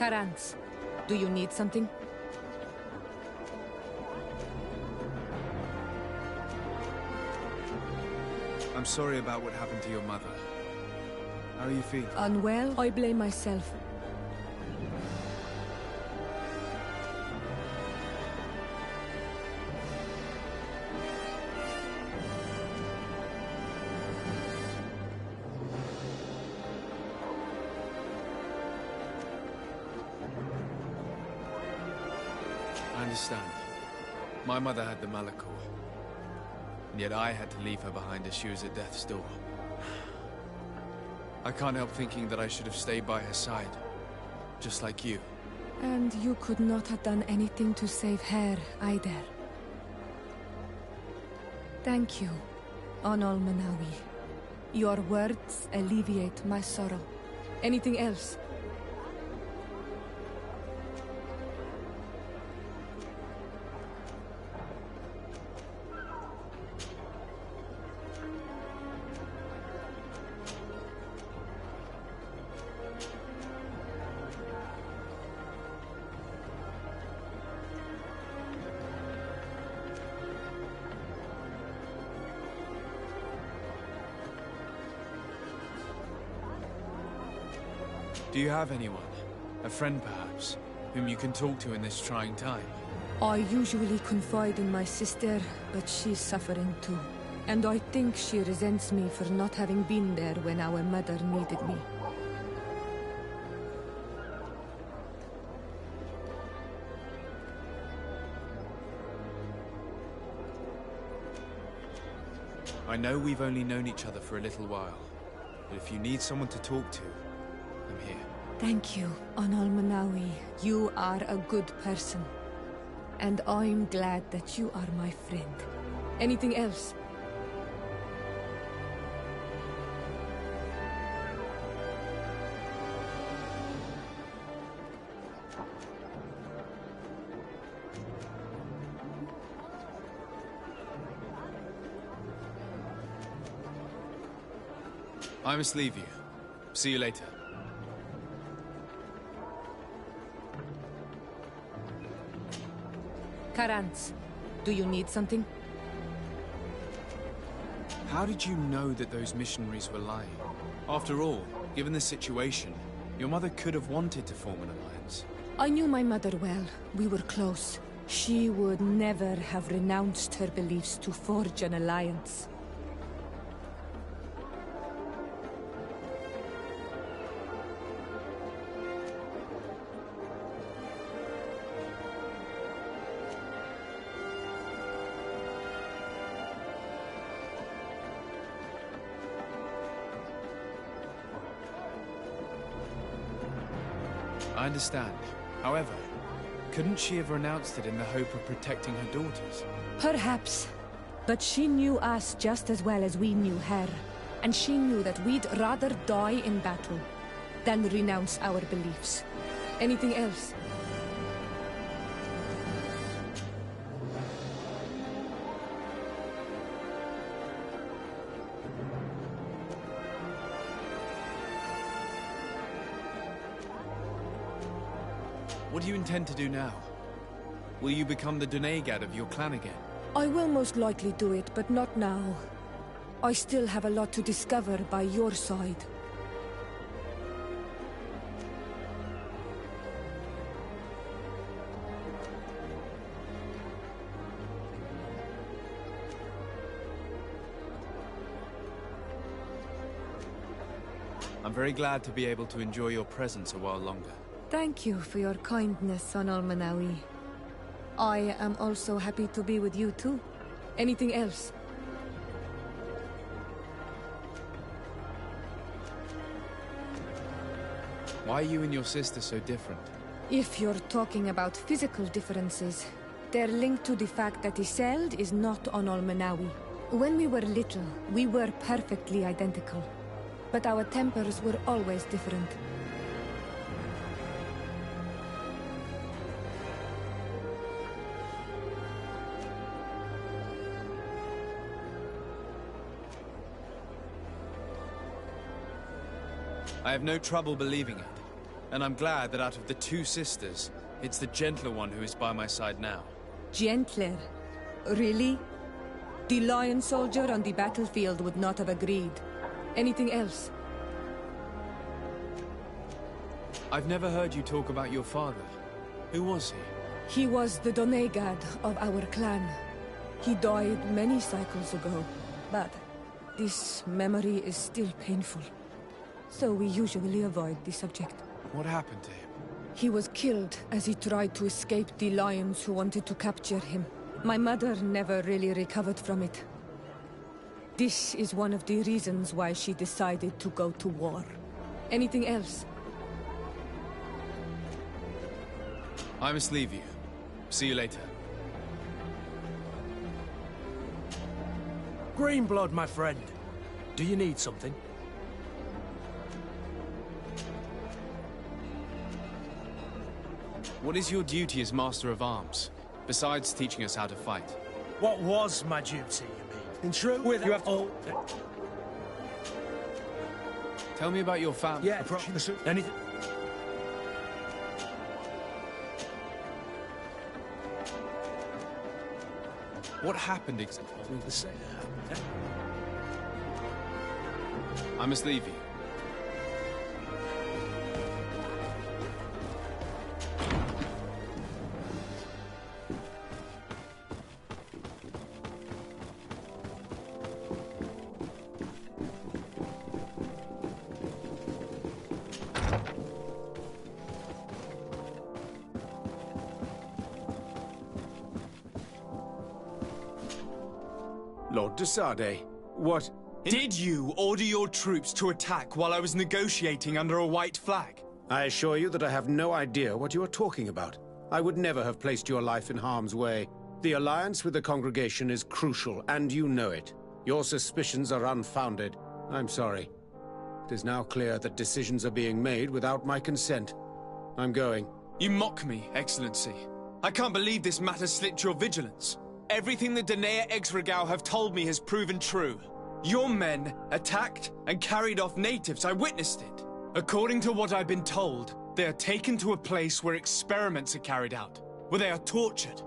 Karans, do you need something? I'm sorry about what happened to your mother. How are you feeling? Unwell? I blame myself. I understand. My mother had the Malachor. And yet I had to leave her behind as she was at death's door. I can't help thinking that I should have stayed by her side. Just like you. And you could not have done anything to save her, either. Thank you, Onol Manawi. Your words alleviate my sorrow. Anything else? Do you have anyone? A friend, perhaps? Whom you can talk to in this trying time? I usually confide in my sister, but she's suffering too. And I think she resents me for not having been there when our mother needed me. I know we've only known each other for a little while, but if you need someone to talk to, I'm here. Thank you, Onol Manawi. You are a good person. And I'm glad that you are my friend. Anything else? I must leave you. See you later. Karans, do you need something? How did you know that those missionaries were lying? After all, given the situation, your mother could have wanted to form an alliance. I knew my mother well. We were close. She would never have renounced her beliefs to forge an alliance. I understand. However, couldn't she have renounced it in the hope of protecting her daughters? Perhaps. But she knew us just as well as we knew her. And she knew that we'd rather die in battle than renounce our beliefs. Anything else? What do you intend to do now? Will you become the Dunegad of your clan again? I will most likely do it, but not now. I still have a lot to discover by your side. I'm very glad to be able to enjoy your presence a while longer. Thank you for your kindness, Onol Manawi. I am also happy to be with you too. Anything else? Why are you and your sister so different? If you're talking about physical differences, they're linked to the fact that Iseld is not Onol Manawi. When we were little, we were perfectly identical. But our tempers were always different. I have no trouble believing it. And I'm glad that out of the two sisters, it's the gentler one who is by my side now. Gentler? Really? The lion soldier on the battlefield would not have agreed. Anything else? I've never heard you talk about your father. Who was he? He was the Donegad of our clan. He died many cycles ago, but this memory is still painful. So we usually avoid the subject. What happened to him? He was killed as he tried to escape the lions who wanted to capture him. My mother never really recovered from it. This is one of the reasons why she decided to go to war. Anything else? I must leave you. See you later. Greenblood, my friend. Do you need something? What is your duty as Master of Arms, besides teaching us how to fight? What was my duty, you mean? In truth, you have to... Tell me about your family. Yeah, anything... What happened exactly? Yeah. I must leave you. Lord de Sade, what... Did you order your troops to attack while I was negotiating under a white flag? I assure you that I have no idea what you are talking about. I would never have placed your life in harm's way. The alliance with the congregation is crucial, and you know it. Your suspicions are unfounded. I'm sorry. It is now clear that decisions are being made without my consent. I'm going. You mock me, Excellency. I can't believe this matter slipped your vigilance. Everything the Danea Exregao have told me has proven true. Your men attacked and carried off natives. I witnessed it. According to what I've been told, they are taken to a place where experiments are carried out, where they are tortured.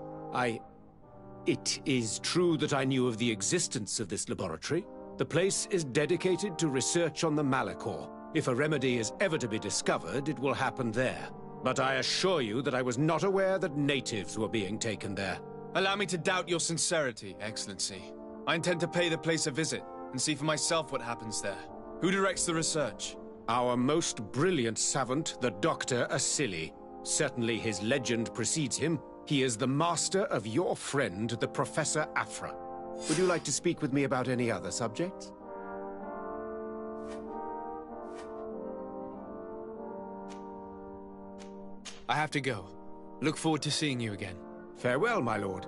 It is true that I knew of the existence of this laboratory. The place is dedicated to research on the Malachor. If a remedy is ever to be discovered, it will happen there. But I assure you that I was not aware that natives were being taken there. Allow me to doubt your sincerity, Excellency. I intend to pay the place a visit and see for myself what happens there. Who directs the research? Our most brilliant savant, the Dr. Asili. Certainly his legend precedes him. He is the master of your friend, the Professor Afra. Would you like to speak with me about any other subjects? I have to go. Look forward to seeing you again. Farewell, my lord.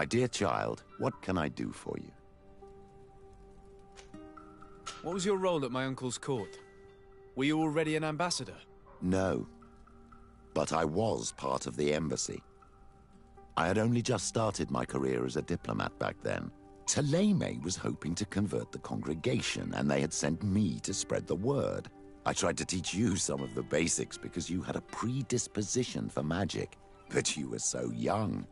My dear child, what can I do for you? What was your role at my uncle's court? Were you already an ambassador? No, but I was part of the embassy. I had only just started my career as a diplomat back then. Taleme was hoping to convert the congregation, and they had sent me to spread the word. I tried to teach you some of the basics because you had a predisposition for magic, but you were so young.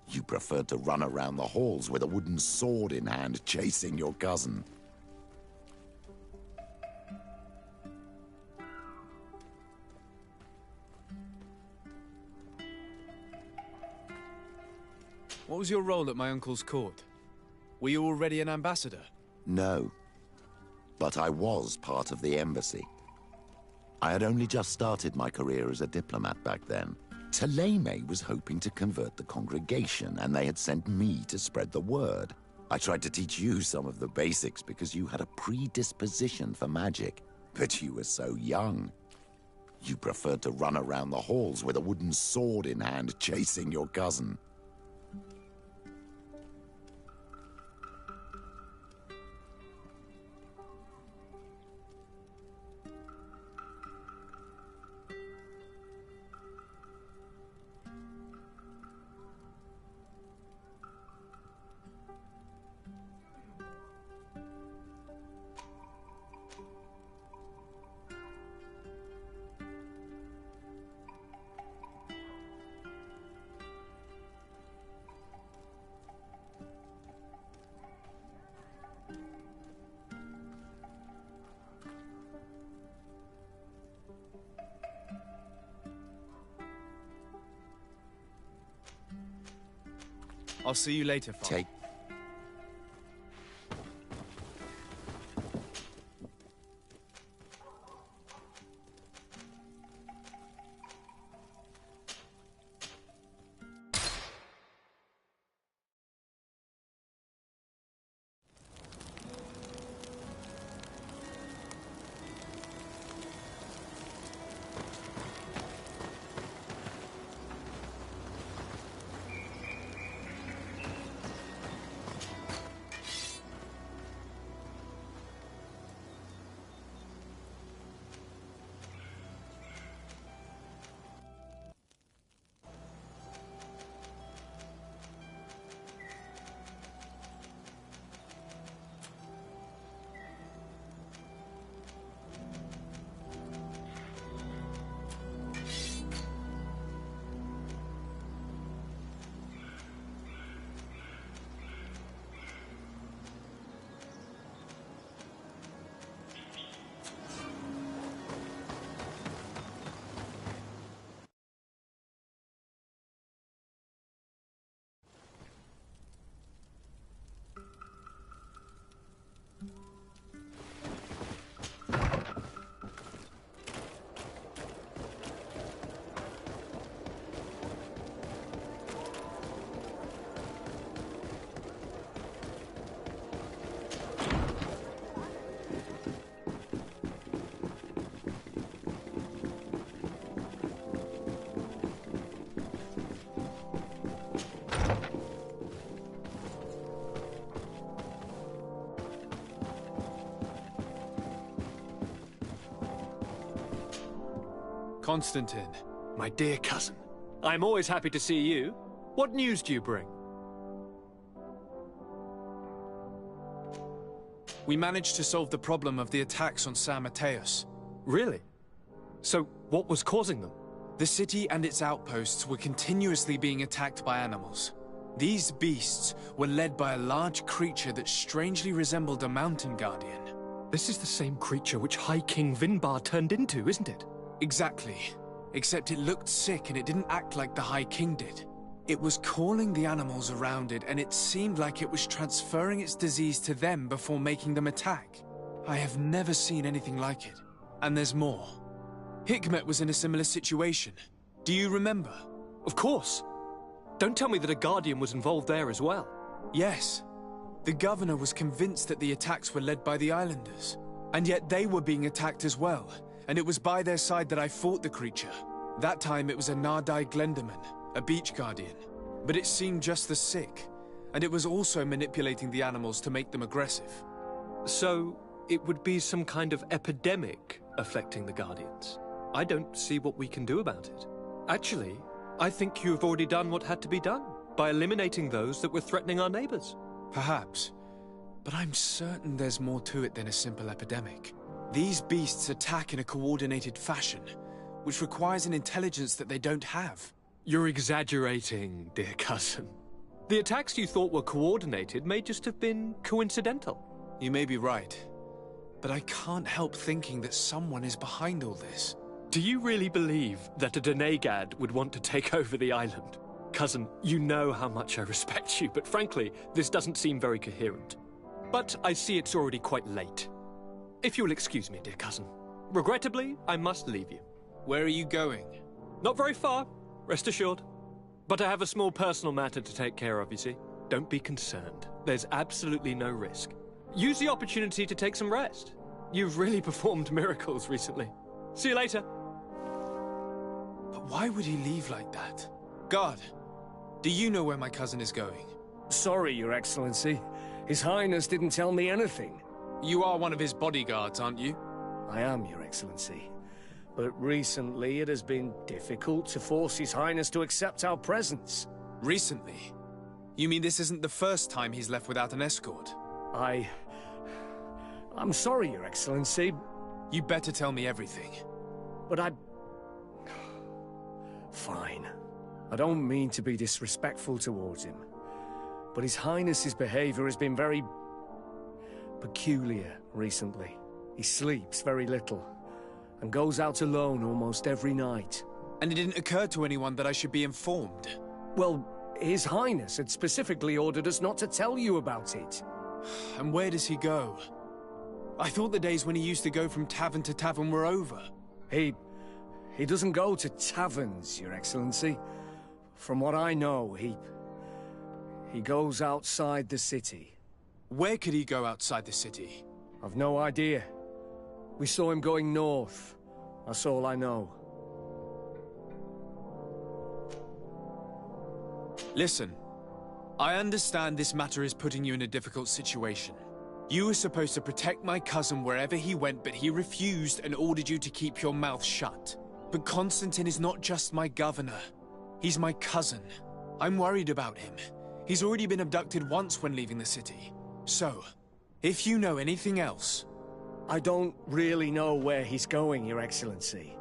You preferred to run around the halls with a wooden sword in hand, chasing your cousin. What was your role at my uncle's court? Were you already an ambassador? No, but I was part of the embassy. I had only just started my career as a diplomat back then. Taleme was hoping to convert the congregation, and they had sent me to spread the word. I tried to teach you some of the basics because you had a predisposition for magic, but you were so young. You preferred to run around the halls with a wooden sword in hand, chasing your cousin. I'll see you later, Father. Take Constantine. My dear cousin, I'm always happy to see you. What news do you bring? We managed to solve the problem of the attacks on San Mateus. Really? So, what was causing them? The city and its outposts were continuously being attacked by animals. These beasts were led by a large creature that strangely resembled a mountain guardian. This is the same creature which High King Vinbar turned into, isn't it? Exactly. Except it looked sick and it didn't act like the High King did. It was calling the animals around it, and it seemed like it was transferring its disease to them before making them attack. I have never seen anything like it. And there's more. Hikmet was in a similar situation. Do you remember? Of course. Don't tell me that a Guardian was involved there as well. Yes. The governor was convinced that the attacks were led by the islanders. And yet they were being attacked as well. And it was by their side that I fought the creature. That time it was a Nardai Glenderman, a beach guardian. But it seemed just as sick. And it was also manipulating the animals to make them aggressive. So, it would be some kind of epidemic affecting the Guardians. I don't see what we can do about it. Actually, I think you've already done what had to be done, by eliminating those that were threatening our neighbors. Perhaps. But I'm certain there's more to it than a simple epidemic. These beasts attack in a coordinated fashion, which requires an intelligence that they don't have. You're exaggerating, dear cousin. The attacks you thought were coordinated may just have been coincidental. You may be right. But I can't help thinking that someone is behind all this. Do you really believe that a Denegad would want to take over the island? Cousin, you know how much I respect you, but frankly, this doesn't seem very coherent. But I see it's already quite late. If you'll excuse me, dear cousin. Regrettably, I must leave you. Where are you going? Not very far, rest assured. But I have a small personal matter to take care of, you see. Don't be concerned. There's absolutely no risk. Use the opportunity to take some rest. You've really performed miracles recently. See you later. But why would he leave like that? Guard, do you know where my cousin is going? Sorry, Your Excellency. His Highness didn't tell me anything. You are one of his bodyguards, aren't you? I am, Your Excellency. But recently it has been difficult to force His Highness to accept our presence. Recently? You mean this isn't the first time he's left without an escort? I'm sorry, Your Excellency. You better tell me everything. But Fine. I don't mean to be disrespectful towards him. But His Highness's behavior has been very peculiar recently. He sleeps very little, and goes out alone almost every night. And it didn't occur to anyone that I should be informed? Well, His Highness had specifically ordered us not to tell you about it. And where does he go? I thought the days when he used to go from tavern to tavern were over. He doesn't go to taverns, Your Excellency. From what I know, he goes outside the city. Where could he go outside the city? I've no idea. We saw him going north. That's all I know. Listen, I understand this matter is putting you in a difficult situation. You were supposed to protect my cousin wherever he went, but he refused and ordered you to keep your mouth shut. But Constantine is not just my governor. He's my cousin. I'm worried about him. He's already been abducted once when leaving the city. So, if you know anything else... I don't really know where he's going, Your Excellency.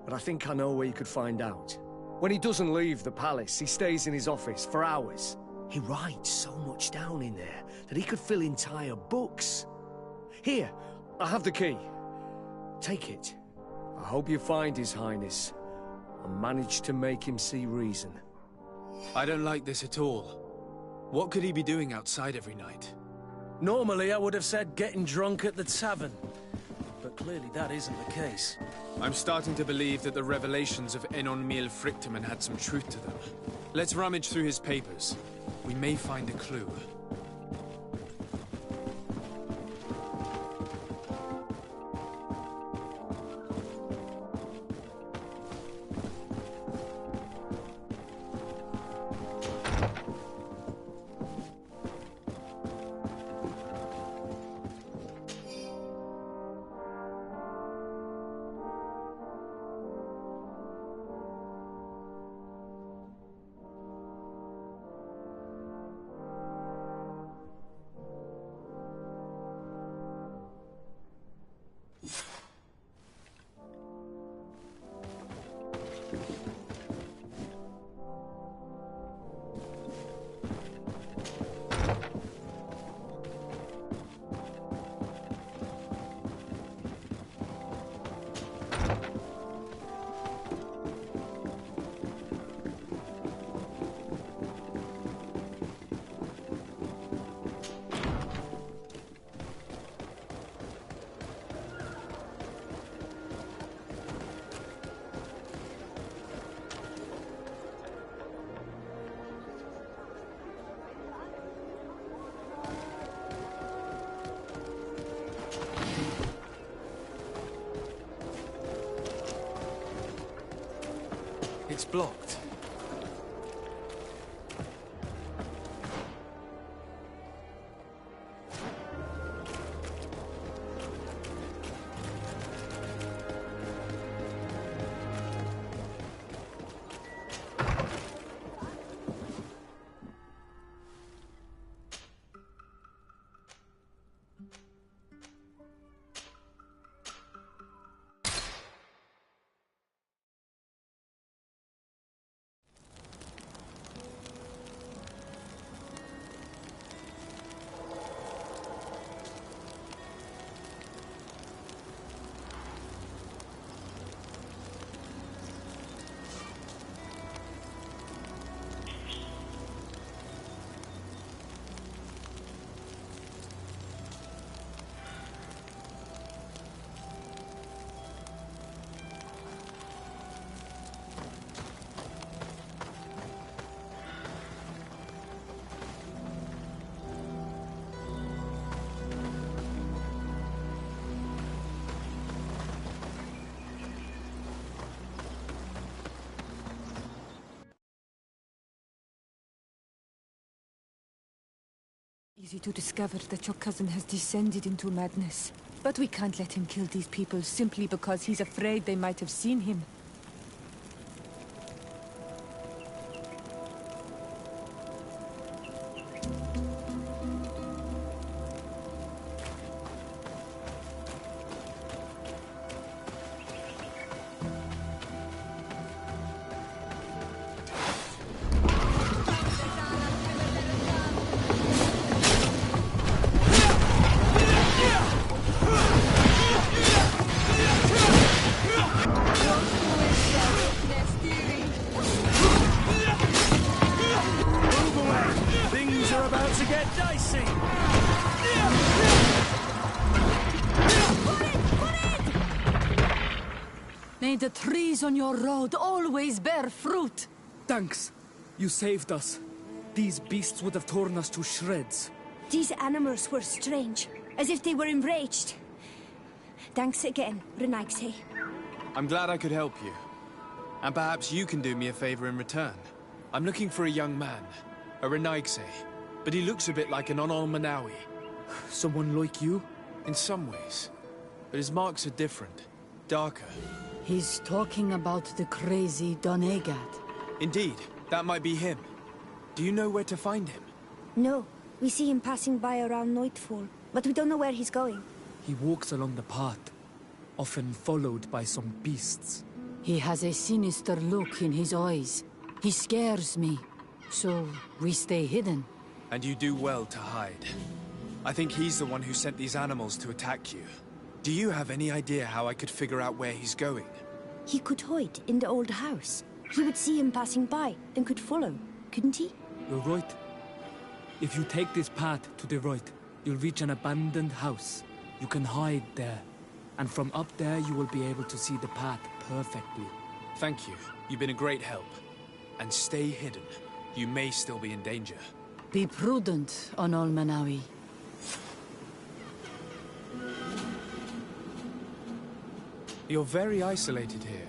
But I think I know where you could find out. When he doesn't leave the palace, he stays in his office for hours. He writes so much down in there that he could fill entire books. Here, I have the key. Take it. I hope you find His Highness and manage to make him see reason. I don't like this at all. What could he be doing outside every night? Normally I would have said getting drunk at the tavern. But clearly that isn't the case. I'm starting to believe that the revelations of Enon Miel Frichtemann had some truth to them. Let's rummage through his papers. We may find a clue. It's blocked. Easy to discover that your cousin has descended into madness. But we can't let him kill these people simply because he's afraid they might have seen him. Things are about to get dicey. May the trees on your road always bear fruit. Thanks. You saved us. These beasts would have torn us to shreds. These animals were strange, as if they were enraged. Thanks again, Renaigse. I'm glad I could help you. And perhaps you can do me a favor in return. I'm looking for a young man, a Renaigse, but he looks a bit like an Onol-Manawi. Someone like you? In some ways. But his marks are different, darker. He's talking about the crazy Donegad. Indeed, that might be him. Do you know where to find him? No, we see him passing by around nightfall, but we don't know where he's going. He walks along the path, often followed by some beasts. He has a sinister look in his eyes. He scares me, so we stay hidden. And you do well to hide. I think he's the one who sent these animals to attack you. Do you have any idea how I could figure out where he's going? He could hide in the old house. He would see him passing by, and could follow, couldn't he? You're right. If you take this path to the right, you'll reach an abandoned house. You can hide there. And from up there, you will be able to see the path perfectly. Thank you. You've been a great help. And stay hidden. You may still be in danger. Be prudent, Onol-Manawi. You're very isolated here.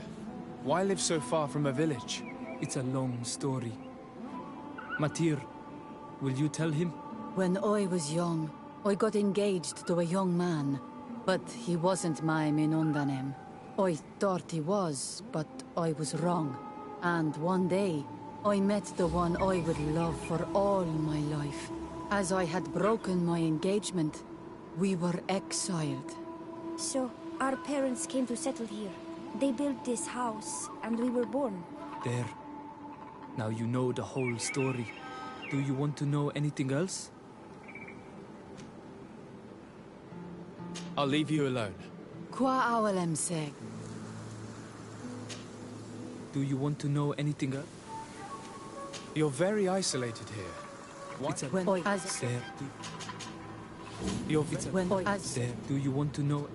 Why live so far from a village? It's a long story. Matir, will you tell him? When I was young, I got engaged to a young man. But he wasn't my Minundanem. I thought he was, but I was wrong. And one day, I met the one I would love for all my life. As I had broken my engagement, we were exiled. So, our parents came to settle here. They built this house, and we were born. There. Now you know the whole story. Do you want to know anything else? I'll leave you alone. Qua awalem seg. Do you want to know anything else? You're very isolated here. It's a When I as there. You're when I as There. Do you want to know?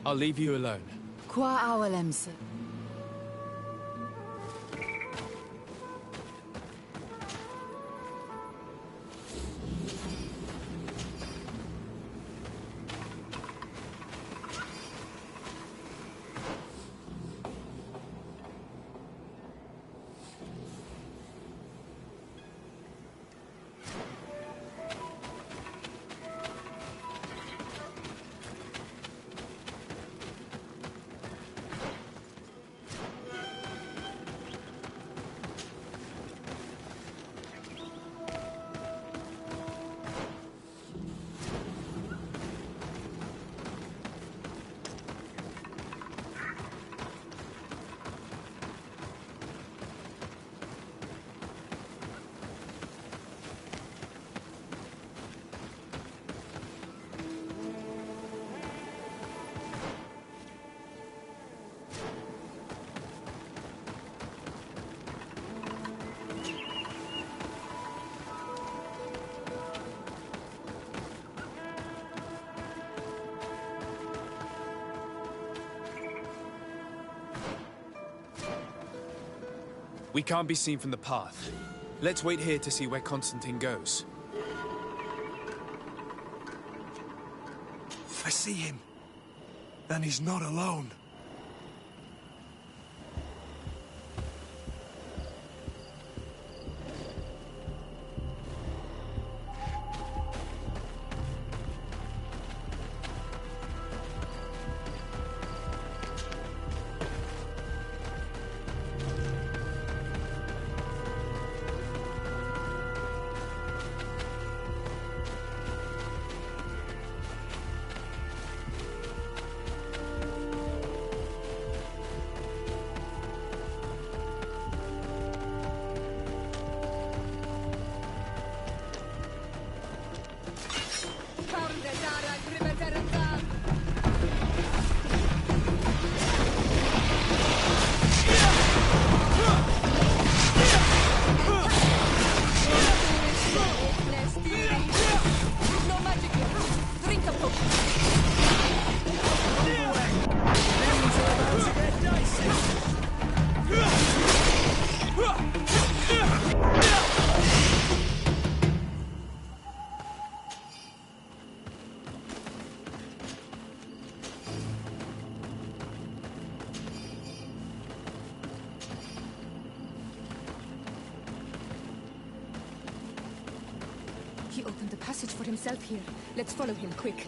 I'll leave you alone. qua awalem seg. We can't be seen from the path. Let's wait here to see where Constantine goes. I see him. And he's not alone. passage for himself here. Let's follow him, quick.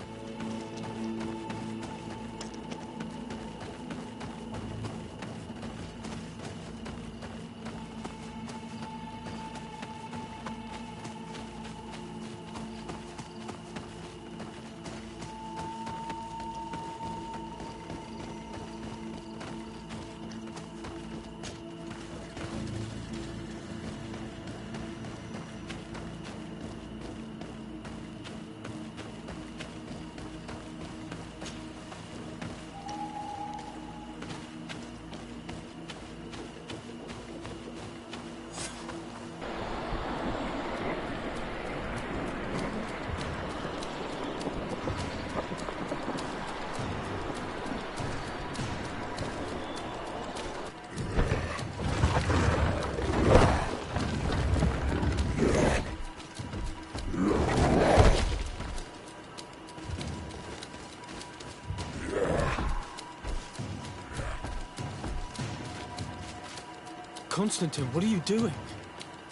Constantine, what are you doing?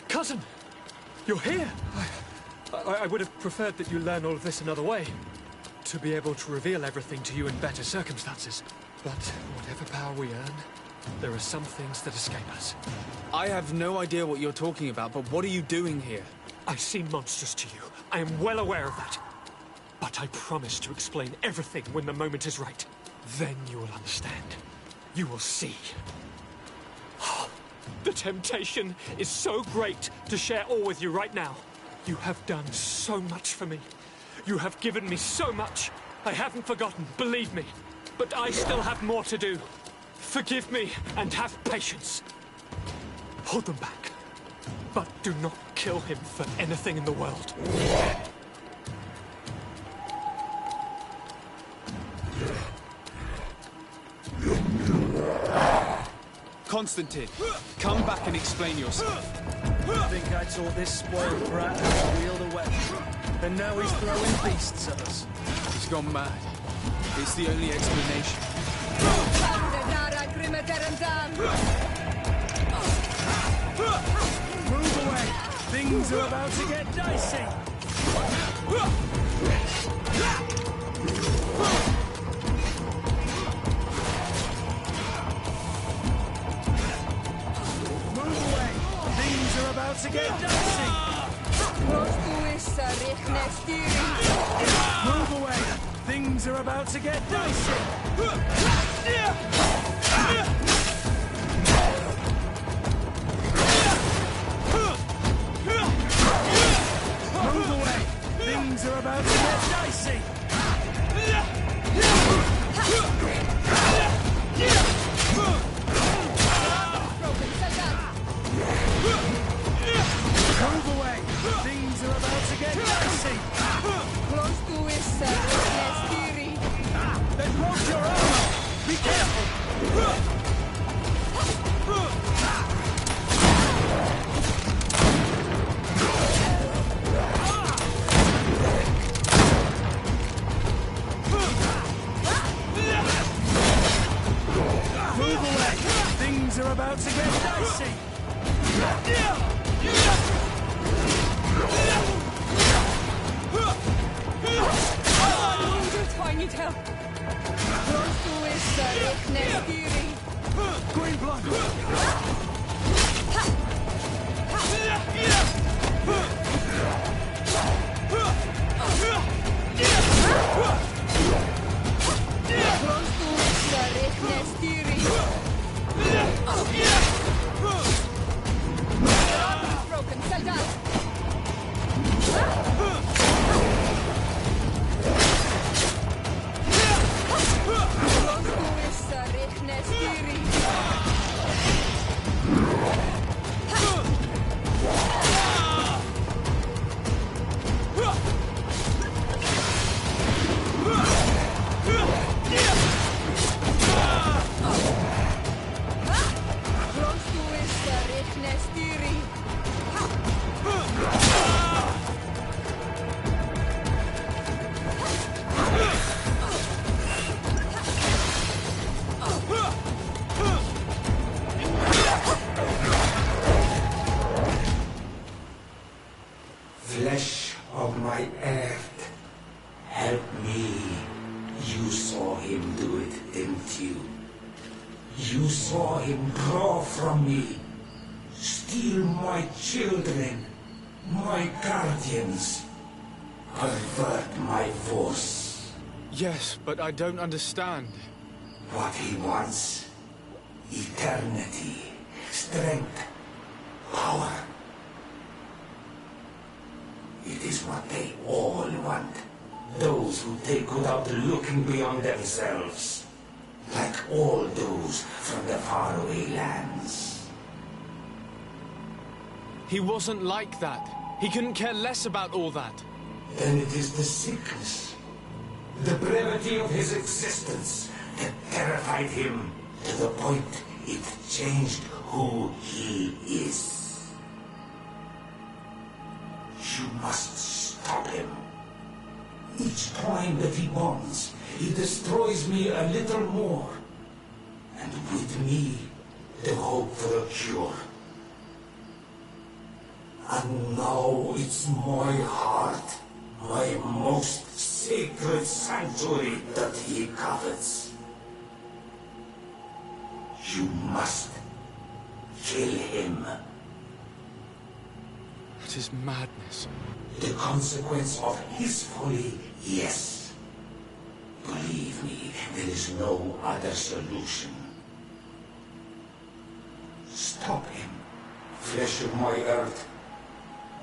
Cousin! You're here! I would have preferred that you learn all of this another way. To be able to reveal everything to you in better circumstances. But whatever power we earn, there are some things that escape us. I have no idea what you're talking about, but what are you doing here? I seem monstrous to you. I am well aware of that. But I promise to explain everything when the moment is right. Then you will understand. You will see. The temptation is so great to share all with you right now. You have done so much for me. You have given me so much. I haven't forgotten, believe me. But I still have more to do. Forgive me and have patience. Hold them back. But do not kill him for anything in the world. Constantine, come back and explain yourself. I think I taught this spoiled brat how to wield a weapon, and now he's throwing beasts at us. He's gone mad. It's the only explanation. Move away! Things are about to get dicey! About to get dicey! Move away! Things are about to get dicey! Move away! Things are about to get dicey! Move away! Things are about to get dicey! Close to us, Nestiri. They broke your armor! Be careful! Move away! Things are about to get dicey! I need help. Close to us, Nestiri. Green blood! Close to us, Nestiri. Broken, soldat. you. You saw him draw from me, steal my children, my guardians, pervert my force. Yes, but I don't understand. What he wants: eternity, strength, power. It is what they all want. Those who take without looking beyond themselves. Like all those from the faraway lands. He wasn't like that. He couldn't care less about all that. Then it is the sickness, the brevity of his existence that terrified him to the point it changed who he is. You must stop him. Each time that he bonds, he destroys me a little more. And with me, the hope for a cure. And now it's my heart, my most sacred sanctuary that he covets. You must kill him. It is madness. The consequence of his folly, yes. Believe me, there is no other solution. Stop him, flesh of my earth,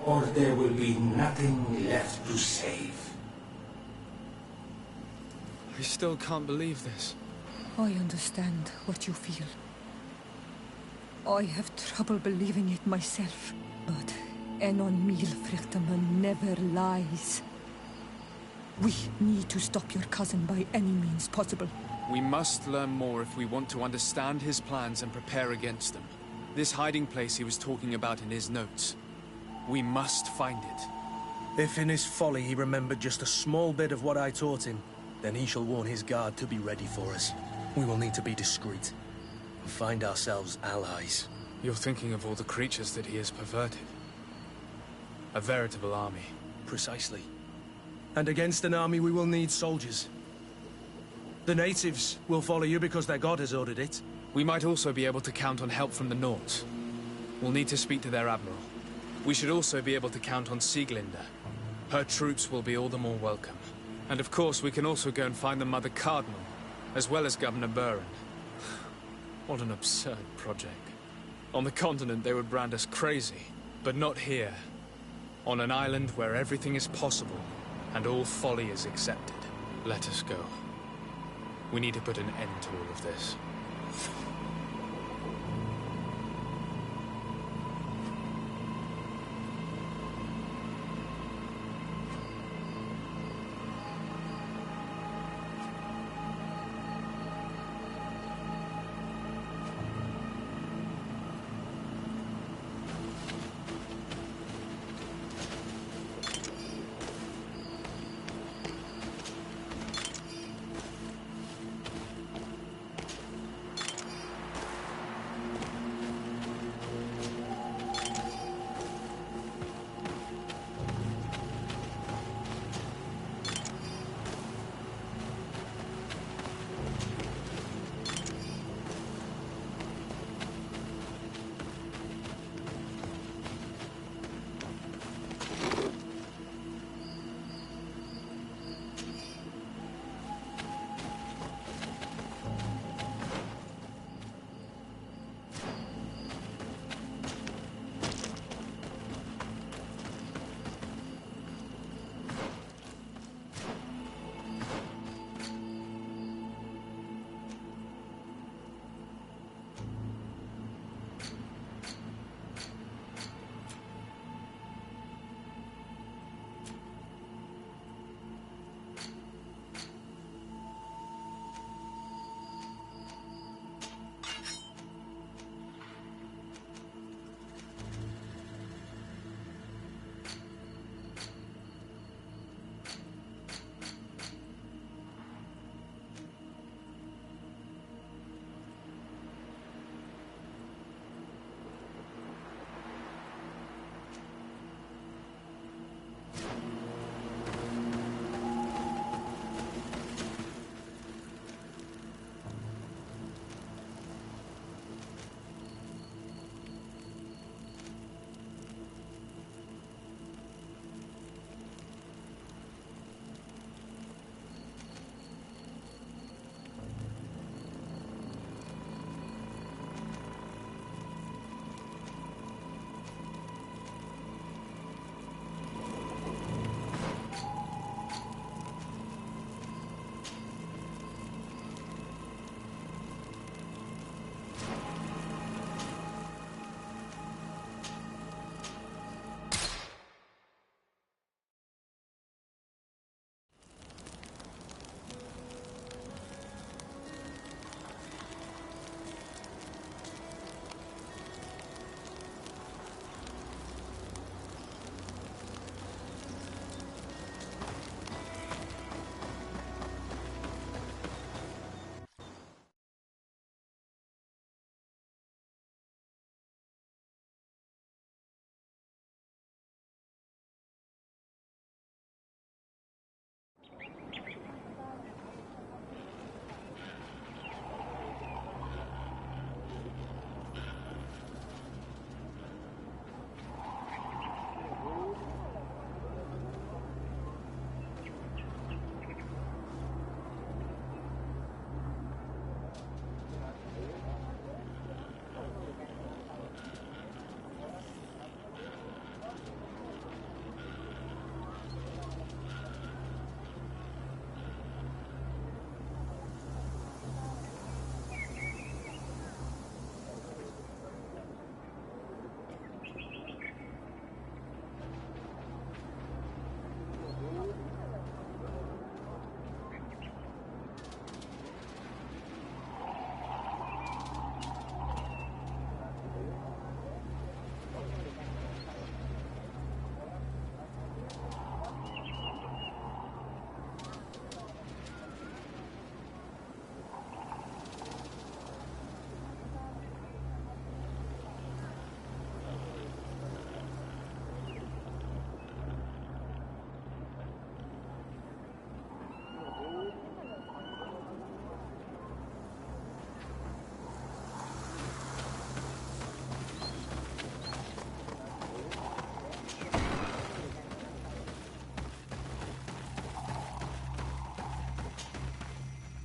or there will be nothing left to save. I still can't believe this. I understand what you feel. I have trouble believing it myself, but Enon Milfrichtaman never lies. We need to stop your cousin by any means possible. We must learn more if we want to understand his plans and prepare against them. This hiding place he was talking about in his notes. We must find it. If in his folly he remembered just a small bit of what I taught him, then he shall warn his guard to be ready for us. We will need to be discreet and find ourselves allies. You're thinking of all the creatures that he has perverted. A veritable army. Precisely. And against an army we will need soldiers. The natives will follow you because their god has ordered it. We might also be able to count on help from the Nords. We'll need to speak to their admiral. We should also be able to count on Sieglinde. Her troops will be all the more welcome. And of course, we can also go and find the Mother Cardinal, as well as Governor Buren. What an absurd project. On the continent, they would brand us crazy, but not here. On an island where everything is possible, and all folly is accepted. Let us go. We need to put an end to all of this.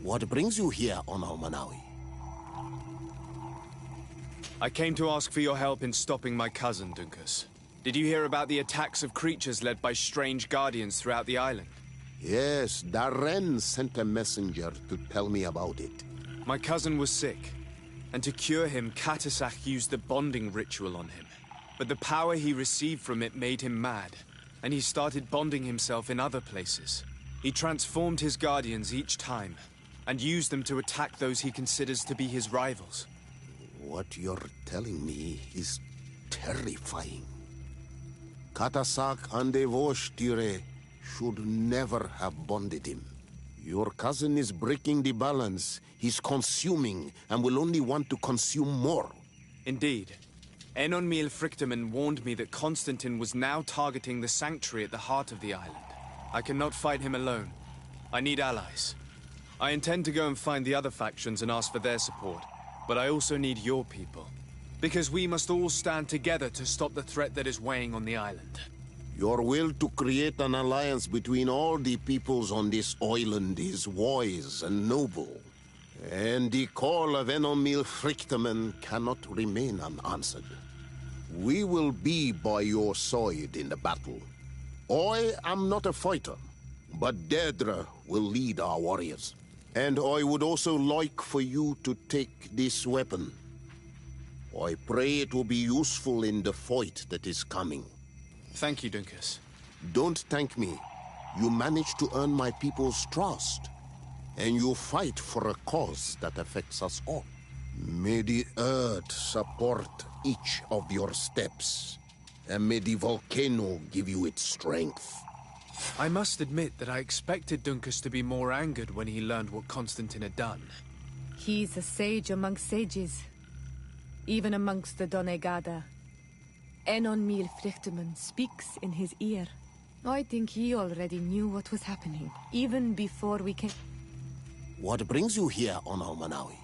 What brings you here on Almanawi? I came to ask for your help in stopping my cousin, Dunkus. Did you hear about the attacks of creatures led by strange guardians throughout the island? Yes, Darren sent a messenger to tell me about it. My cousin was sick, and to cure him, Katasak used the bonding ritual on him. But the power he received from it made him mad, and he started bonding himself in other places. He transformed his guardians each time, and used them to attack those he considers to be his rivals. What you're telling me is terrifying. Katasak and Evoshtire should never have bonded him. Your cousin is breaking the balance. He's consuming, and will only want to consume more. Indeed. Enonmil Frichtemann warned me that Constantine was now targeting the sanctuary at the heart of the island. I cannot fight him alone. I need allies. I intend to go and find the other factions and ask for their support. But I also need your people. Because we must all stand together to stop the threat that is weighing on the island. Your will to create an alliance between all the peoples on this island is wise and noble. And the call of Enonmil Frichtemann cannot remain unanswered. We will be by your side in the battle. I am not a fighter, but Deirdre will lead our warriors. And I would also like for you to take this weapon. I pray it will be useful in the fight that is coming. Thank you, Dunkus. Don't thank me. You managed to earn my people's trust. And you fight for a cause that affects us all. May the earth support each of your steps. And may the volcano give you its strength. I must admit that I expected Dunkus to be more angered when he learned what Constantine had done. He's a sage amongst sages. Even amongst the Donegada. Enonmil Frichtemann speaks in his ear. I think he already knew what was happening, even before we came. What brings you here on Almanawi?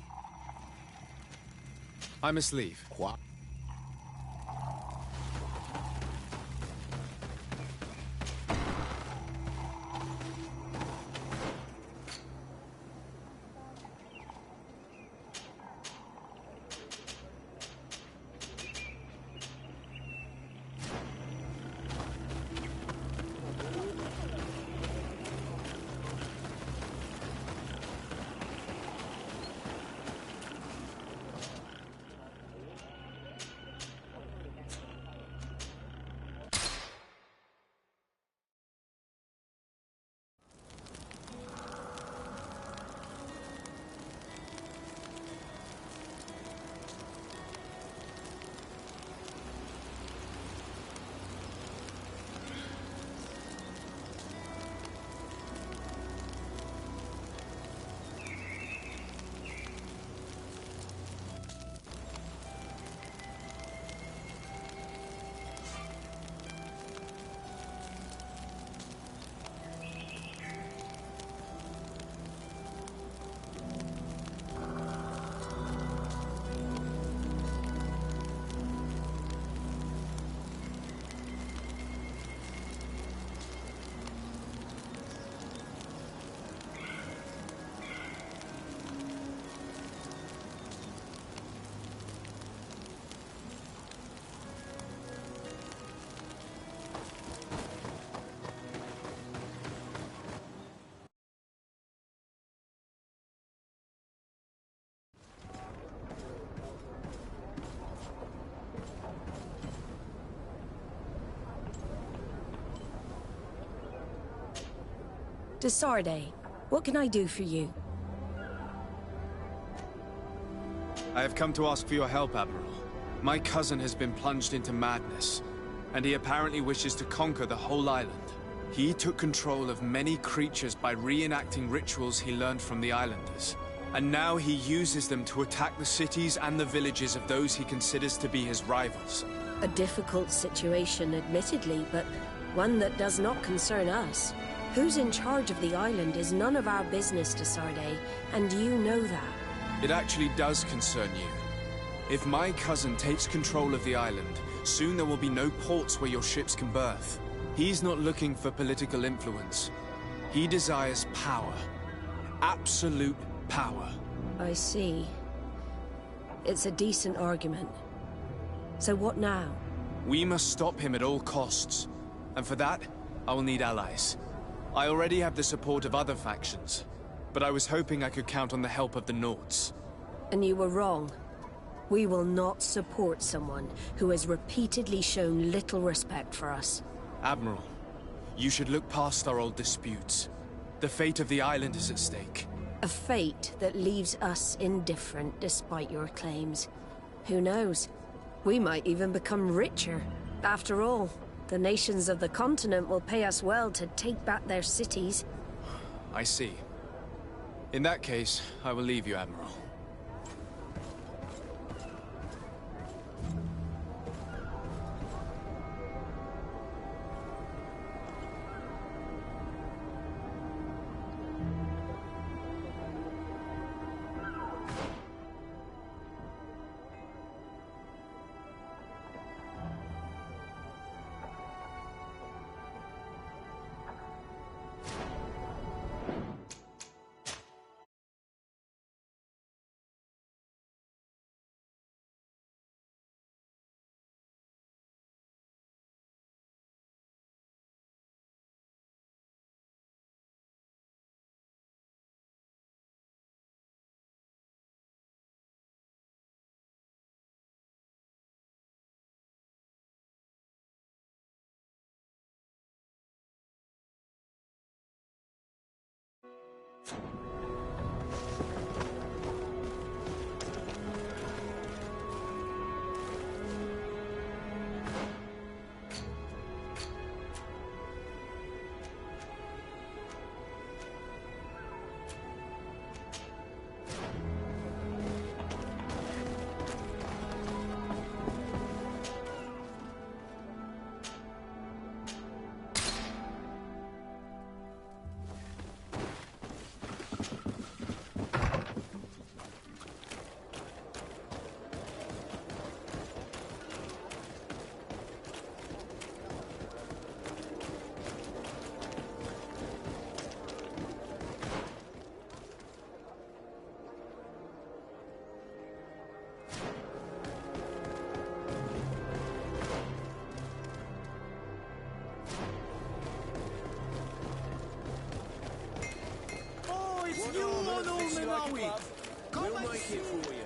I must leave. What? Desarde, what can I do for you? I have come to ask for your help, Admiral. My cousin has been plunged into madness, and he apparently wishes to conquer the whole island. He took control of many creatures by reenacting rituals he learned from the islanders. And now he uses them to attack the cities and the villages of those he considers to be his rivals. A difficult situation, admittedly, but one that does not concern us. Who's in charge of the island is none of our business, Desarde, and you know that. It actually does concern you. If my cousin takes control of the island, soon there will be no ports where your ships can berth. He's not looking for political influence. He desires power. Absolute power. I see. It's a decent argument. So what now? We must stop him at all costs. And for that, I will need allies. I already have the support of other factions, but I was hoping I could count on the help of the Nords. And you were wrong. We will not support someone who has repeatedly shown little respect for us. Admiral, you should look past our old disputes. The fate of the island is at stake. A fate that leaves us indifferent despite your claims. Who knows? We might even become richer. After all, the nations of the continent will pay us well to take back their cities. I see. In that case, I will leave you, Admiral. We'll make it for you.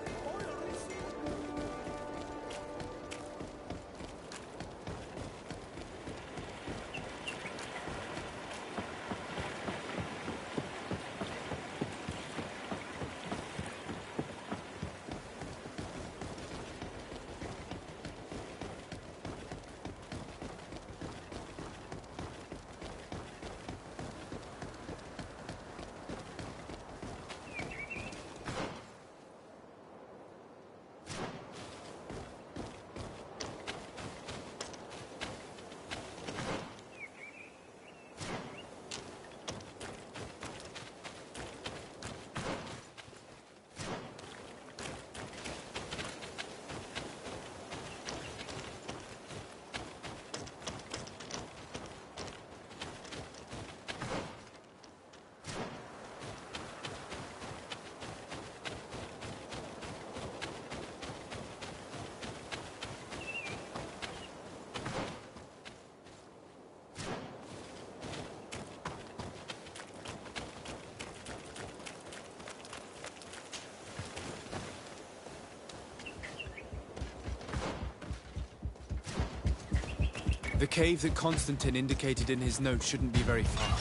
The cave that Constantine indicated in his note shouldn't be very far.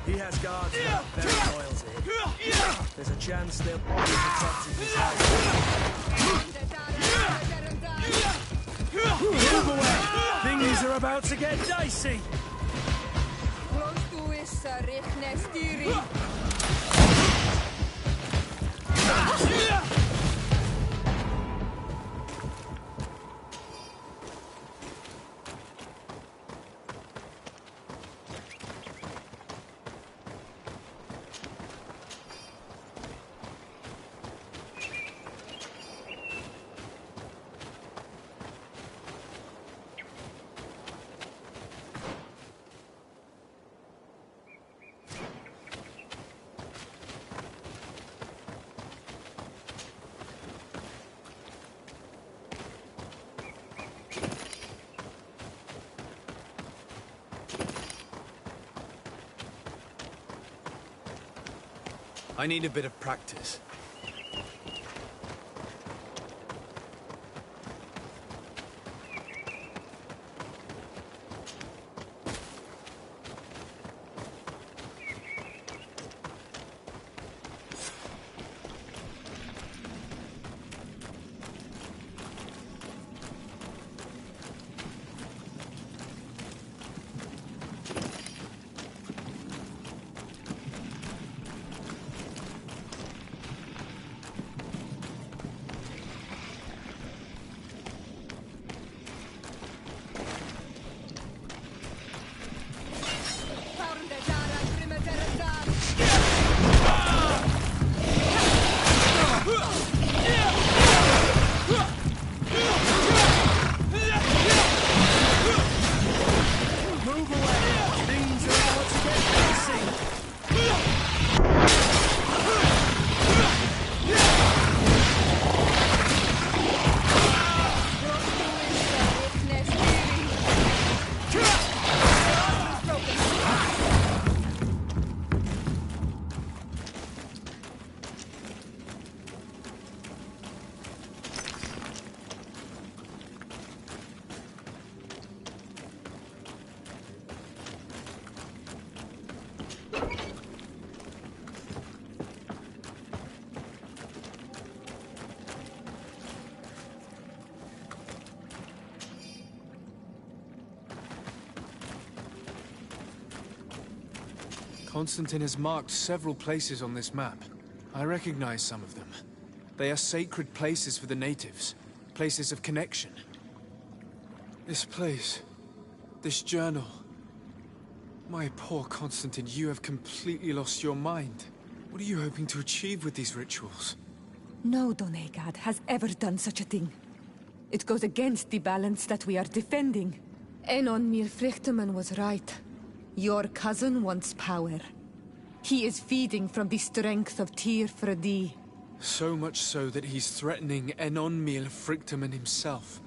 He has guards that are very loyal to him. There's a chance they'll be protecting his house. Move away! Things are about to get dicey! I need a bit of practice. Constantine has marked several places on this map. I recognize some of them. They are sacred places for the natives, places of connection. This place, this journal. My poor Constantine, you have completely lost your mind. What are you hoping to achieve with these rituals? No Donegad has ever done such a thing. It goes against the balance that we are defending. Enon Milfrichtemann was right. Your cousin wants power. He is feeding from the strength of Tyr Fredi. So much so that he's threatening Enon Milfrichtemann himself.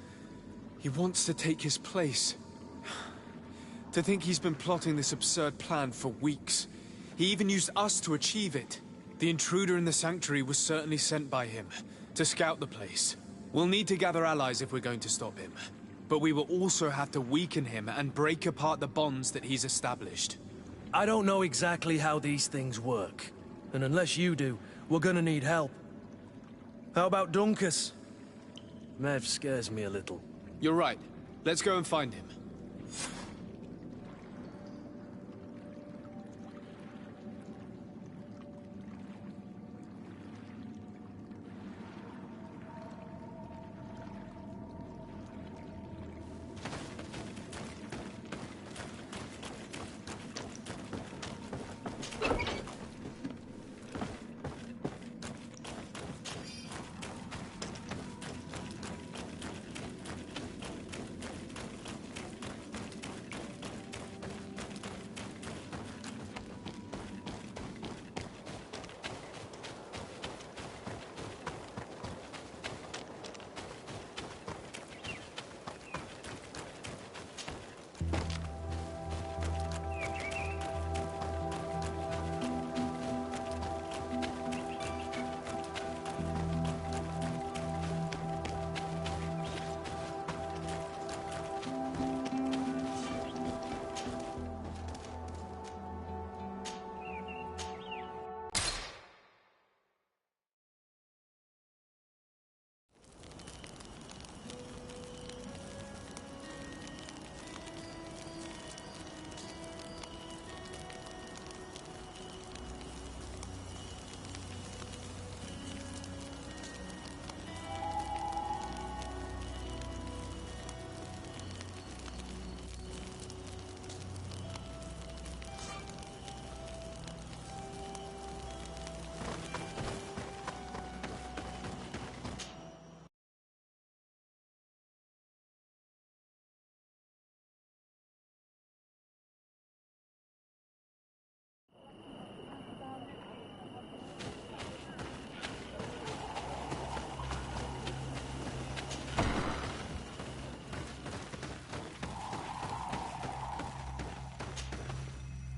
He wants to take his place. To think he's been plotting this absurd plan for weeks. He even used us to achieve it. The intruder in the sanctuary was certainly sent by him, to scout the place. We'll need to gather allies if we're going to stop him. But we will also have to weaken him and break apart the bonds that he's established. I don't know exactly how these things work. And unless you do, we're gonna need help. How about Dunkus? Mev scares me a little. You're right. Let's go and find him.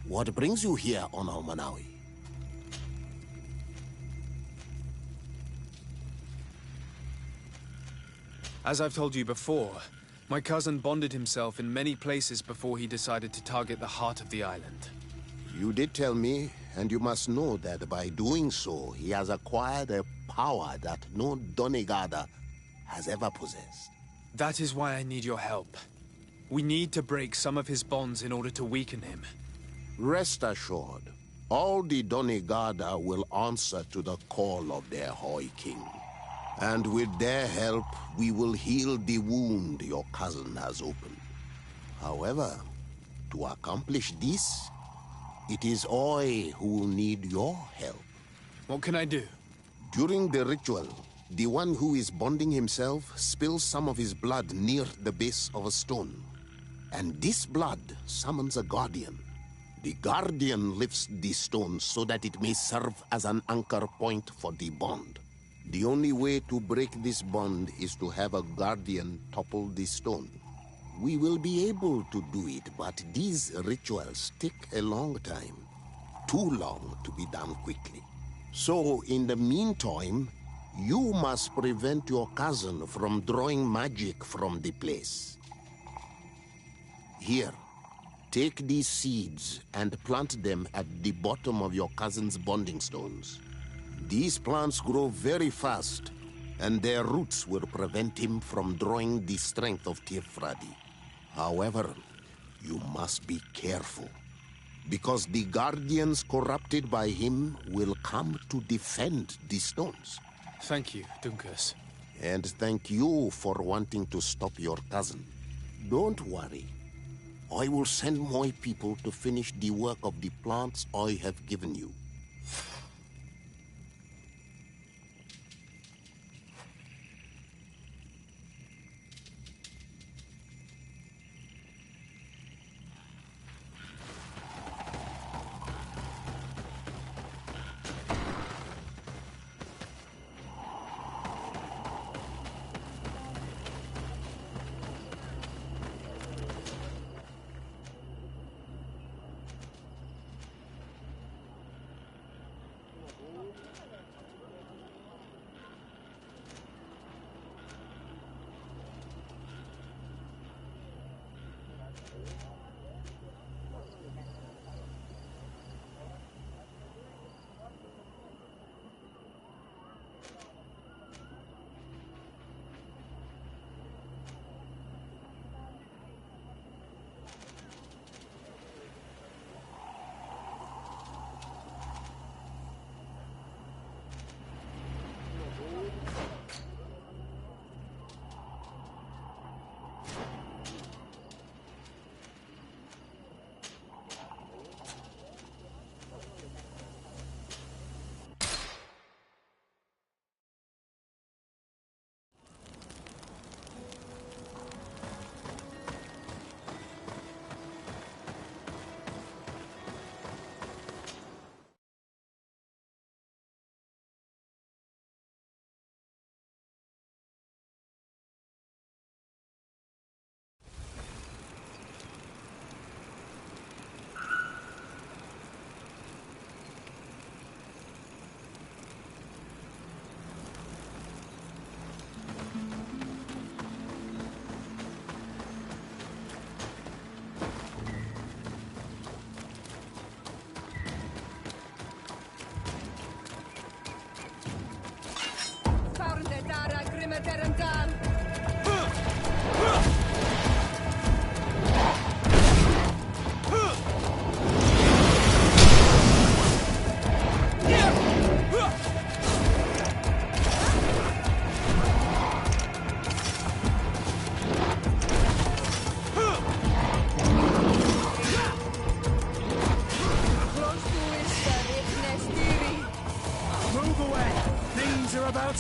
What brings you here on Almanawi? As I've told you before, my cousin bonded himself in many places before he decided to target the heart of the island. You did tell me, and you must know that by doing so, he has acquired a power that no Donegada has ever possessed. That is why I need your help. We need to break some of his bonds in order to weaken him. Rest assured, all the Donegada will answer to the call of their Hoi King. And with their help, we will heal the wound your cousin has opened. However, to accomplish this, it is I who will need your help. What can I do? During the ritual, the one who is bonding himself spills some of his blood near the base of a stone. And this blood summons a guardian. The guardian lifts the stone so that it may serve as an anchor point for the bond. The only way to break this bond is to have a guardian topple the stone. We will be able to do it, but these rituals take a long time. Too long to be done quickly. So, in the meantime, you must prevent your cousin from drawing magic from the place. Here, take these seeds and plant them at the bottom of your cousin's bonding stones. These plants grow very fast, and their roots will prevent him from drawing the strength of Tirfradi. However, you must be careful, because the guardians corrupted by him will come to defend the stones. Thank you, Dunkus. And thank you for wanting to stop your cousin. Don't worry. I will send my people to finish the work of the plants I have given you.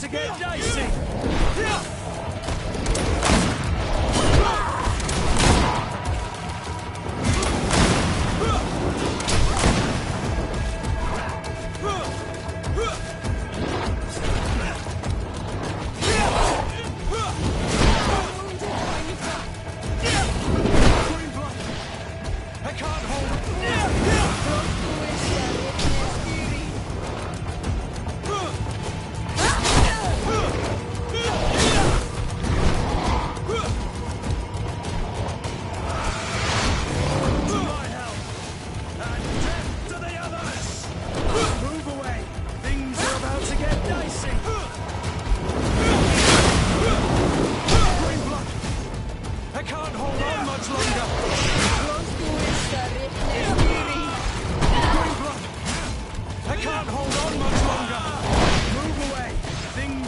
To get dicey.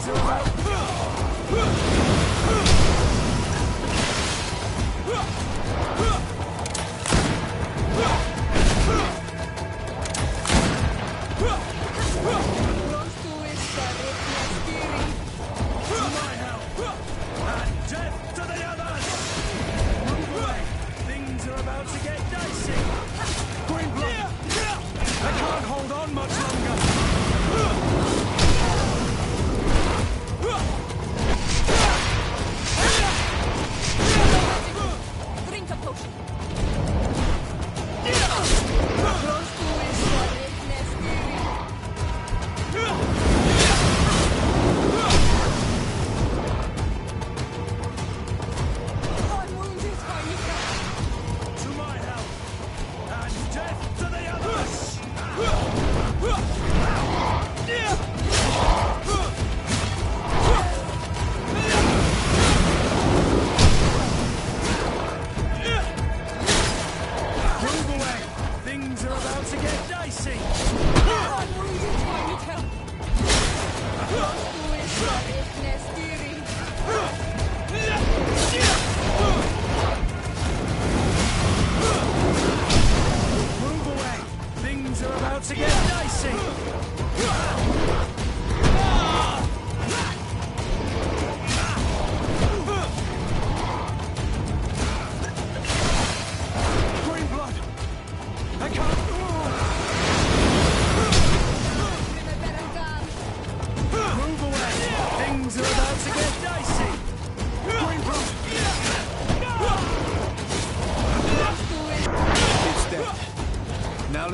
Things are about...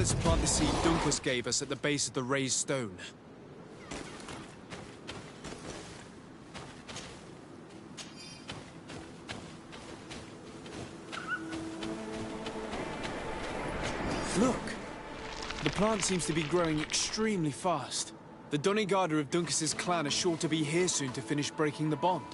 Let's plant the seed Dunkus gave us at the base of the raised stone. Look! The plant seems to be growing extremely fast. The Doneigada of Dunkus's clan are sure to be here soon to finish breaking the bond.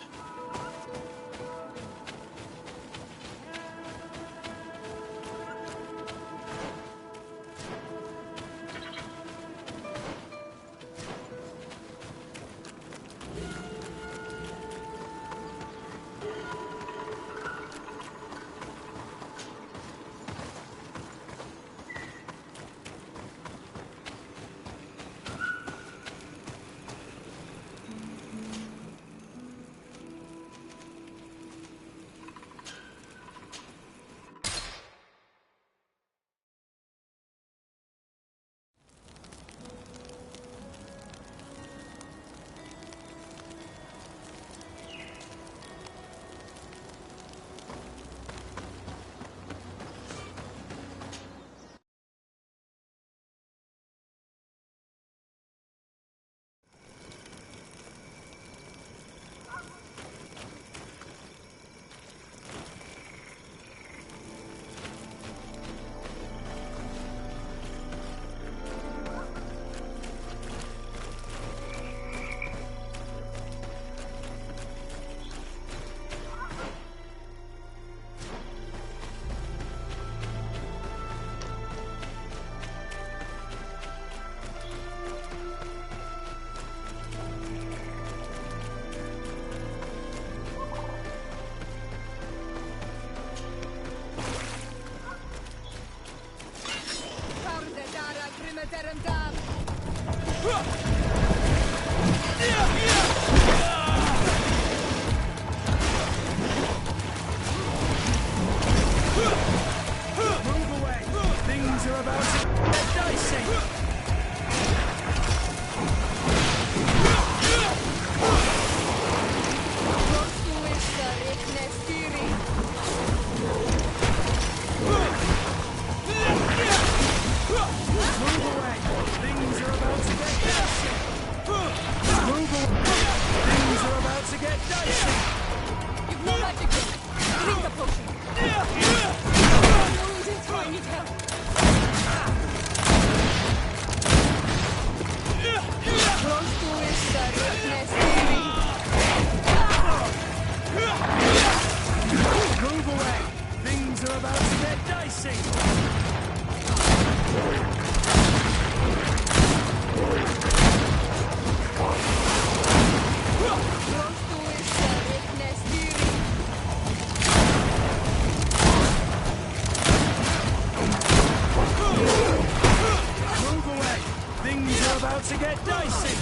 about to get dicey!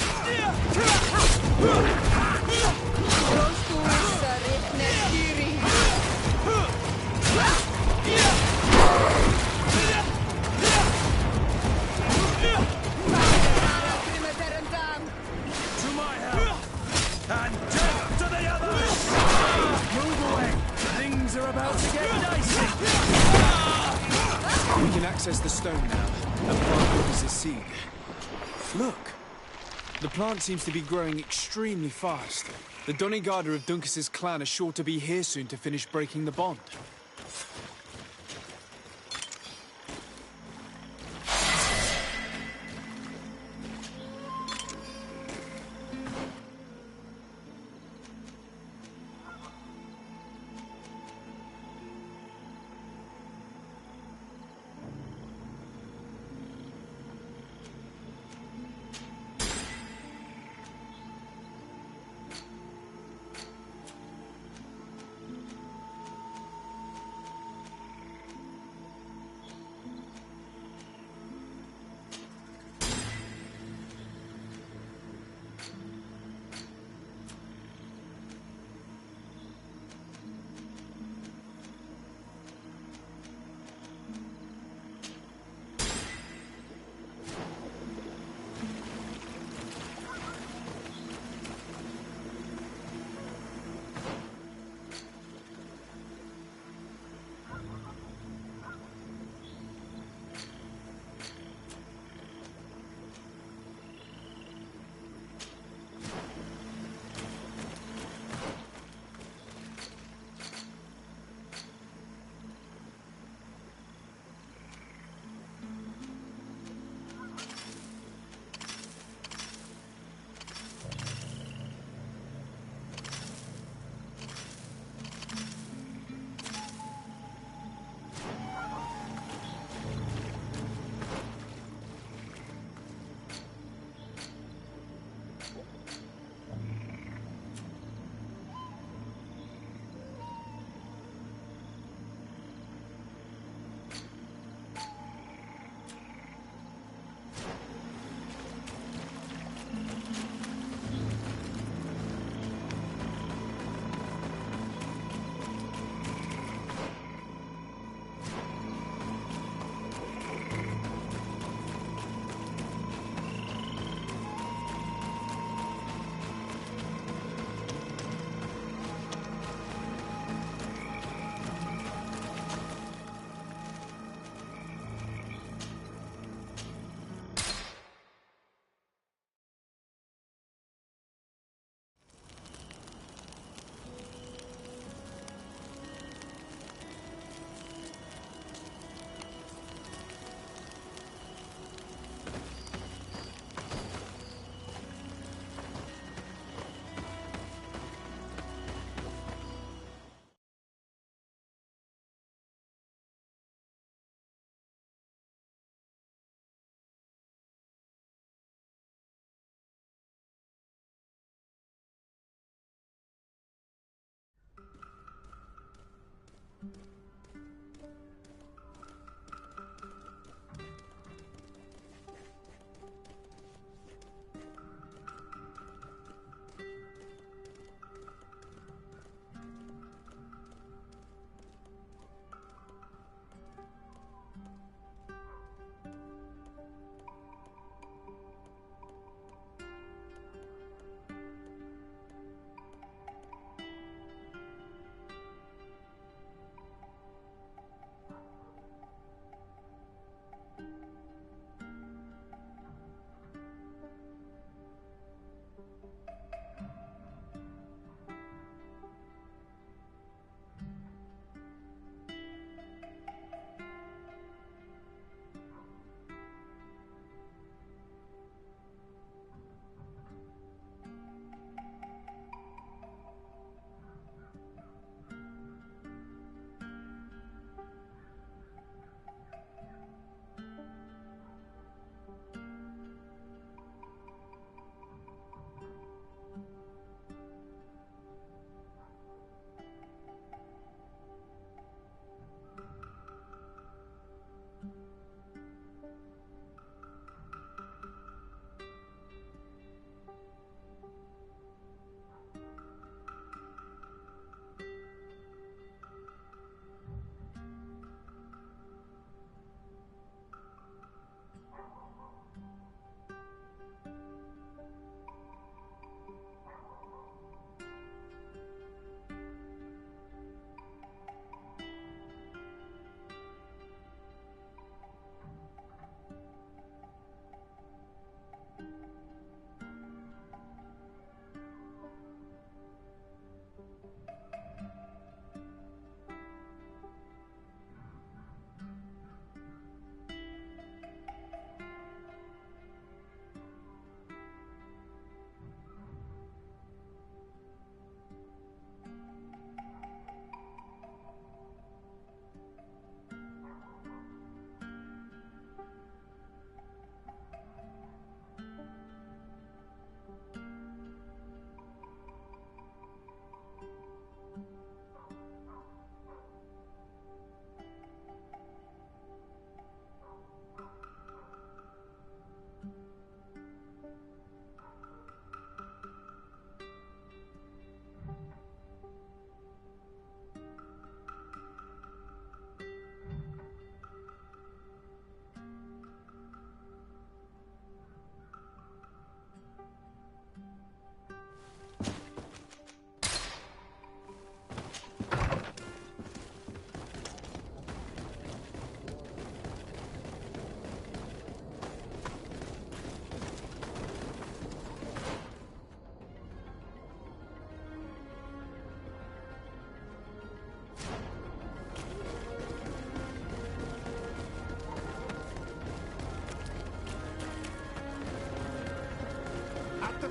To my help! And death to the others! Move away! Things are about to get dicey! We can access the stone now, and plant Lucas's seed. Look! The plant seems to be growing extremely fast. The Donegada of Duncas's clan are sure to be here soon to finish breaking the bond.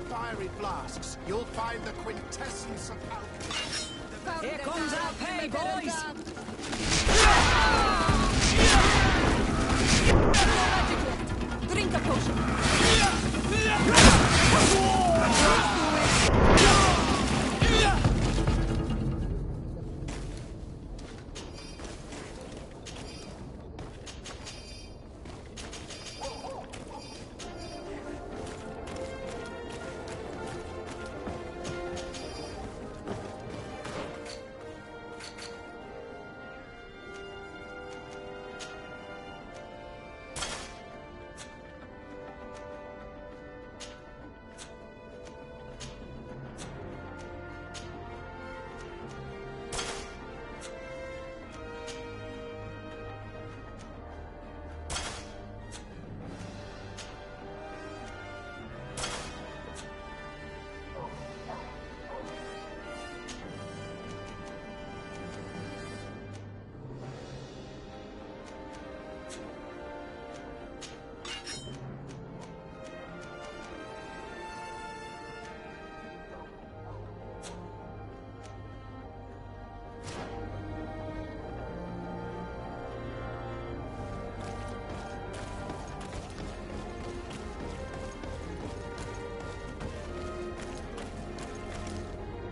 fiery flasks, you'll find the quintessence of alchemy. Here comes our pay, boys! Drink a potion.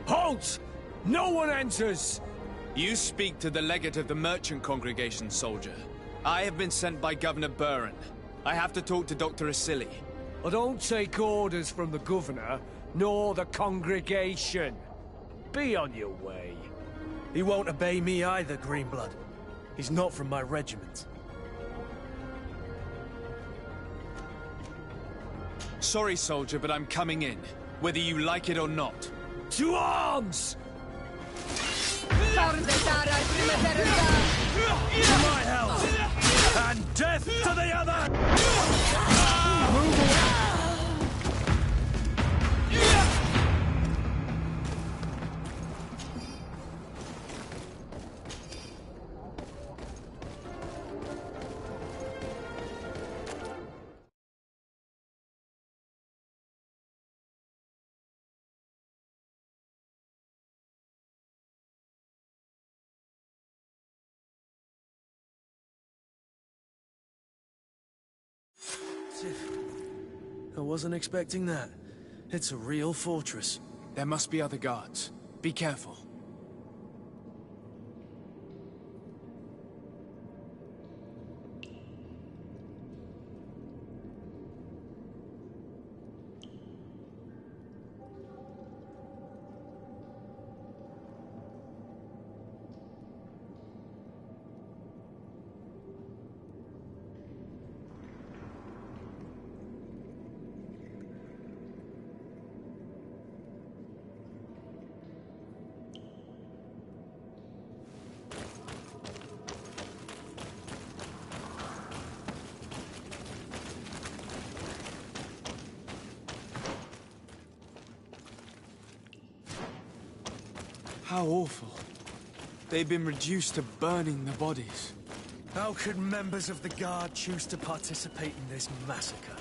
Halt! No one enters! You speak to the legate of the merchant congregation, soldier. I have been sent by Governor Buren. I have to talk to Dr. Asili. I don't take orders from the governor, nor the congregation. Be on your way. He won't obey me either, Greenblood. He's not from my regiment. Sorry, soldier, but I'm coming in, whether you like it or not. To arms! To my help! And death to the other! Move away! I wasn't expecting that. It's a real fortress. There must be other guards. Be careful. How awful. They've been reduced to burning the bodies. How could members of the Guard choose to participate in this massacre?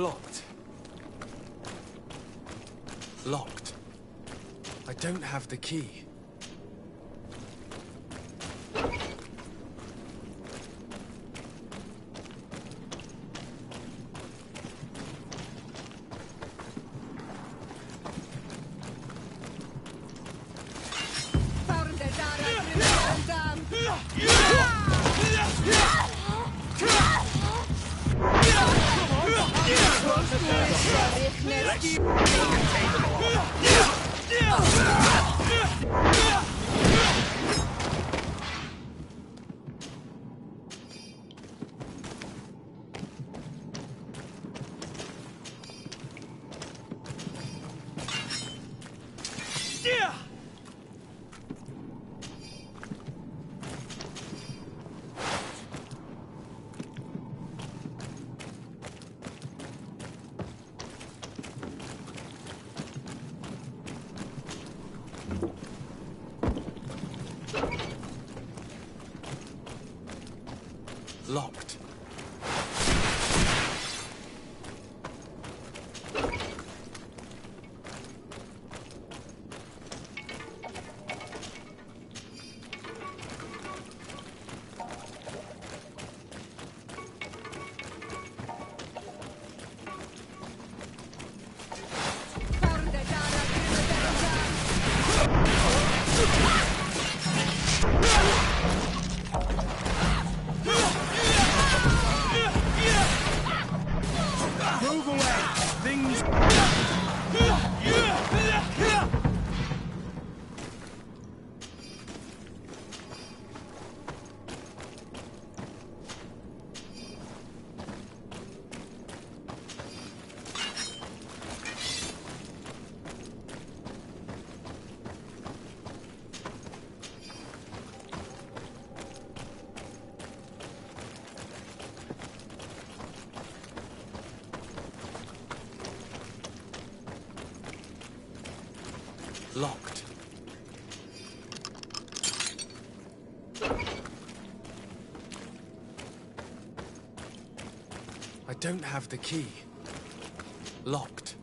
blocked. Locked. I don't have the key. Locked. Move away! Things... Locked. I don't have the key. Locked.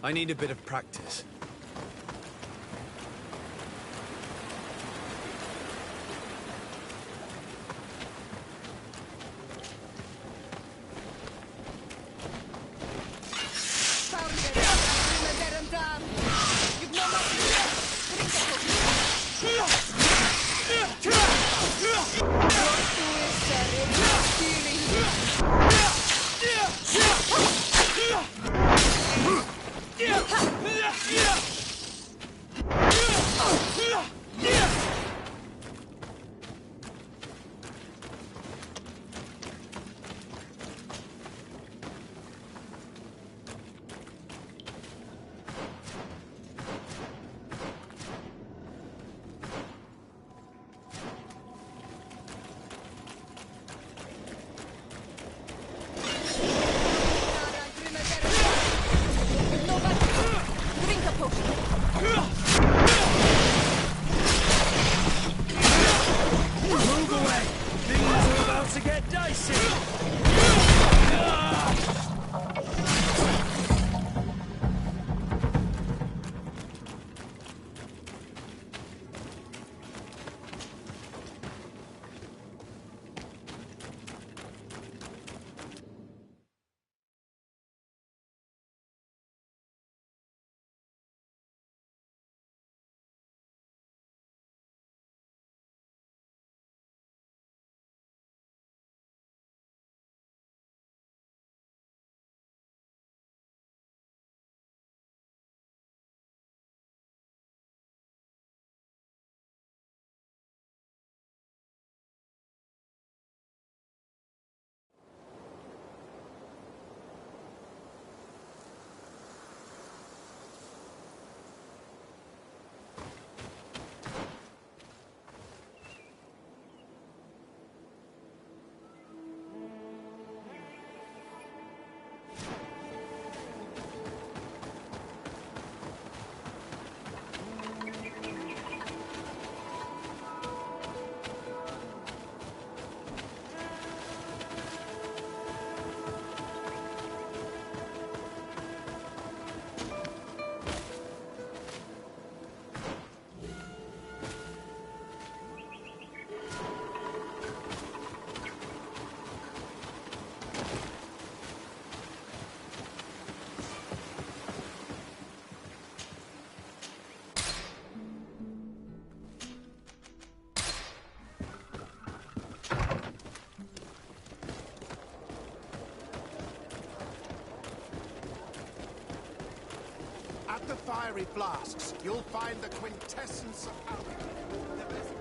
I need a bit of practice. At the fiery flasks, you'll find the quintessence of alchemy. The best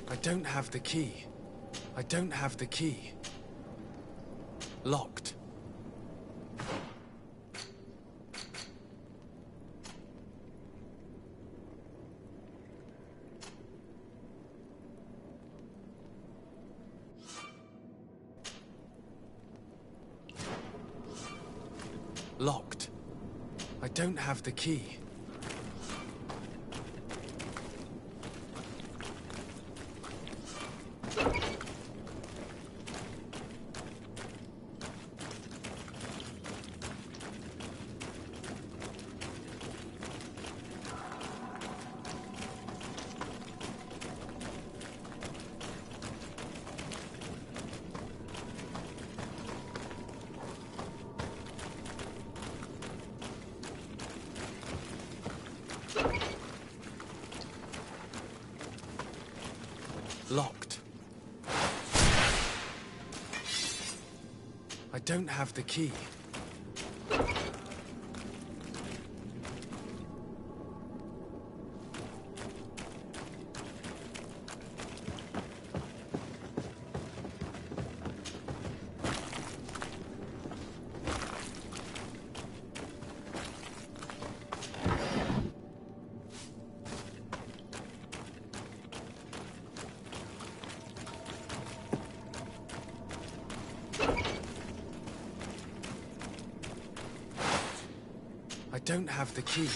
I don't have the key. I don't have the key. Locked. Locked. I don't have the key. Locked. I don't have the key. I don't have the key.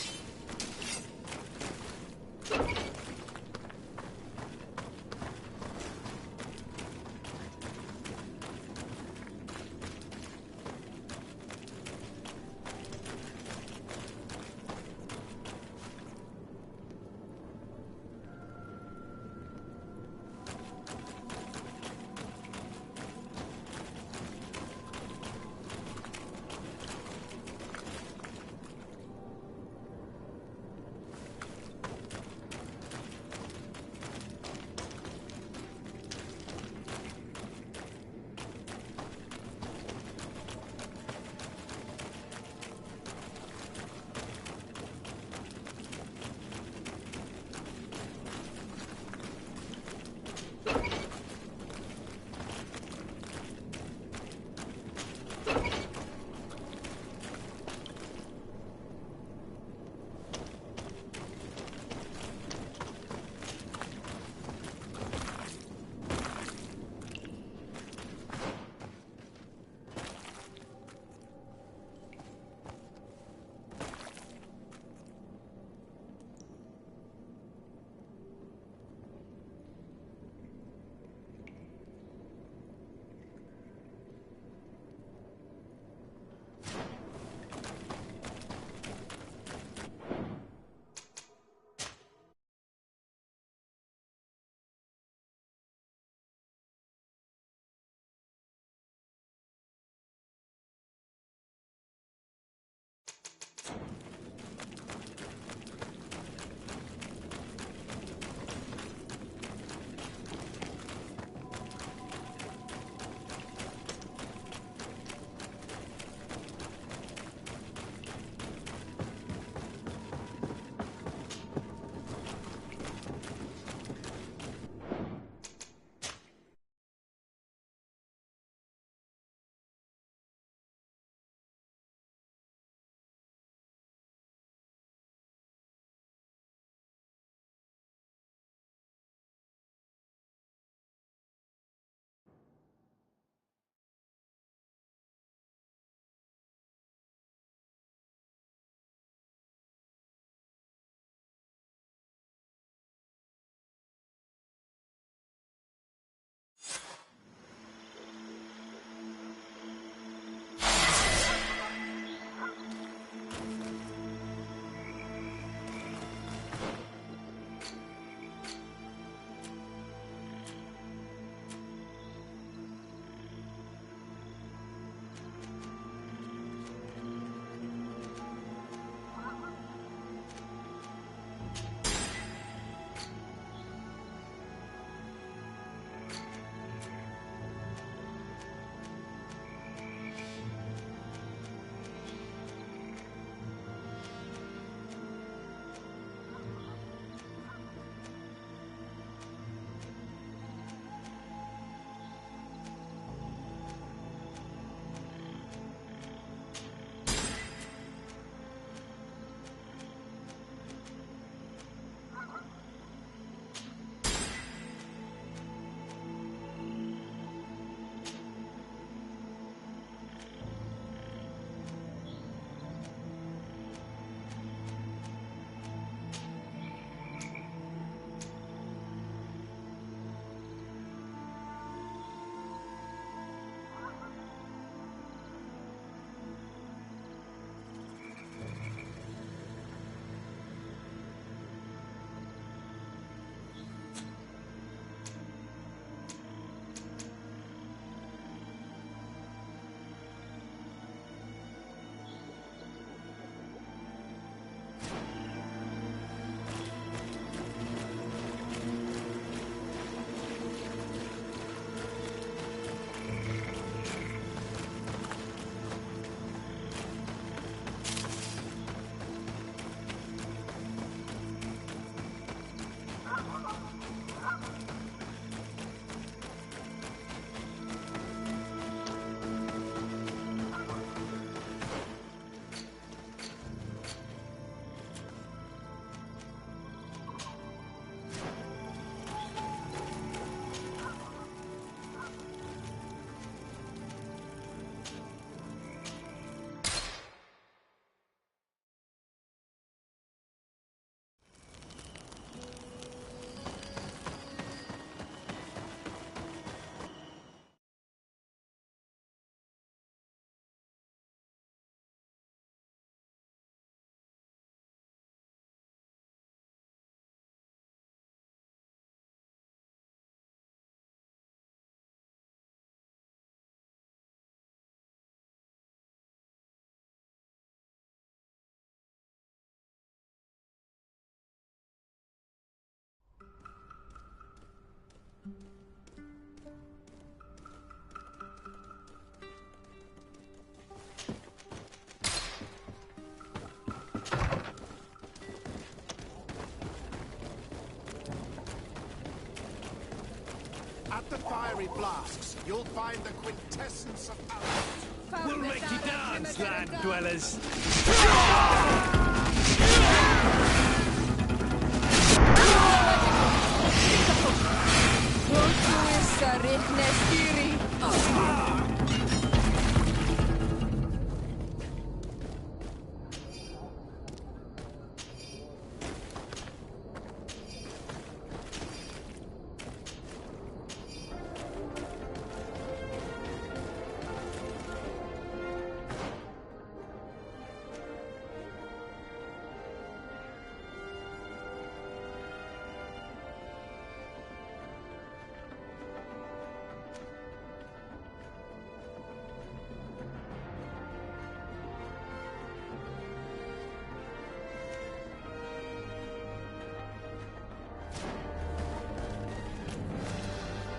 the fiery flasks, you'll find the quintessence of alchemy. We'll make you dance, land dwellers!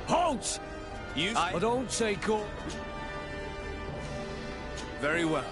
Halt! I don't take up. Very well.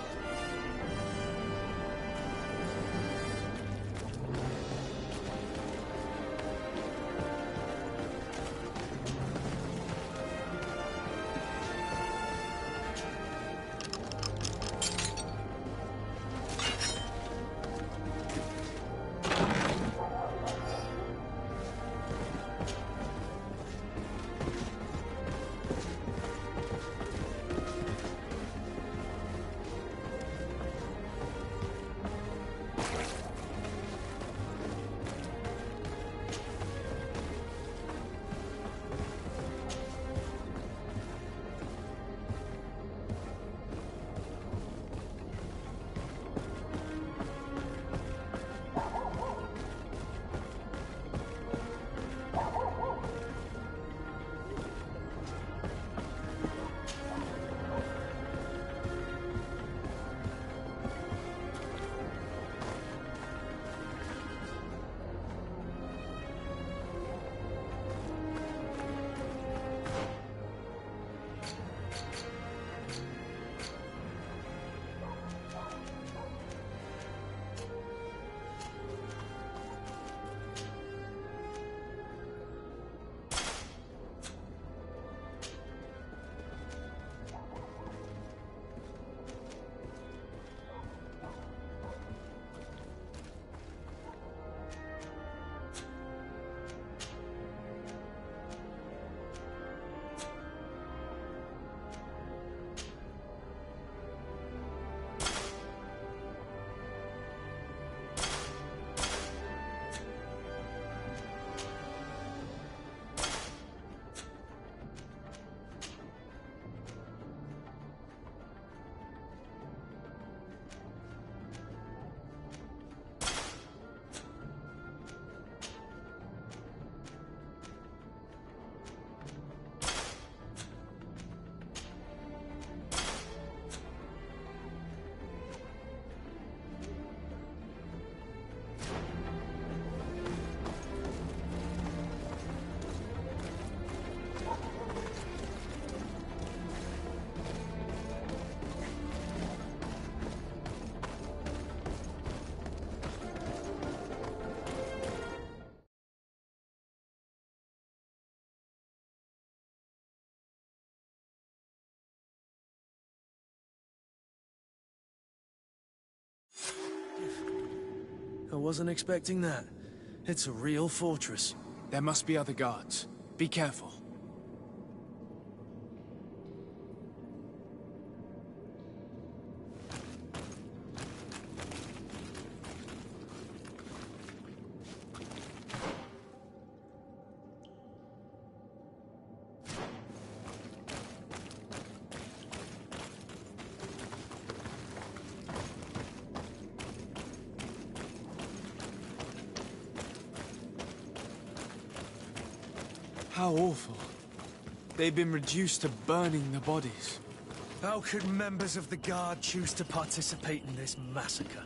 I wasn't expecting that. It's a real fortress. There must be other guards. Be careful. How awful. They've been reduced to burning the bodies. How could members of the Guard choose to participate in this massacre?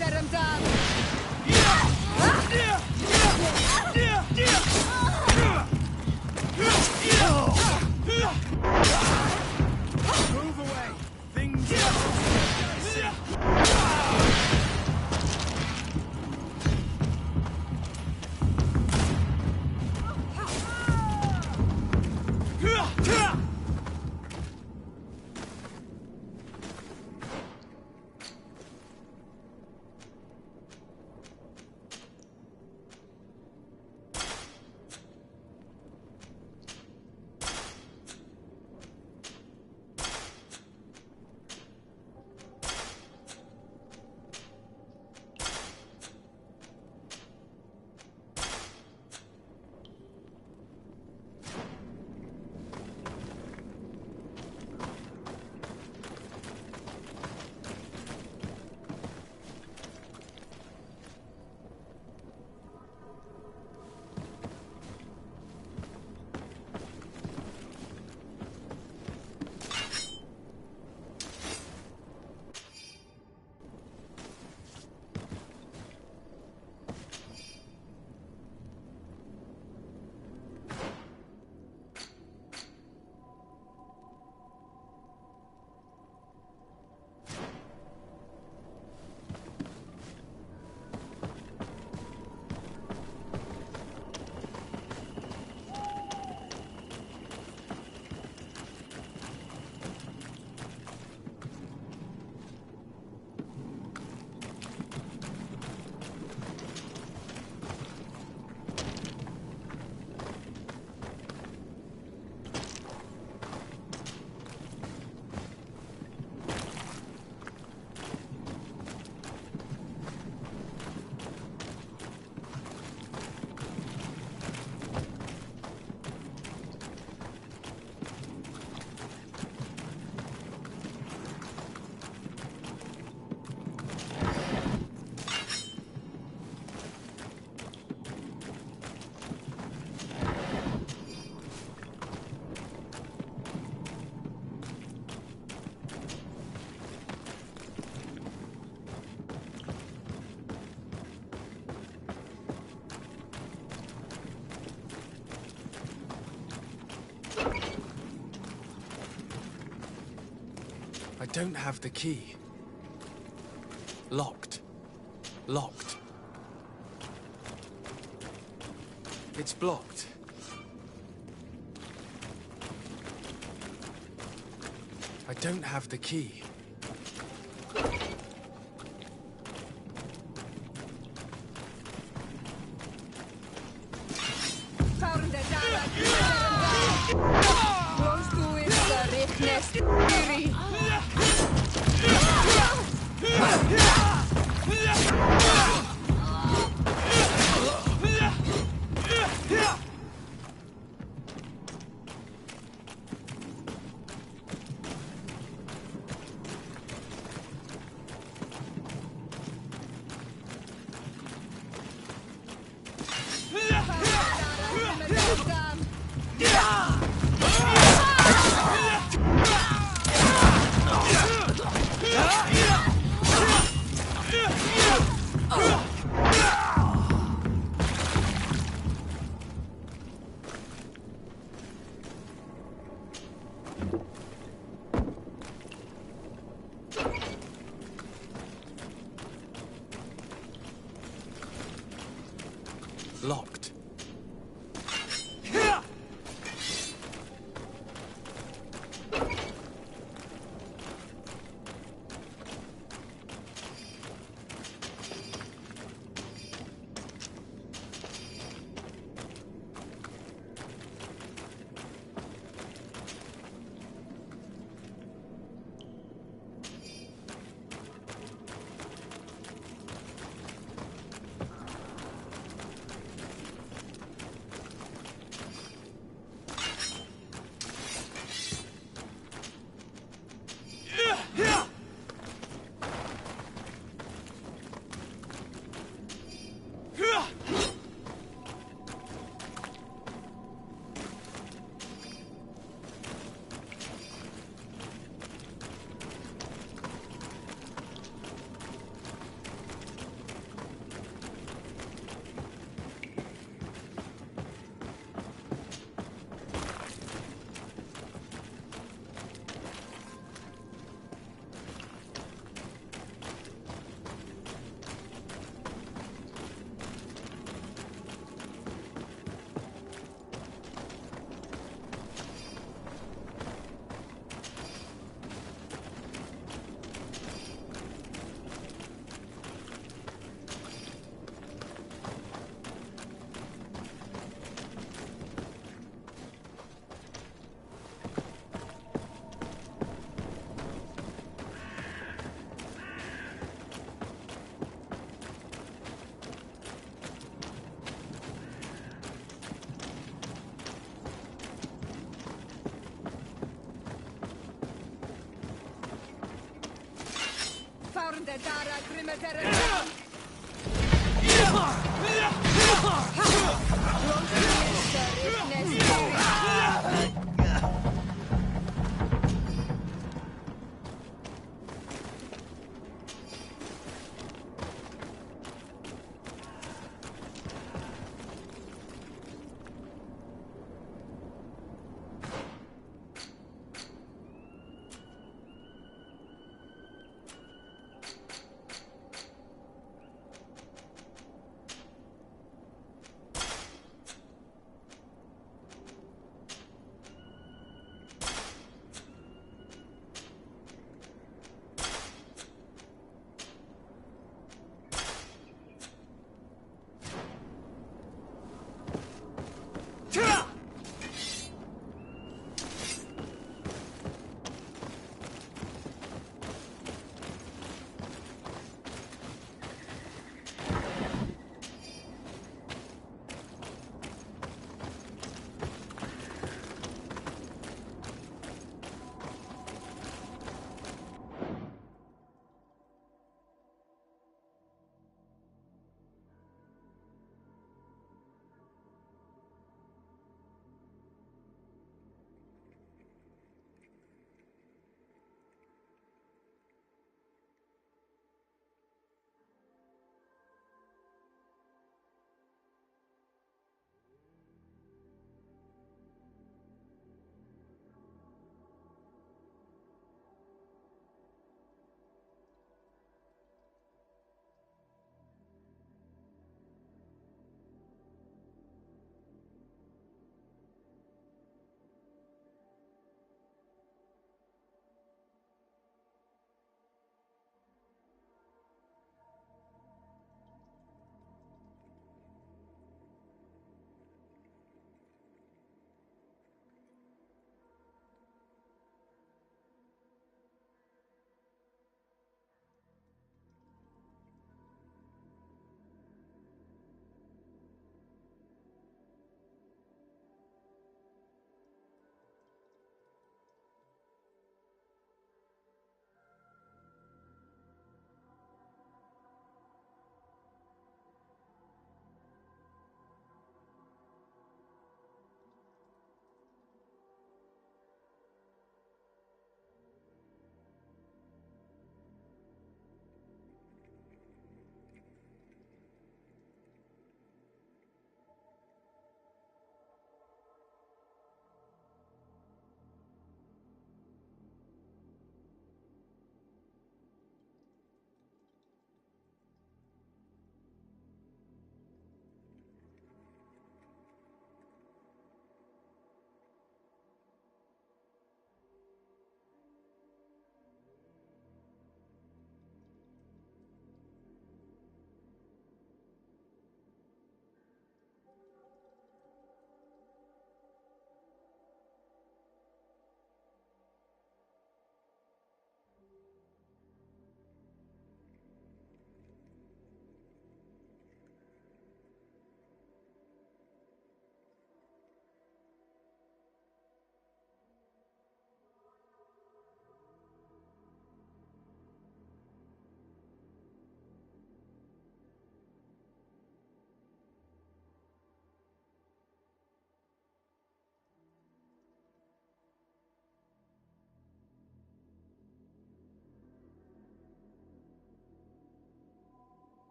Get him down! Move away! Things I don't have the key. Locked. Locked. It's blocked. I don't have the key. Close to it, the richness. Fury.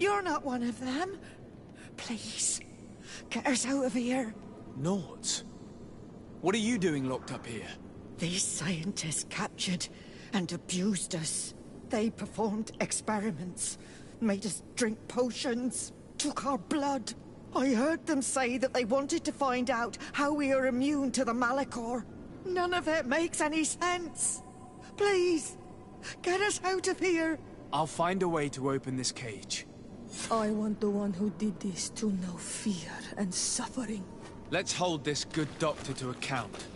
You're not one of them. Please, get us out of here. Nords? What are you doing locked up here? These scientists captured and abused us. They performed experiments, made us drink potions, took our blood. I heard them say that they wanted to find out how we are immune to the Malachor. None of it makes any sense. Please, get us out of here. I'll find a way to open this cage. I want the one who did this to know fear and suffering. Let's hold this good doctor to account.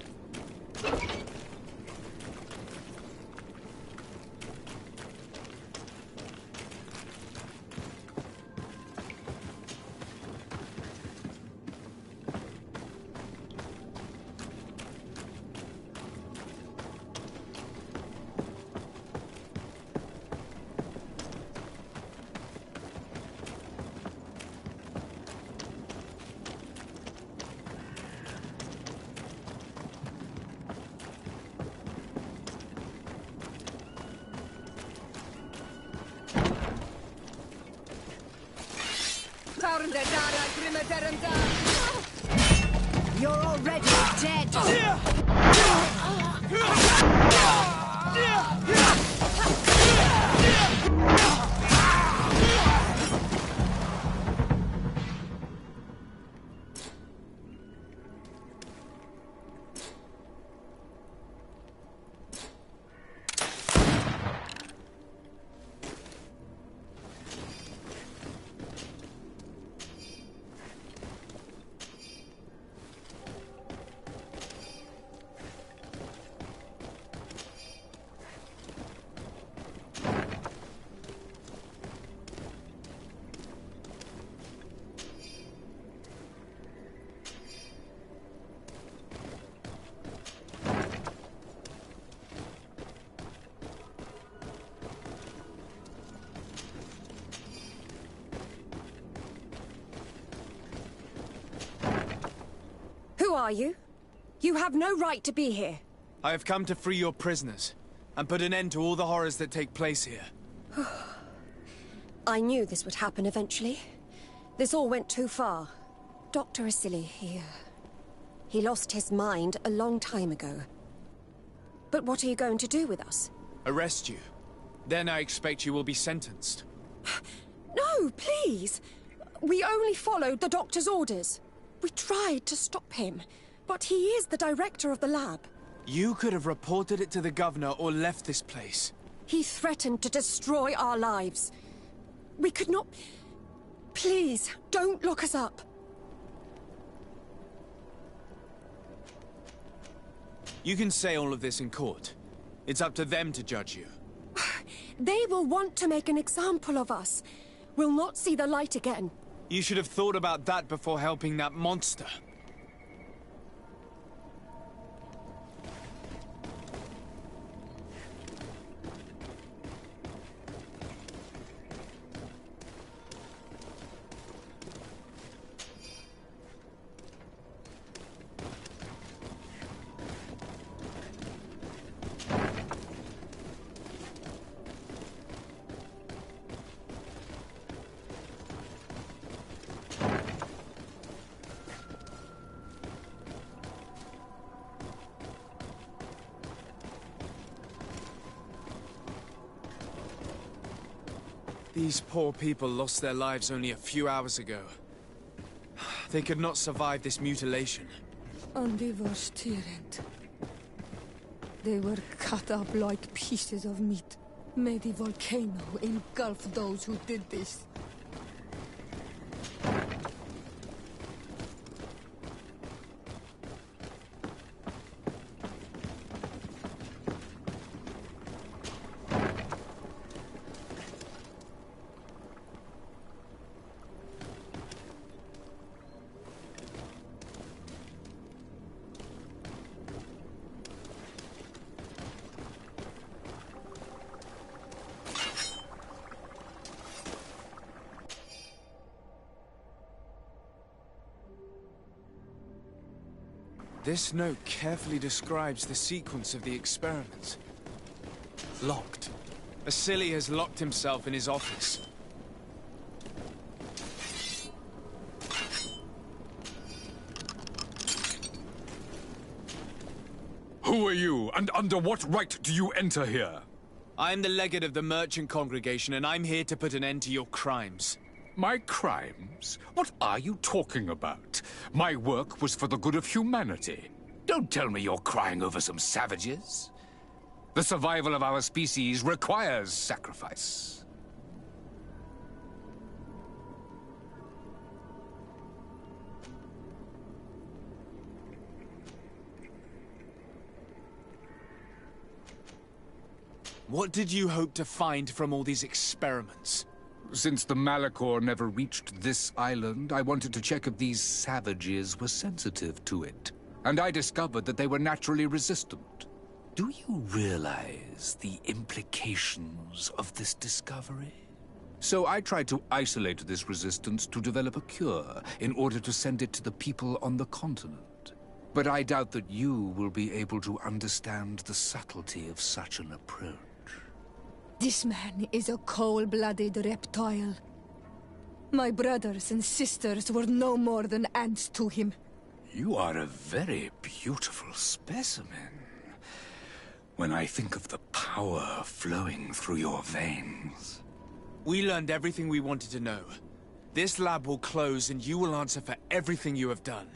You're already dead. Who are you? You have no right to be here. I have come to free your prisoners, and put an end to all the horrors that take place here. I knew this would happen eventually. This all went too far. Dr. Asili, he lost his mind a long time ago. But what are you going to do with us? Arrest you. Then I expect you will be sentenced. No, please! We only followed the doctor's orders. We tried to stop him, but he is the director of the lab. You could have reported it to the governor or left this place. He threatened to destroy our lives. We could not... Please, don't look us up. You can say all of this in court. It's up to them to judge you. They will want to make an example of us. We'll not see the light again. You should have thought about that before helping that monster. These poor people lost their lives only a few hours ago. They could not survive this mutilation. And they were tyrant. They were cut up like pieces of meat. May the volcano engulf those who did this. This note carefully describes the sequence of the experiments. Locked. Asili has locked himself in his office. Who are you, and under what right do you enter here? I'm the legate of the merchant congregation, and I'm here to put an end to your crimes. My crimes? What are you talking about? My work was for the good of humanity. Don't tell me you're crying over some savages. The survival of our species requires sacrifice. What did you hope to find from all these experiments? Since the Malachor never reached this island, I wanted to check if these savages were sensitive to it. And I discovered that they were naturally resistant. Do you realize the implications of this discovery? So I tried to isolate this resistance to develop a cure in order to send it to the people on the continent. But I doubt that you will be able to understand the subtlety of such an approach. This man is a cold-blooded reptile. My brothers and sisters were no more than ants to him. You are a very beautiful specimen. When I think of the power flowing through your veins. We learned everything we wanted to know. This lab will close and you will answer for everything you have done.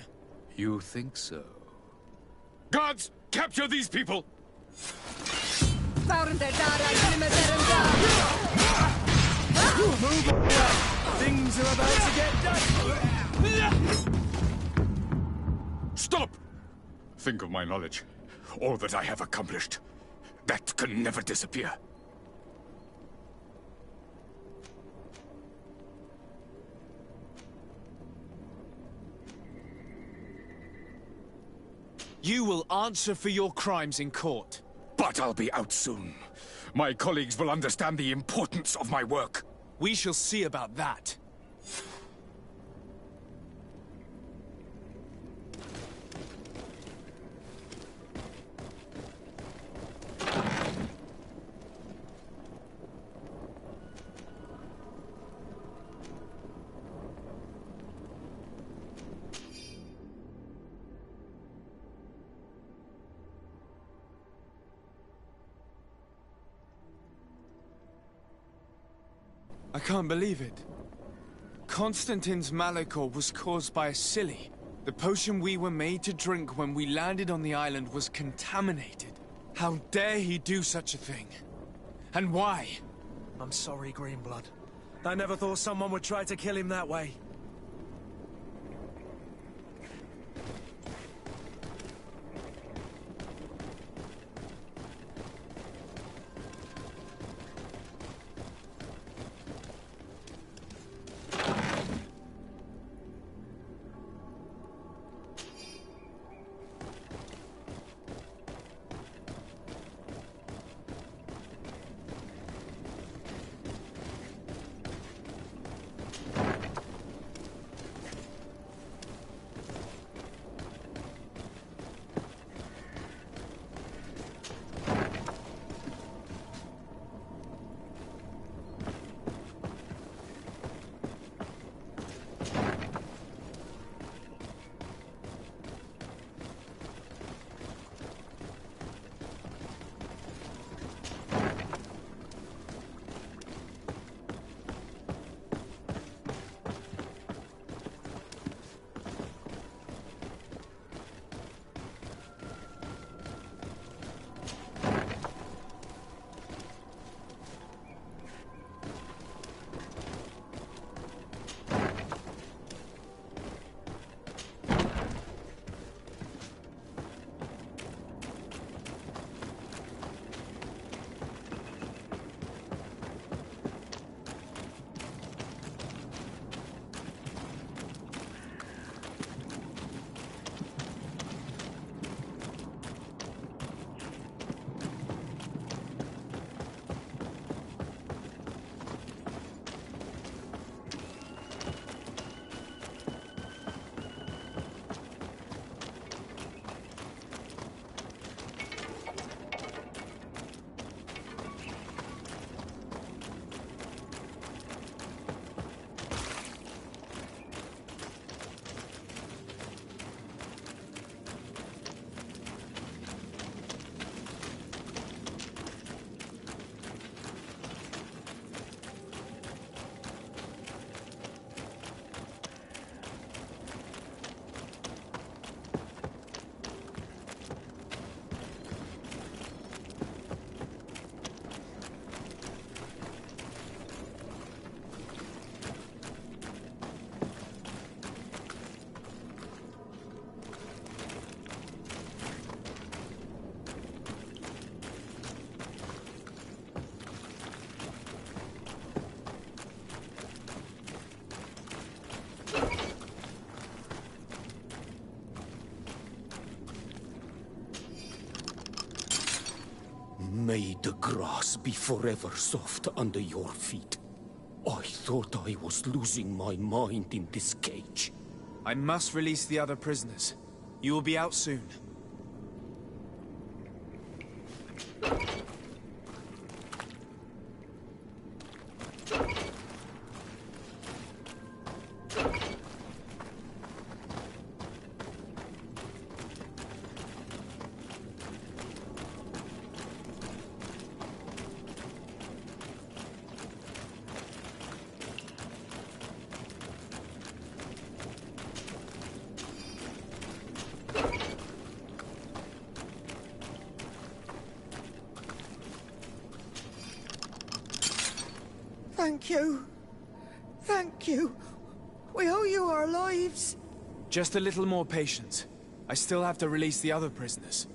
You think so? Guards, capture these people! Things are about to get done! Stop! Think of my knowledge. All that I have accomplished. That can never disappear. You will answer for your crimes in court. But I'll be out soon. My colleagues will understand the importance of my work. We shall see about that. I can't believe it. Constantine's Malachor was caused by a silly. The potion we were made to drink when we landed on the island was contaminated. How dare he do such a thing? And why? I'm sorry, Greenblood. I never thought someone would try to kill him that way. grass be forever soft under your feet. I thought I was losing my mind in this cage. I must release the other prisoners. You will be out soon. Thank you. Thank you. We owe you our lives. Just a little more patience. I still have to release the other prisoners.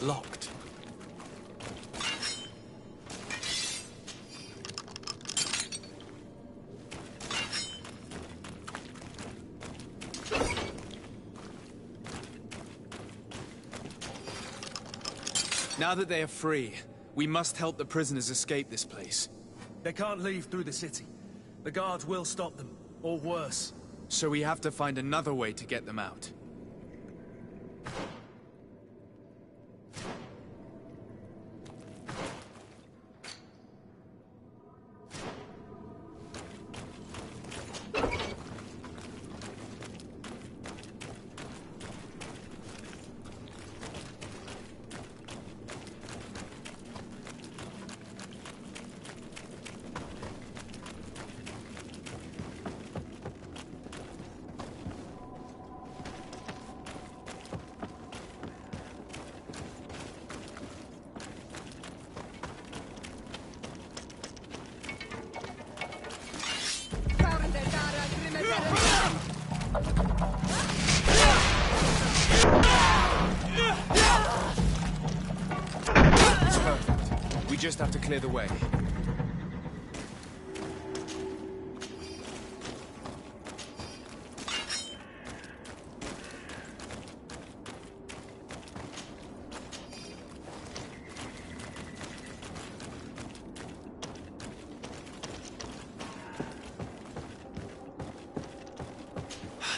Locked. Now that they are free, we must help the prisoners escape this place. They can't leave through the city. The guards will stop them, or worse. So we have to find another way to get them out. We just have to clear the way.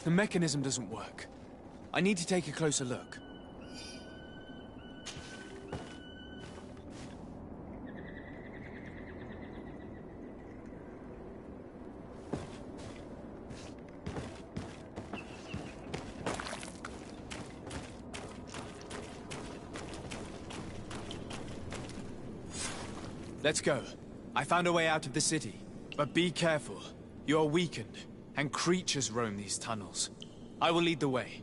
The mechanism doesn't work. I need to take a closer look. Let's go. I found a way out of the city. But be careful. You are weakened, and creatures roam these tunnels. I will lead the way.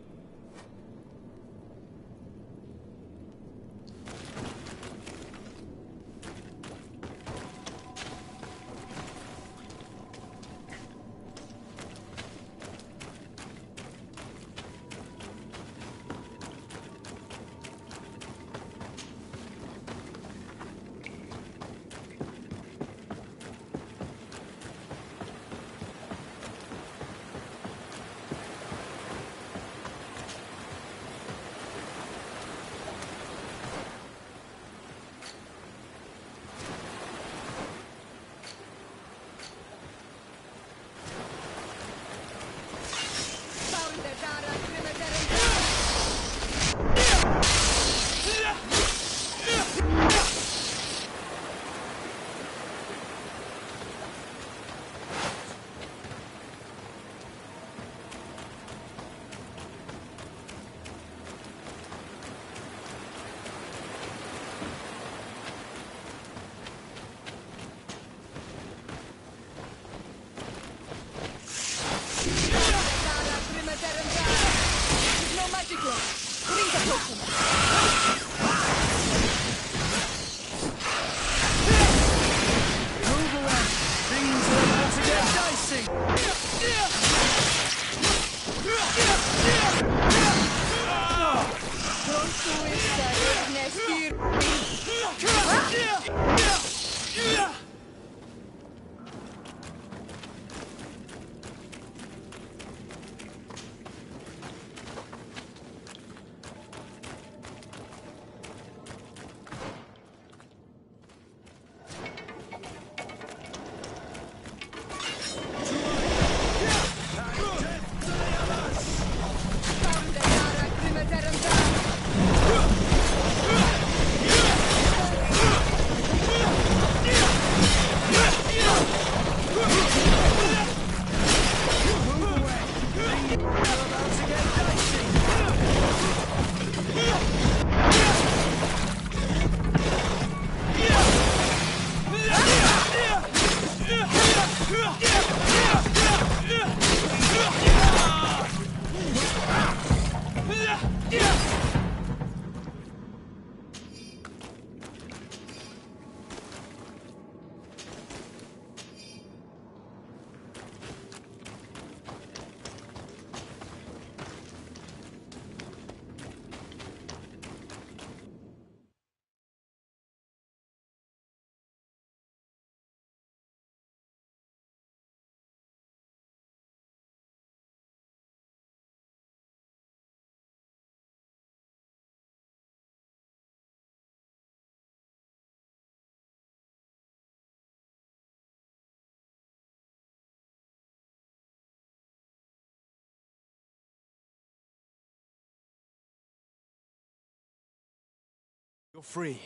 You're free.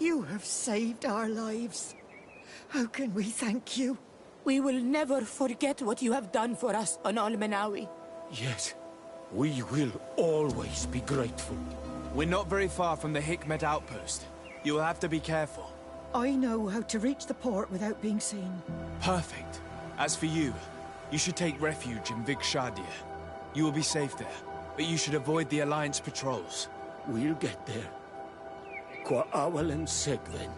You have saved our lives. How can we thank you? We will never forget what you have done for us on Almenawi. Yes, we will always be grateful. We're not very far from the Hikmet outpost. You'll have to be careful. I know how to reach the port without being seen. Perfect. As for you, you should take refuge in Vikshadia. You will be safe there, but you should avoid the Alliance patrols. We'll get there. Qua awalen segven.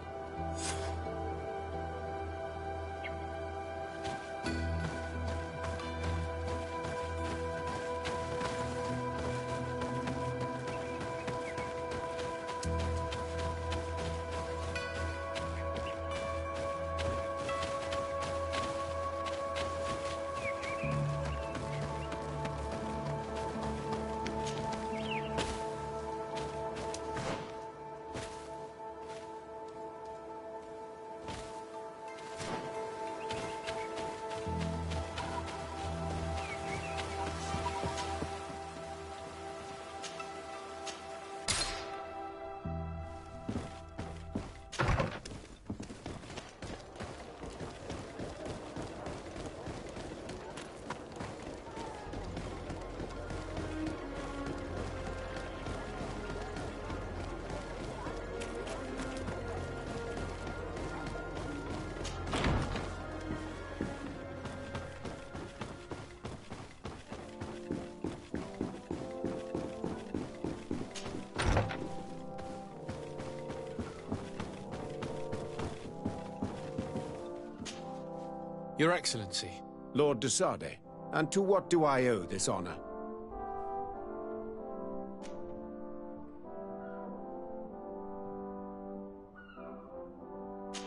Your Excellency. Lord de Sade, and to what do I owe this honor?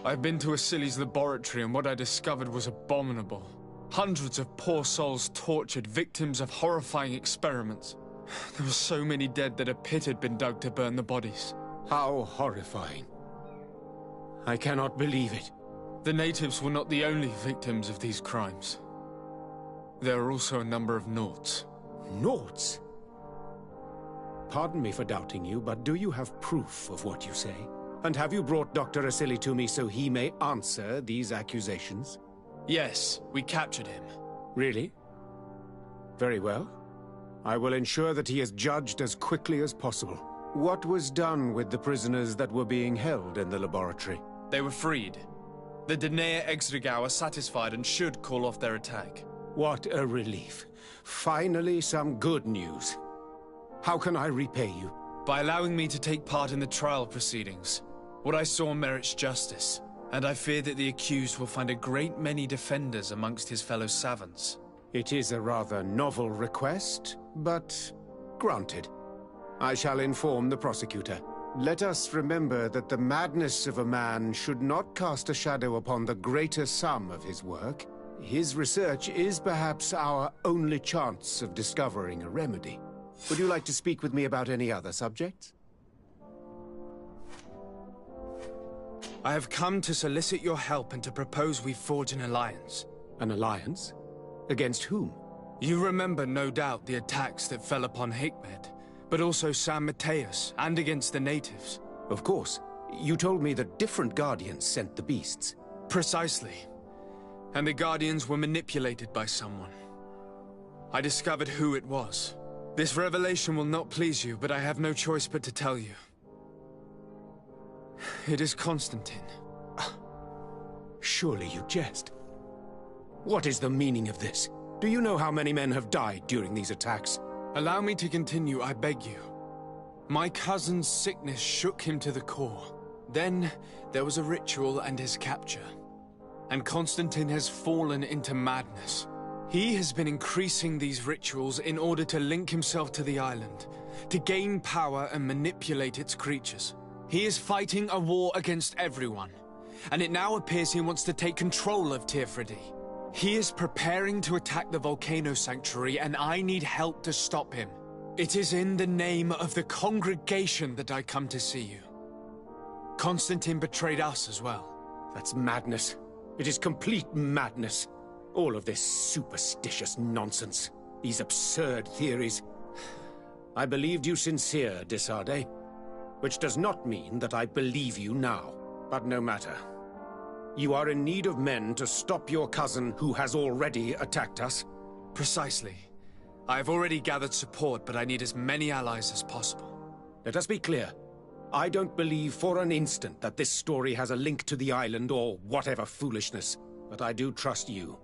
I've been to Asili's laboratory and what I discovered was abominable. Hundreds of poor souls tortured, victims of horrifying experiments. There were so many dead that a pit had been dug to burn the bodies. How horrifying. I cannot believe it. The natives were not the only victims of these crimes. There are also a number of Nauts. Nauts? Pardon me for doubting you, but do you have proof of what you say? And have you brought Dr. Asili to me so he may answer these accusations? Yes, we captured him. Really? Very well. I will ensure that he is judged as quickly as possible. What was done with the prisoners that were being held in the laboratory? They were freed. The Denea Exregao are satisfied and should call off their attack. What a relief. Finally, some good news. How can I repay you? By allowing me to take part in the trial proceedings. What I saw merits justice, and I fear that the accused will find a great many defenders amongst his fellow savants. It is a rather novel request, but granted. I shall inform the prosecutor. Let us remember that the madness of a man should not cast a shadow upon the greater sum of his work. His research is perhaps our only chance of discovering a remedy. Would you like to speak with me about any other subjects? I have come to solicit your help and to propose we forge an alliance. An alliance? Against whom? You remember, no doubt, the attacks that fell upon Hikmet, but also San Mateus, and against the natives. Of course. You told me that different Guardians sent the beasts. Precisely. And the Guardians were manipulated by someone. I discovered who it was. This revelation will not please you, but I have no choice but to tell you. It is Constantine. Surely you jest. What is the meaning of this? Do you know how many men have died during these attacks? Allow me to continue, I beg you. My cousin's sickness shook him to the core. Then, there was a ritual and his capture. And Constantine has fallen into madness. He has been increasing these rituals in order to link himself to the island, to gain power and manipulate its creatures. He is fighting a war against everyone, and it now appears he wants to take control of Tirfridi. He is preparing to attack the Volcano Sanctuary, and I need help to stop him. It is in the name of the congregation that I come to see you. Constantine betrayed us as well. That's madness. It is complete madness. All of this superstitious nonsense. These absurd theories. I believed you sincere, Desarde. Which does not mean that I believe you now. But no matter. You are in need of men to stop your cousin who has already attacked us? Precisely. I have already gathered support, but I need as many allies as possible. Let us be clear. I don't believe for an instant that this story has a link to the island or whatever foolishness, but I do trust you.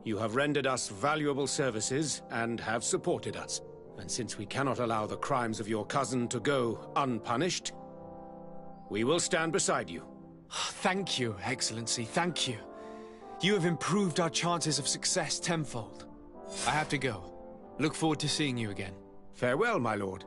You have rendered us valuable services and have supported us. And since we cannot allow the crimes of your cousin to go unpunished, we will stand beside you. Thank you, Excellency, thank you. You have improved our chances of success tenfold. I have to go. Look forward to seeing you again. Farewell, my lord.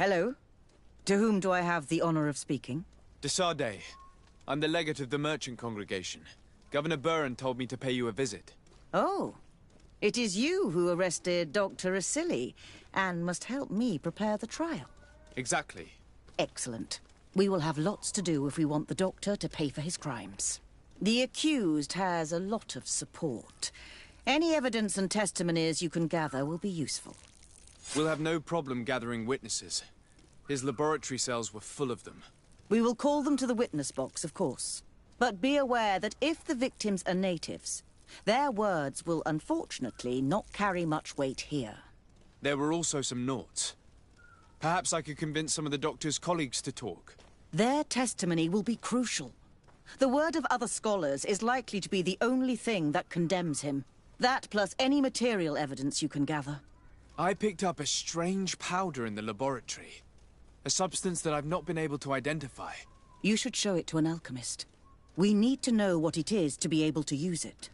Hello. To whom do I have the honor of speaking? Desarde. I'm the legate of the merchant congregation. Governor Buran told me to pay you a visit. Oh. It is you who arrested Dr. Asili and must help me prepare the trial. Exactly. Excellent. We will have lots to do if we want the doctor to pay for his crimes. The accused has a lot of support. Any evidence and testimonies you can gather will be useful. We'll have no problem gathering witnesses. His laboratory cells were full of them. We will call them to the witness box, of course. But be aware that if the victims are natives, their words will unfortunately not carry much weight here. There were also some Nauts. Perhaps I could convince some of the doctor's colleagues to talk. Their testimony will be crucial. The word of other scholars is likely to be the only thing that condemns him. That plus any material evidence you can gather. I picked up a strange powder in the laboratory. A substance that I've not been able to identify. You should show it to an alchemist. We need to know what it is to be able to use it.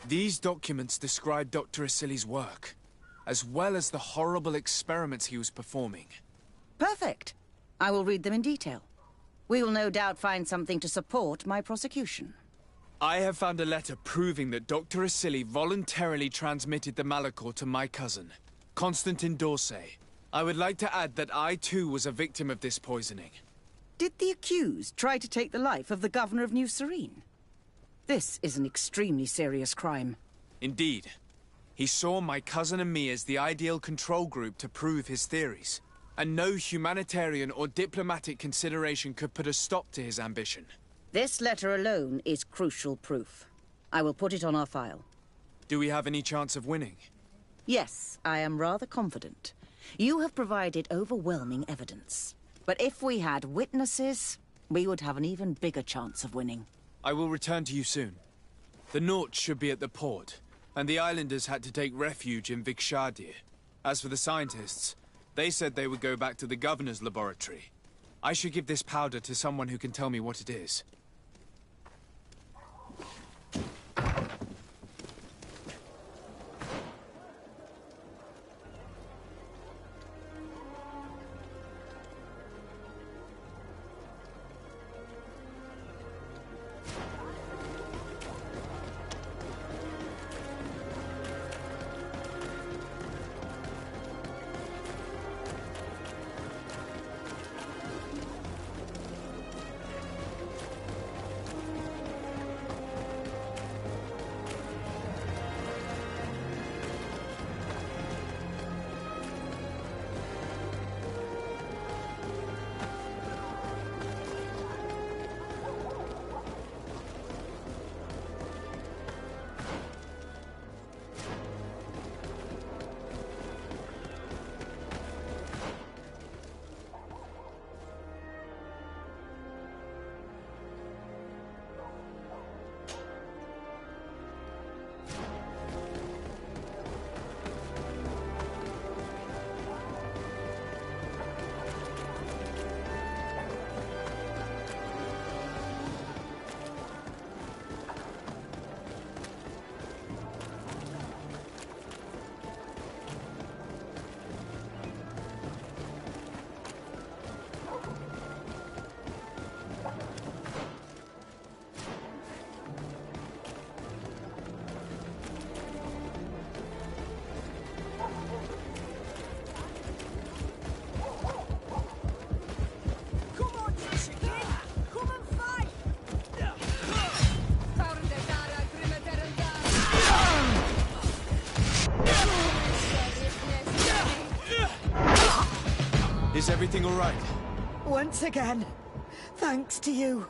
These documents describe Dr. Asili's work, as well as the horrible experiments he was performing. Perfect. I will read them in detail. We will no doubt find something to support my prosecution. I have found a letter proving that Dr. Asili voluntarily transmitted the Malachor to my cousin, Constantine d'Orsay. I would like to add that I too was a victim of this poisoning. Did the accused try to take the life of the governor of New Serene? This is an extremely serious crime. Indeed. He saw my cousin and me as the ideal control group to prove his theories. And no humanitarian or diplomatic consideration could put a stop to his ambition. This letter alone is crucial proof. I will put it on our file. Do we have any chance of winning? Yes, I am rather confident. You have provided overwhelming evidence. But if we had witnesses, we would have an even bigger chance of winning. I will return to you soon. The Nauts should be at the port, and the islanders had to take refuge in Vikshadir. As for the scientists, they said they would go back to the governor's laboratory. I should give this powder to someone who can tell me what it is. Is everything all right? Once again, thanks to you.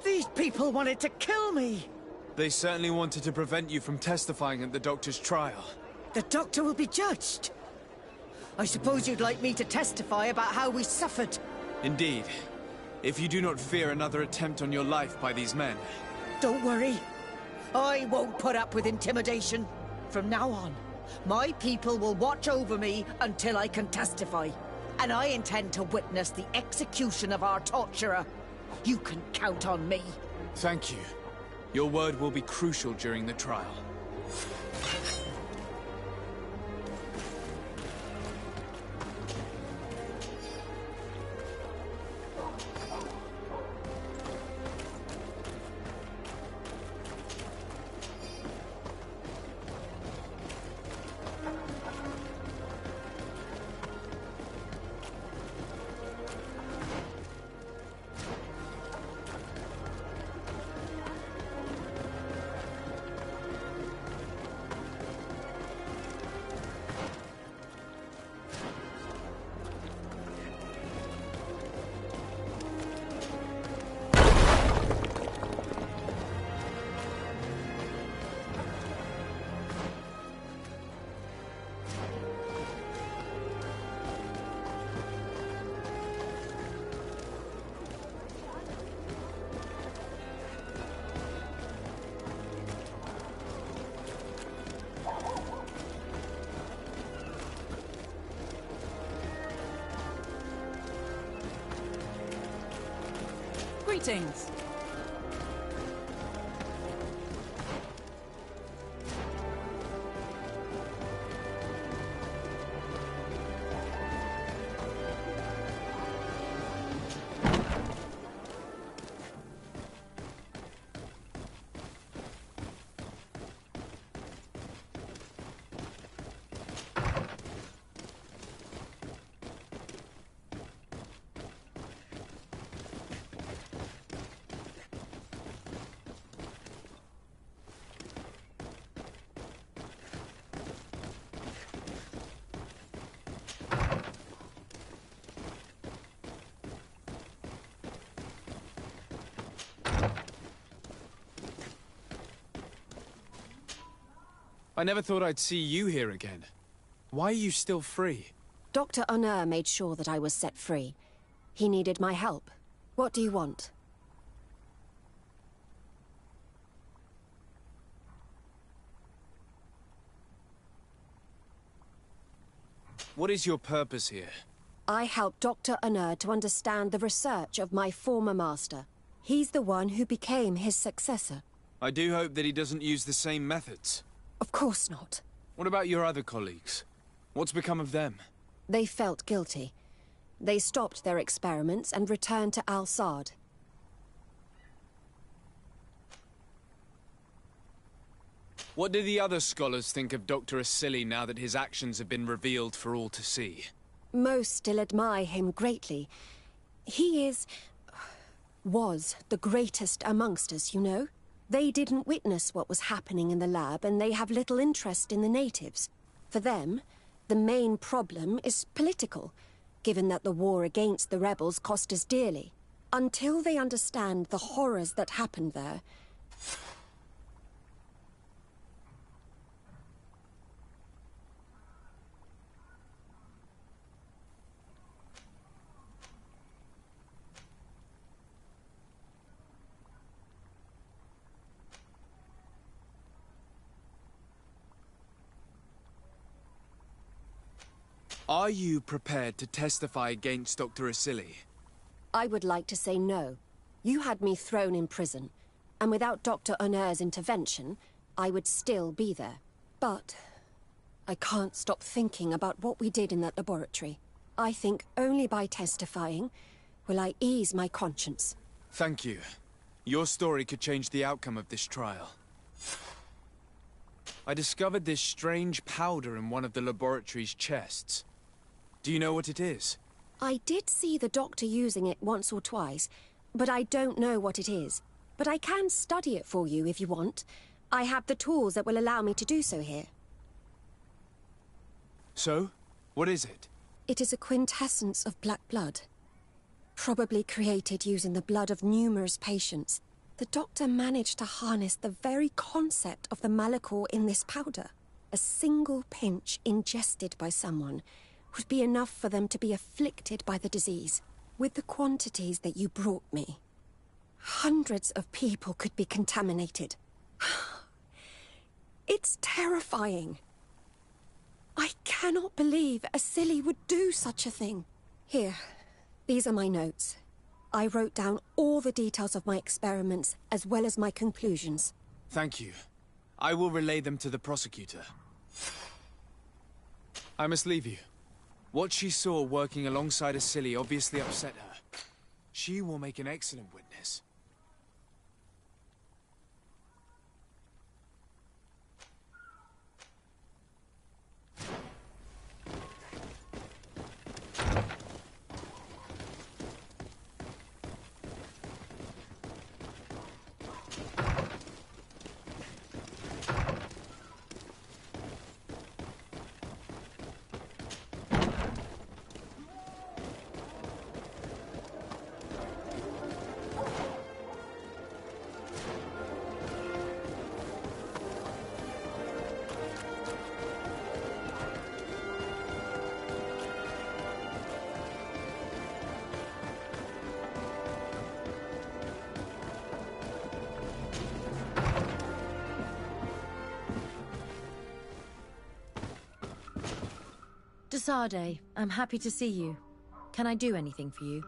These people wanted to kill me. They certainly wanted to prevent you from testifying at the doctor's trial. The doctor will be judged. I suppose you'd like me to testify about how we suffered. Indeed. If you do not fear another attempt on your life by these men. Don't worry. I won't put up with intimidation. From now on, my people will watch over me until I can testify. And I intend to witness the execution of our torturer. You can count on me. Thank you. Your word will be crucial during the trial. Greetings. I never thought I'd see you here again. Why are you still free? Dr. Honor made sure that I was set free. He needed my help. What do you want? What is your purpose here? I helped Dr. Honor to understand the research of my former master. He's the one who became his successor. I do hope that he doesn't use the same methods. Of course not. What about your other colleagues? What's become of them? They felt guilty. They stopped their experiments and returned to Al-Sad. What do the other scholars think of Dr. Asili now that his actions have been revealed for all to see? Most still admire him greatly. He was the greatest amongst us, you know? They didn't witness what was happening in the lab, and they have little interest in the natives. For them, the main problem is political, given that the war against the rebels cost us dearly. Until they understand the horrors that happened there, Are you prepared to testify against Dr. Asili? I would like to say no. You had me thrown in prison, and without Dr. Honor's intervention, I would still be there. But I can't stop thinking about what we did in that laboratory. I think only by testifying will I ease my conscience. Thank you. Your story could change the outcome of this trial. I discovered this strange powder in one of the laboratory's chests. Do you know what it is? I did see the doctor using it once or twice, but I don't know what it is. But I can study it for you if you want. I have the tools that will allow me to do so here. So? What is it? It is a quintessence of black blood. Probably created using the blood of numerous patients. The doctor managed to harness the very concept of the Malachor in this powder. A single pinch ingested by someone would be enough for them to be afflicted by the disease. With the quantities that you brought me, hundreds of people could be contaminated. It's terrifying. I cannot believe Asili would do such a thing. Here, these are my notes. I wrote down all the details of my experiments, as well as my conclusions. Thank you. I will relay them to the prosecutor. I must leave you. What she saw working alongside Asili obviously upset her. She will make an excellent witness. Desade, I'm happy to see you. Can I do anything for you?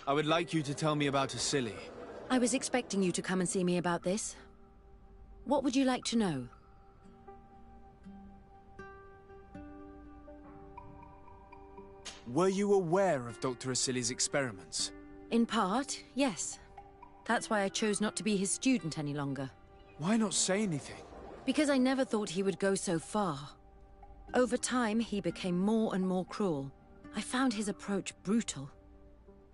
I would like you to tell me about Asili. I was expecting you to come and see me about this. What would you like to know? Were you aware of Dr. Asili's experiments? In part, yes. That's why I chose not to be his student any longer. Why not say anything? Because I never thought he would go so far. Over time, he became more and more cruel. I found his approach brutal.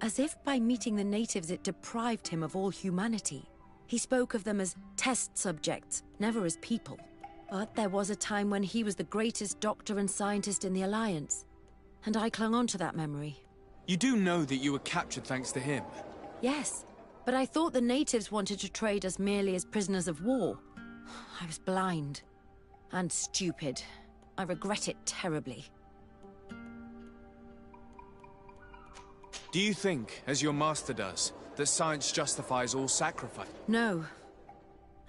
As if by meeting the natives it deprived him of all humanity. He spoke of them as test subjects, never as people. But there was a time when he was the greatest doctor and scientist in the Alliance. And I clung on to that memory. You do know that you were captured thanks to him? Yes, But I thought the natives wanted to trade us merely as prisoners of war. I was blind. And stupid. I regret it terribly. Do you think, as your master does, that science justifies all sacrifice? No.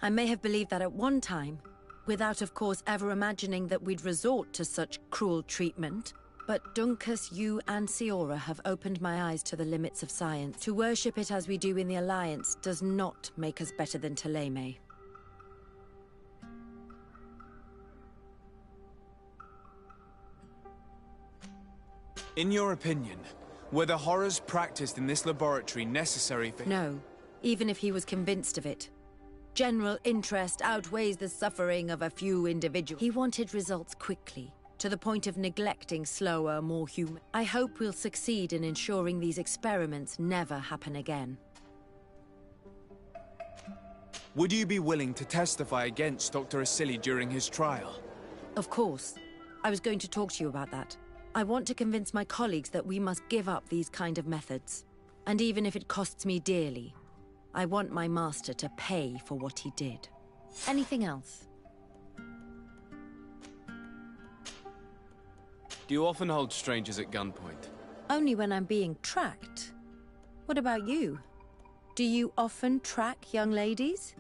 I may have believed that at one time, without of course ever imagining that we'd resort to such cruel treatment. But Dunkus, you and Siora have opened my eyes to the limits of science. To worship it as we do in the Alliance does not make us better than Thélème. In your opinion, were the horrors practiced in this laboratory necessary for— No, even if he was convinced of it. General interest outweighs the suffering of a few individuals. He wanted results quickly, to the point of neglecting slower, more human. I hope we'll succeed in ensuring these experiments never happen again. Would you be willing to testify against Dr. Asili during his trial? Of course. I was going to talk to you about that. I want to convince my colleagues that we must give up these kind of methods. And even if it costs me dearly, I want my master to pay for what he did. Anything else? Do you often hold strangers at gunpoint? Only when I'm being tracked. What about you? Do you often track young ladies?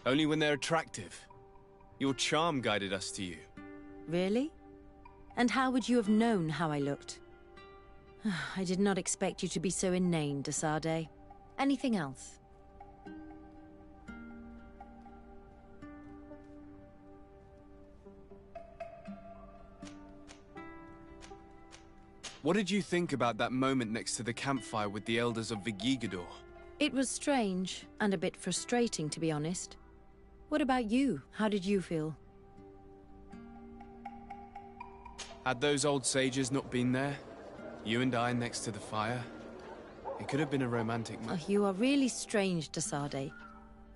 Only when they're attractive. Your charm guided us to you. Really? And how would you have known how I looked? I did not expect you to be so inane, de Sardet. Anything else? What did you think about that moment next to the campfire with the elders of Vigigador? It was strange, and a bit frustrating, to be honest. What about you? How did you feel? Had those old sages not been there? You and I next to the fire? It could have been a romantic moment. You are really strange, de Sardet.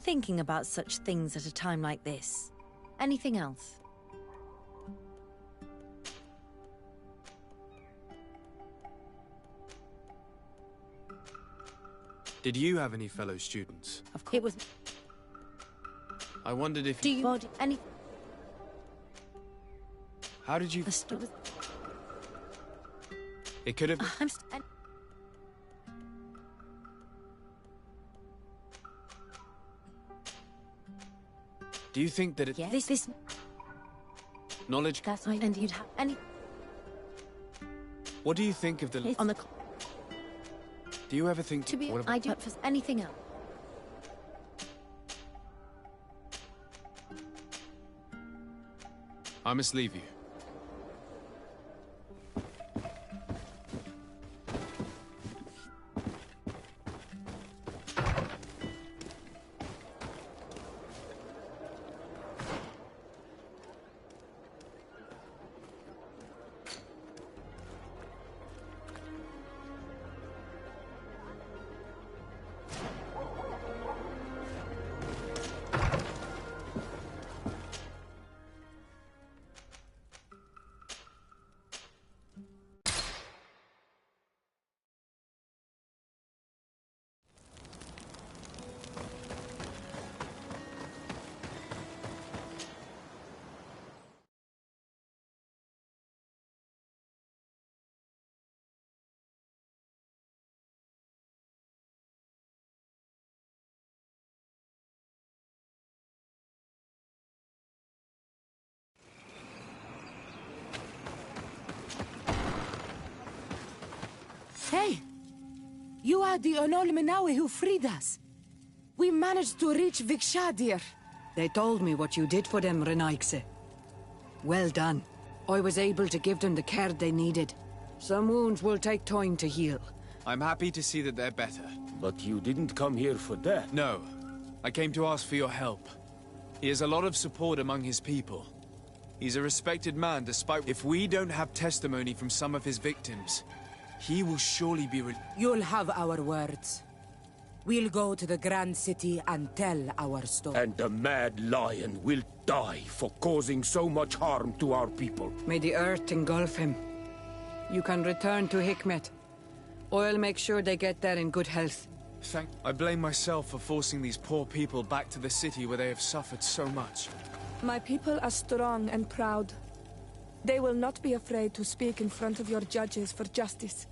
Thinking about such things at a time like this. Anything else? Did you have any fellow students? Of course. It was... I wondered if Do you body any... How did you... It could have... Do you think that it... Yes. This... Knowledge... That's right. And you'd have any... What do you think of the... On the... Do you ever think... To be... What I do... For anything else. I must leave you. Hey! You are the Onol Menawi who freed us. We managed to reach Vikshadir. They told me what you did for them, Renaikse. Well done. I was able to give them the care they needed. Some wounds will take time to heal. I'm happy to see that they're better. But you didn't come here for that. No. I came to ask for your help. He has a lot of support among his people. He's a respected man despite... If we don't have testimony from some of his victims, he will surely be... You'll have our words. We'll go to the Grand City and tell our story. And the Mad Lion will die for causing so much harm to our people. May the earth engulf him. You can return to Hikmet. I'll make sure they get there in good health. I blame myself for forcing these poor people back to the city where they have suffered so much. My people are strong and proud. They will not be afraid to speak in front of your judges for justice.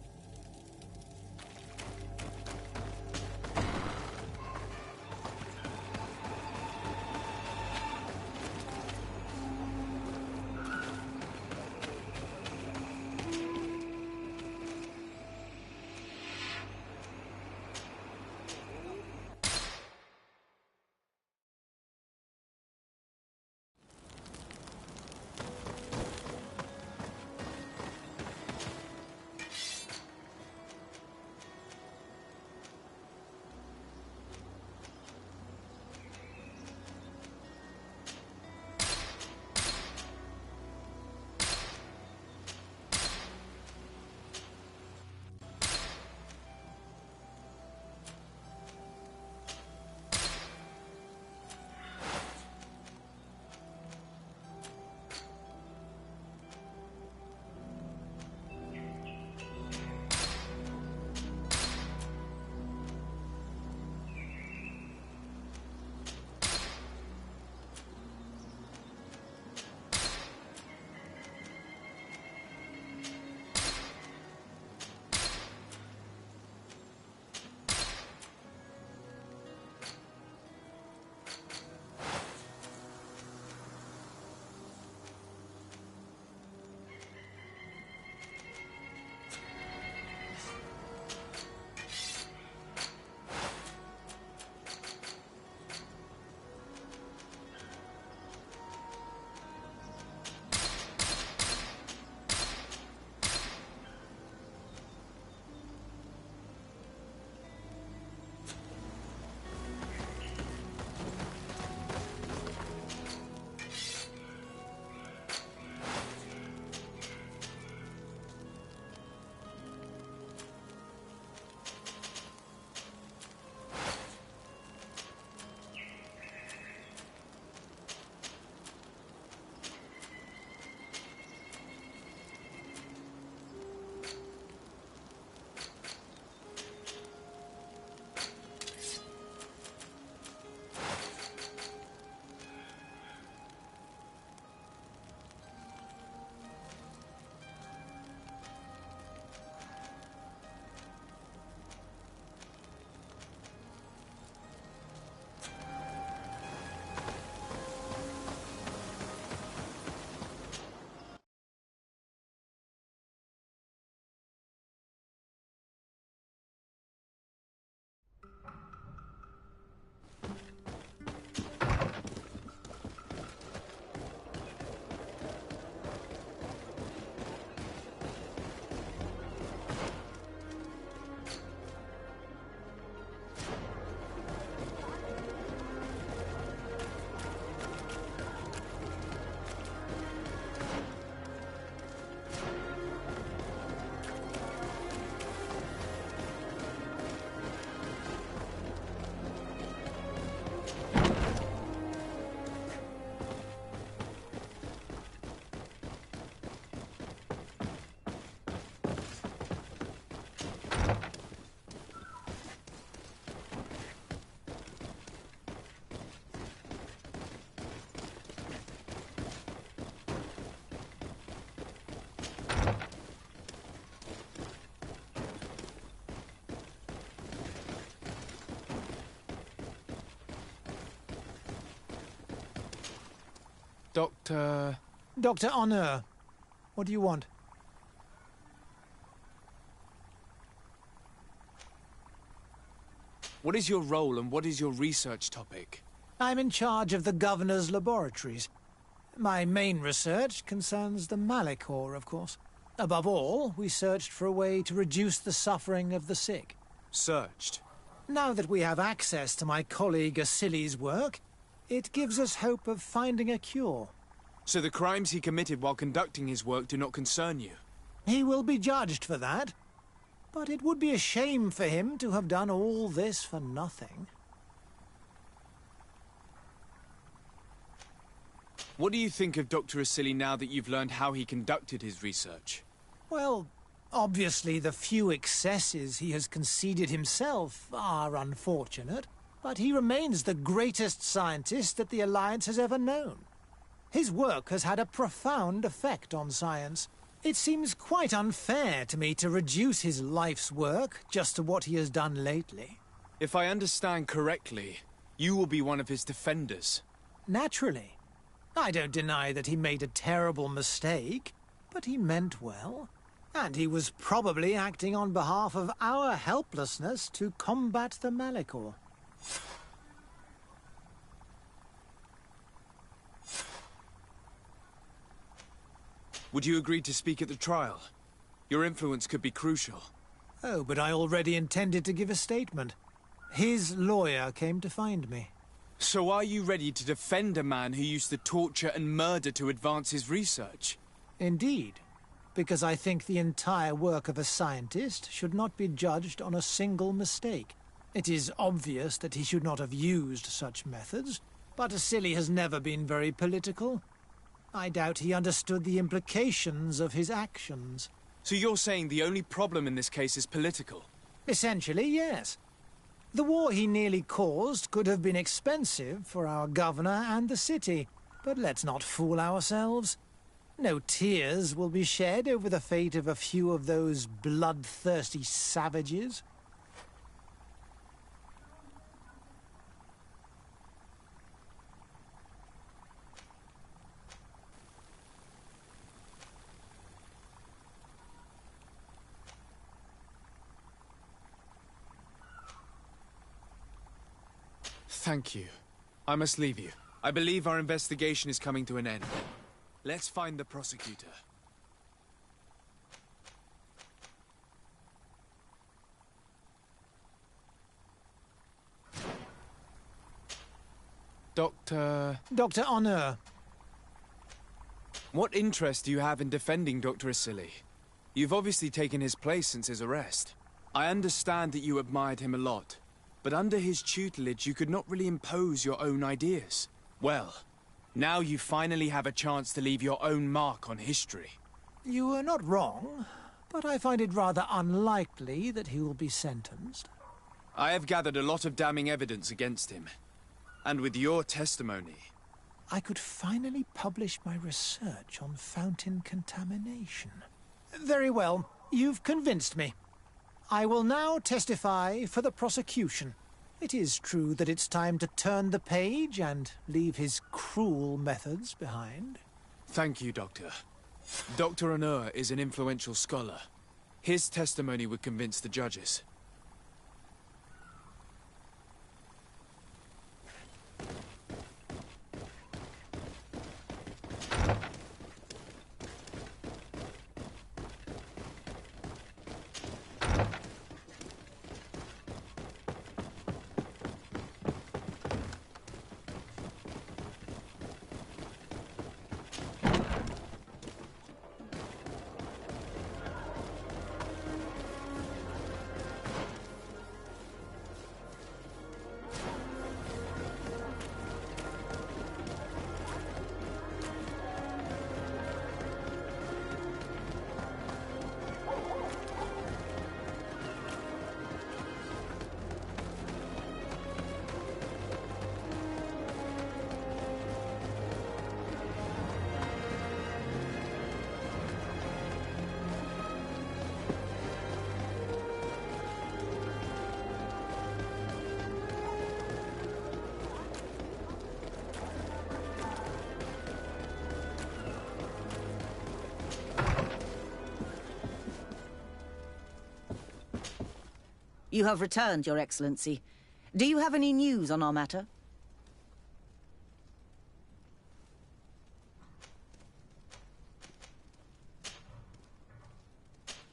Dr. Dr. Honor, what do you want? What is your role and what is your research topic? I'm in charge of the Governor's laboratories. My main research concerns the Malachor, of course. Above all, we searched for a way to reduce the suffering of the sick. Searched? Now that we have access to my colleague Asili's work, it gives us hope of finding a cure. So the crimes he committed while conducting his work do not concern you? He will be judged for that. But it would be a shame for him to have done all this for nothing. What do you think of Dr. Asili now that you've learned how he conducted his research? Well, obviously the few excesses he has conceded himself are unfortunate, but he remains the greatest scientist that the Alliance has ever known. His work has had a profound effect on science. It seems quite unfair to me to reduce his life's work just to what he has done lately. If I understand correctly, you will be one of his defenders. Naturally. I don't deny that he made a terrible mistake, but he meant well. And he was probably acting on behalf of our helplessness to combat the Malachor. Would you agree to speak at the trial? Your influence could be crucial. Oh, but I already intended to give a statement. His lawyer came to find me. So are you ready to defend a man who used to torture and murder to advance his research? Indeed, because I think the entire work of a scientist should not be judged on a single mistake. It is obvious that he should not have used such methods, but Asili has never been very political. I doubt he understood the implications of his actions. So you're saying the only problem in this case is political? Essentially, yes. The war he nearly caused could have been expensive for our governor and the city, but let's not fool ourselves. No tears will be shed over the fate of a few of those bloodthirsty savages. Thank you. I must leave you. I believe our investigation is coming to an end. Let's find the prosecutor. Dr. Honor. What interest do you have in defending Dr. Asili? You've obviously taken his place since his arrest. I understand that you admired him a lot, but under his tutelage you could not really impose your own ideas. Well, now you finally have a chance to leave your own mark on history. You were not wrong, but I find it rather unlikely that he will be sentenced. I have gathered a lot of damning evidence against him. And with your testimony... I could finally publish my research on fountain contamination. Very well, you've convinced me. I will now testify for the prosecution. It is true that it's time to turn the page and leave his cruel methods behind. Thank you, Doctor. Dr. Honor is an influential scholar. His testimony would convince the judges. You have returned, Your Excellency. Do you have any news on our matter?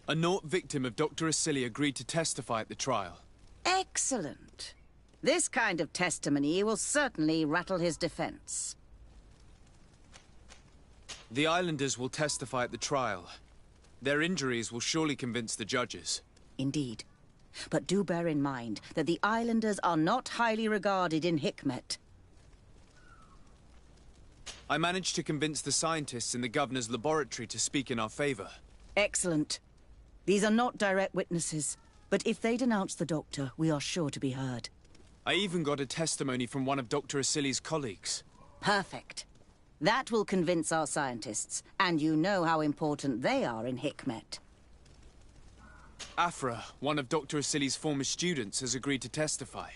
A Nort victim of Dr. Asili agreed to testify at the trial. Excellent. This kind of testimony will certainly rattle his defense. The islanders will testify at the trial. Their injuries will surely convince the judges. Indeed. But do bear in mind that the islanders are not highly regarded in Hikmet. I managed to convince the scientists in the governor's laboratory to speak in our favor. Excellent. These are not direct witnesses, but if they denounce the doctor, we are sure to be heard. I even got a testimony from one of Dr. Asili's colleagues. Perfect. That will convince our scientists, and you know how important they are in Hikmet. Afra, one of Dr. Asili's former students, has agreed to testify.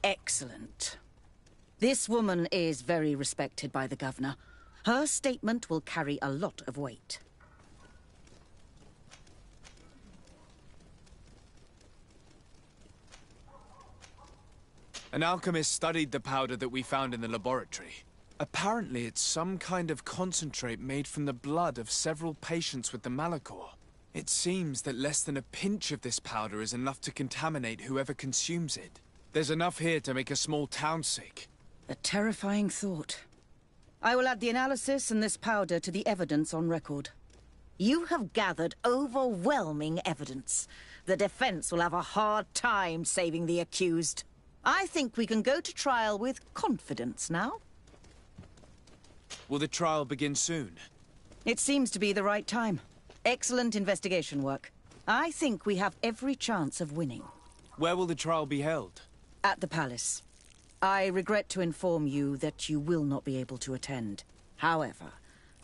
Excellent. This woman is very respected by the governor. Her statement will carry a lot of weight. An alchemist studied the powder that we found in the laboratory. Apparently, it's some kind of concentrate made from the blood of several patients with the Malachor. It seems that less than a pinch of this powder is enough to contaminate whoever consumes it. There's enough here to make a small town sick. A terrifying thought. I will add the analysis and this powder to the evidence on record. You have gathered overwhelming evidence. The defense will have a hard time saving the accused. I think we can go to trial with confidence now. Will the trial begin soon? It seems to be the right time. Excellent investigation work. I think we have every chance of winning. Where will the trial be held? At the palace. I regret to inform you that you will not be able to attend. However,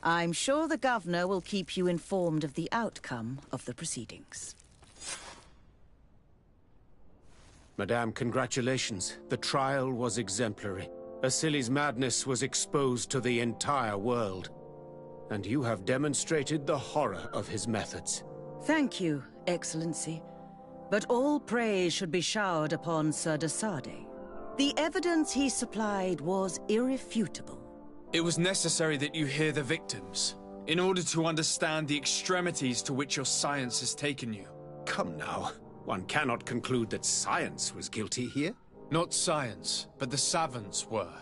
I'm sure the governor will keep you informed of the outcome of the proceedings. Madame, congratulations. The trial was exemplary. Asili's madness was exposed to the entire world. And you have demonstrated the horror of his methods. Thank you, Excellency. But all praise should be showered upon Sir de Sade. The evidence he supplied was irrefutable. It was necessary that you hear the victims, in order to understand the extremities to which your science has taken you. Come now. One cannot conclude that science was guilty here. Not science, but the savants were.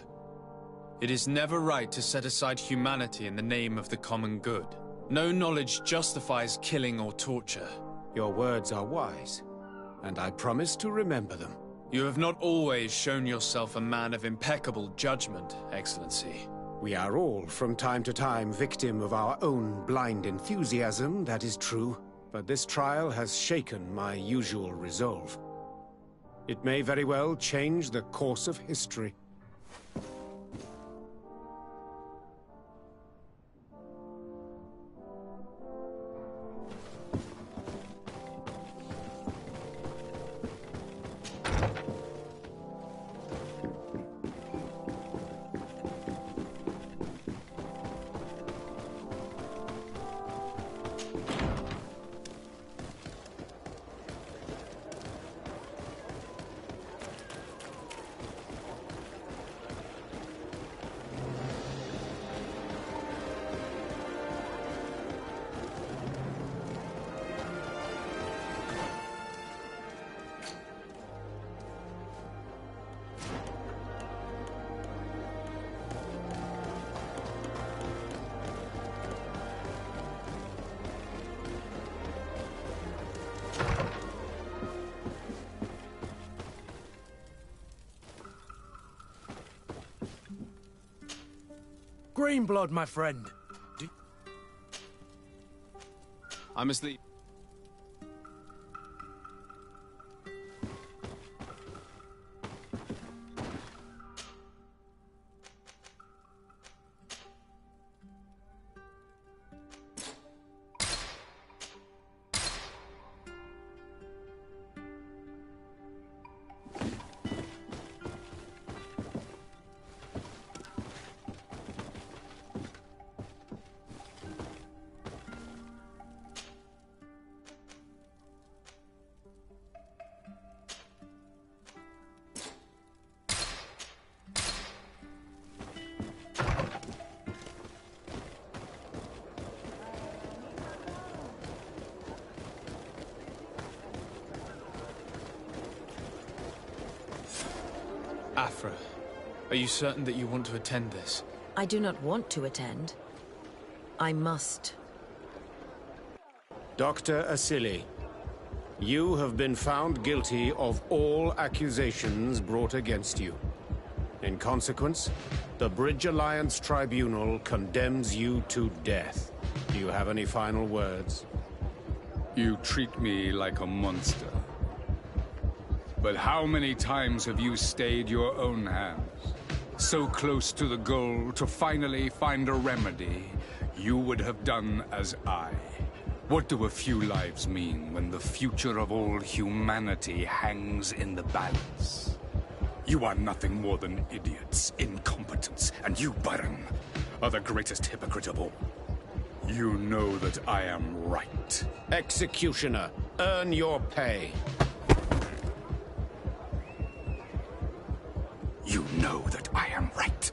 It is never right to set aside humanity in the name of the common good. No knowledge justifies killing or torture. Your words are wise, and I promise to remember them. You have not always shown yourself a man of impeccable judgment, Excellency. We are all, from time to time, victim of our own blind enthusiasm, that is true. But this trial has shaken my usual resolve. It may very well change the course of history. Greenblood, my friend. I must leave. Afra, are you certain that you want to attend this? I do not want to attend. I must. Dr. Asili, you have been found guilty of all accusations brought against you. In consequence, the Bridge Alliance Tribunal condemns you to death. Do you have any final words? You treat me like a monster. But how many times have you stayed your own hands? So close to the goal to finally find a remedy, you would have done as I. What do a few lives mean when the future of all humanity hangs in the balance? You are nothing more than idiots, incompetents, and you, Baron, are the greatest hypocrite of all. You know that I am right. Executioner, earn your pay. You know that I am right.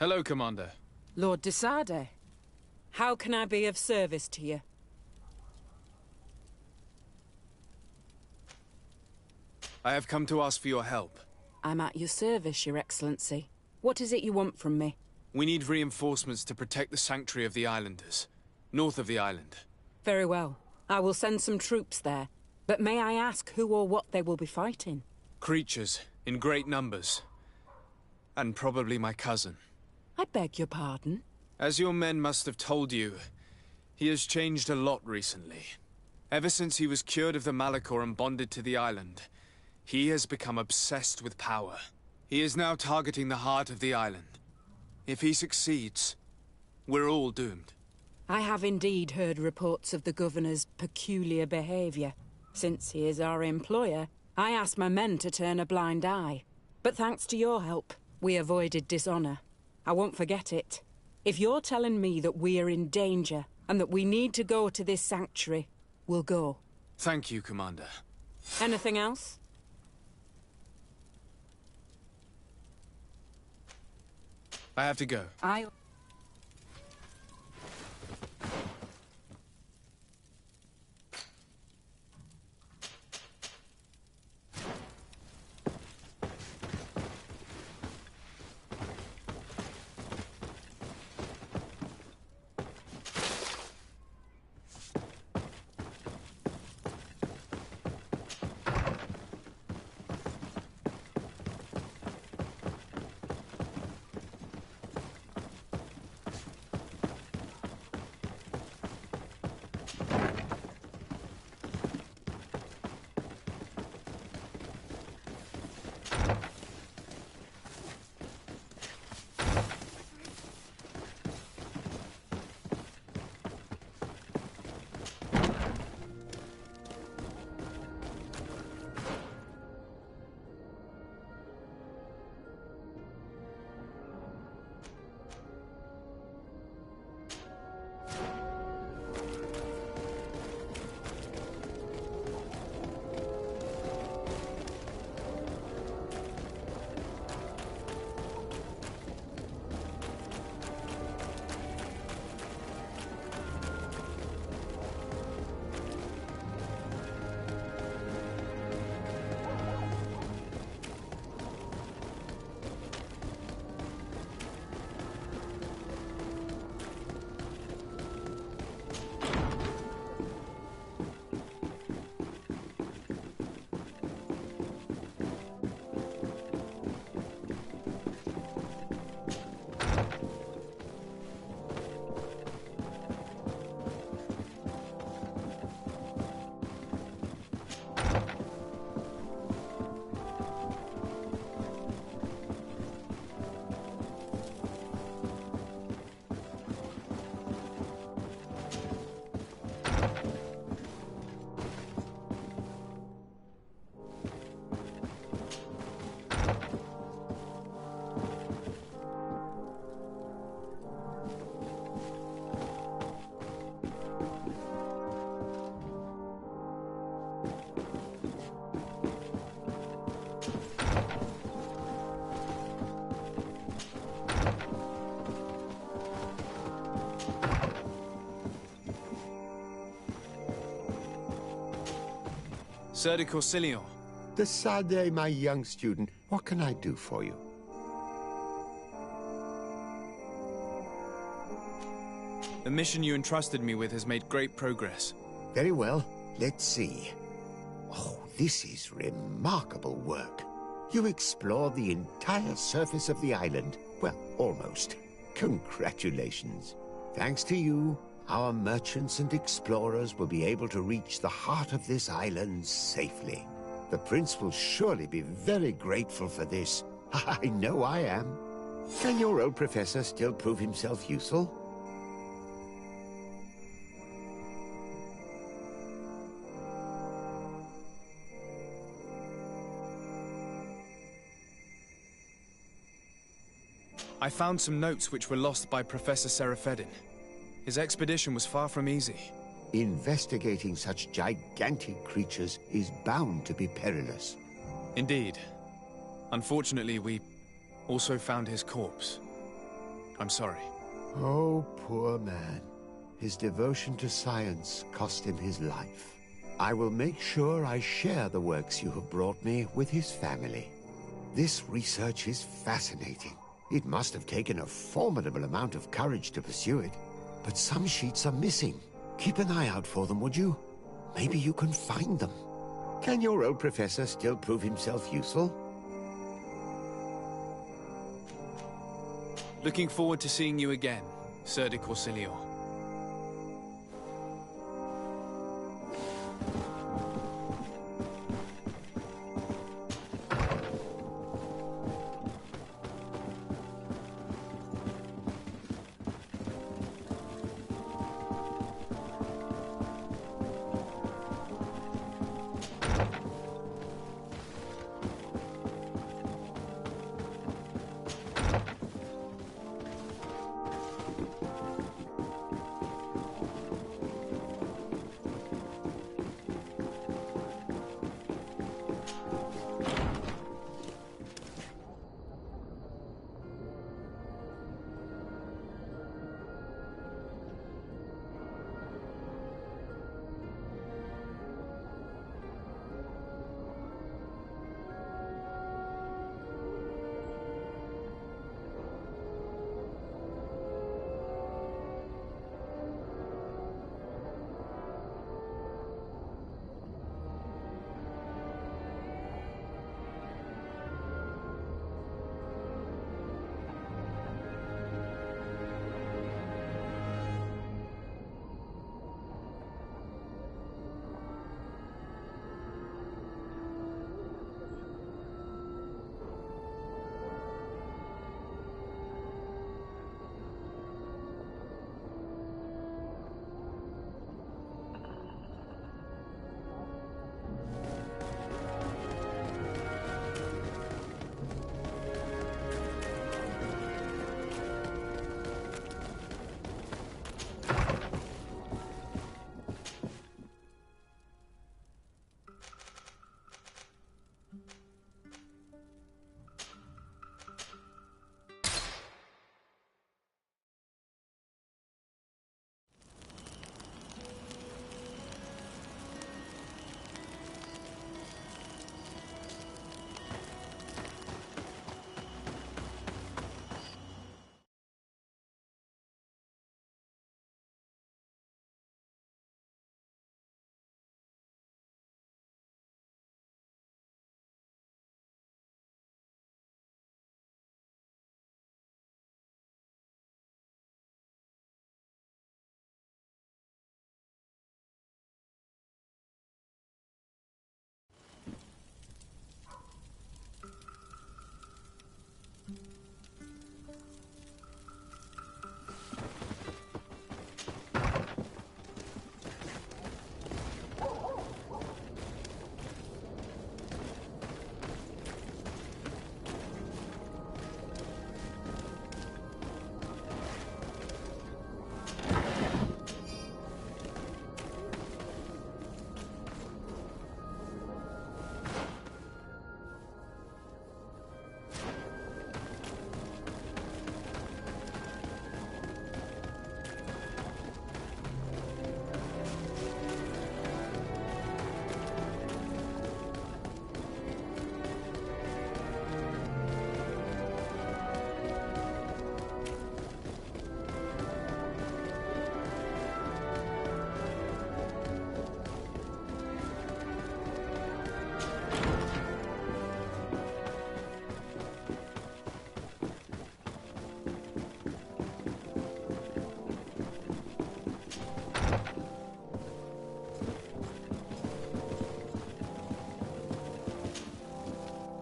Hello, Commander. Lord de Sade, how can I be of service to you? I have come to ask for your help. I'm at your service, Your Excellency. What is it you want from me? We need reinforcements to protect the sanctuary of the Islanders, north of the island. Very well. I will send some troops there. But may I ask who or what they will be fighting? Creatures, in great numbers. And probably my cousin. I beg your pardon? As your men must have told you, he has changed a lot recently. Ever since he was cured of the Malachor and bonded to the island, he has become obsessed with power. He is now targeting the heart of the island. If he succeeds, we're all doomed. I have indeed heard reports of the Governor's peculiar behavior. Since he is our employer, I asked my men to turn a blind eye. But thanks to your help, we avoided dishonor. I won't forget it. If you're telling me that we are in danger, and that we need to go to this sanctuary, we'll go. Thank you, Commander. Anything else? I have to go. Sir de Corsilion. Decidez, my young student. What can I do for you? The mission you entrusted me with has made great progress. Very well. Let's see. Oh, this is remarkable work. You explored the entire surface of the island. Well, almost. Congratulations. Thanks to you, our merchants and explorers will be able to reach the heart of this island safely. The prince will surely be very grateful for this. I know I am. Can your old professor still prove himself useful? I found some notes which were lost by Professor Serafedin. His expedition was far from easy. Investigating such gigantic creatures is bound to be perilous. Indeed. Unfortunately, we also found his corpse. I'm sorry. Oh, poor man. His devotion to science cost him his life. I will make sure I share the works you have brought me with his family. This research is fascinating. It must have taken a formidable amount of courage to pursue it. But some sheets are missing. Keep an eye out for them, would you? Maybe you can find them. Can your old professor still prove himself useful? Looking forward to seeing you again, Sir de Corsilion.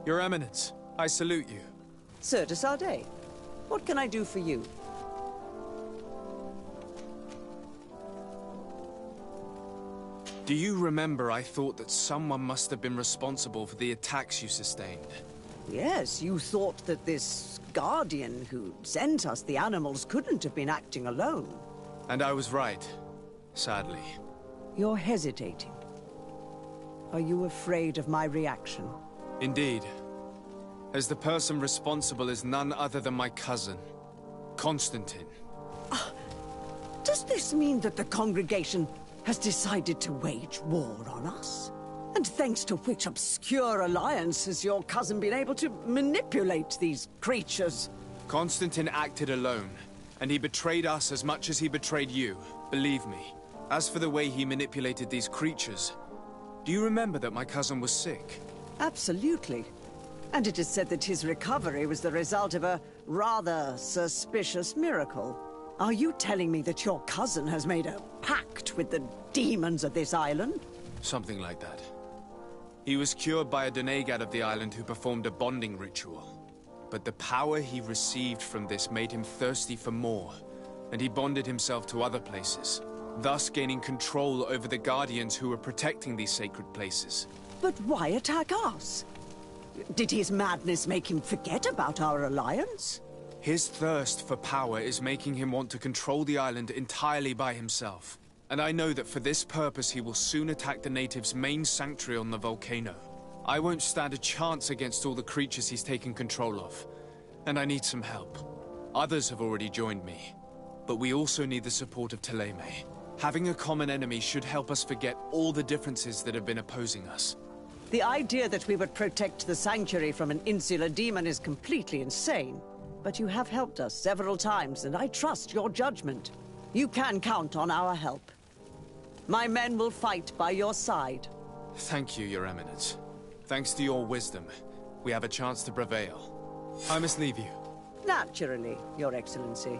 Your Eminence, I salute you. Sir de Sardet, what can I do for you? Do you remember I thought that someone must have been responsible for the attacks you sustained? Yes, you thought that this guardian who sent us the animals couldn't have been acting alone. And I was right, sadly. You're hesitating. Are you afraid of my reaction? Indeed. As the person responsible is none other than my cousin, Constantine. Does this mean that the congregation has decided to wage war on us? And thanks to which obscure alliance has your cousin been able to manipulate these creatures? Constantine acted alone, and he betrayed us as much as he betrayed you, believe me. As for the way he manipulated these creatures, do you remember that my cousin was sick? Absolutely. And it is said that his recovery was the result of a rather suspicious miracle. Are you telling me that your cousin has made a pact with the demons of this island? Something like that. He was cured by a denegad of the island who performed a bonding ritual. But the power he received from this made him thirsty for more, and he bonded himself to other places, thus gaining control over the guardians who were protecting these sacred places. But why attack us? Did his madness make him forget about our alliance? His thirst for power is making him want to control the island entirely by himself. And I know that for this purpose he will soon attack the natives' main sanctuary on the volcano. I won't stand a chance against all the creatures he's taken control of. And I need some help. Others have already joined me. But we also need the support of Thélème. Having a common enemy should help us forget all the differences that have been opposing us. The idea that we would protect the sanctuary from an insular demon is completely insane. But you have helped us several times, and I trust your judgment. You can count on our help. My men will fight by your side. Thank you, Your Eminence. Thanks to your wisdom, we have a chance to prevail. I must leave you. Naturally, Your Excellency.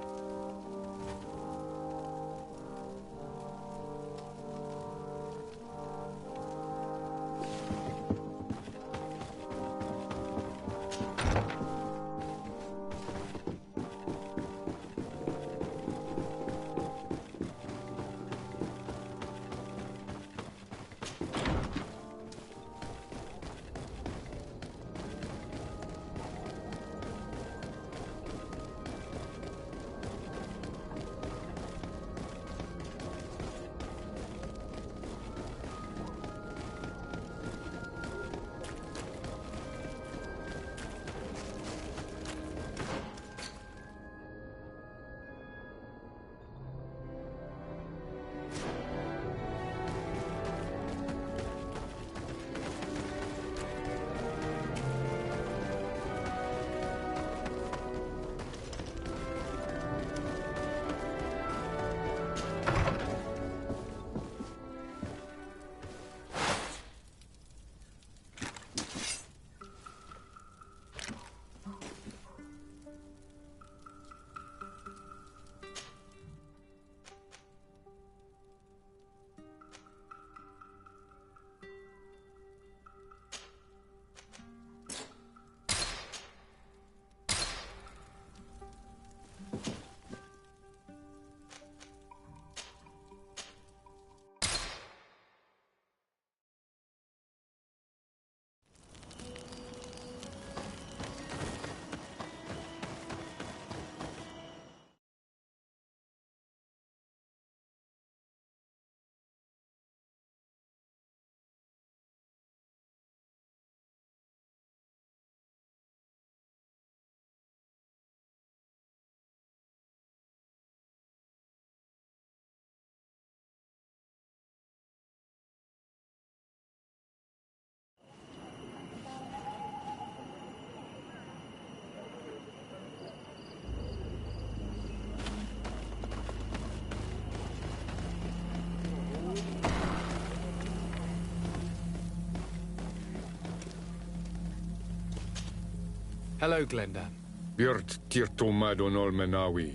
Hello, Glendan. Birt Tirtomadon Olmenawi.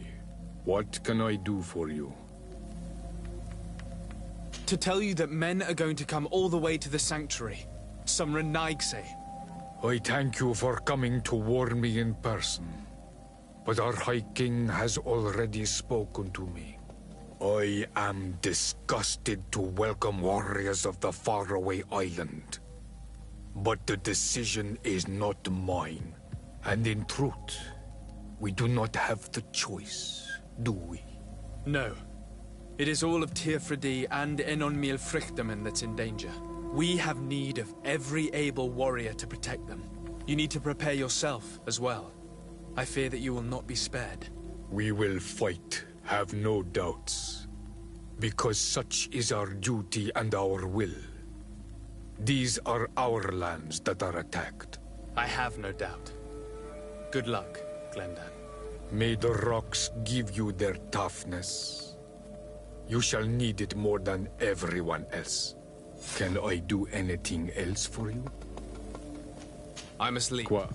What can I do for you? To tell you that men are going to come all the way to the sanctuary. Some Renaigse. I thank you for coming to warn me in person. But our High King has already spoken to me. I am disgusted to welcome warriors of the faraway island. But the decision is not mine. And in truth, we do not have the choice, do we? No. It is all of Tirfredi and Enonmil Frichterman that's in danger. We have need of every able warrior to protect them. You need to prepare yourself as well. I fear that you will not be spared. We will fight, have no doubts. Because such is our duty and our will. These are our lands that are attacked. I have no doubt. Good luck, Glendan. May the rocks give you their toughness. You shall need it more than everyone else. Can I do anything else for you? I must leave. Quoi?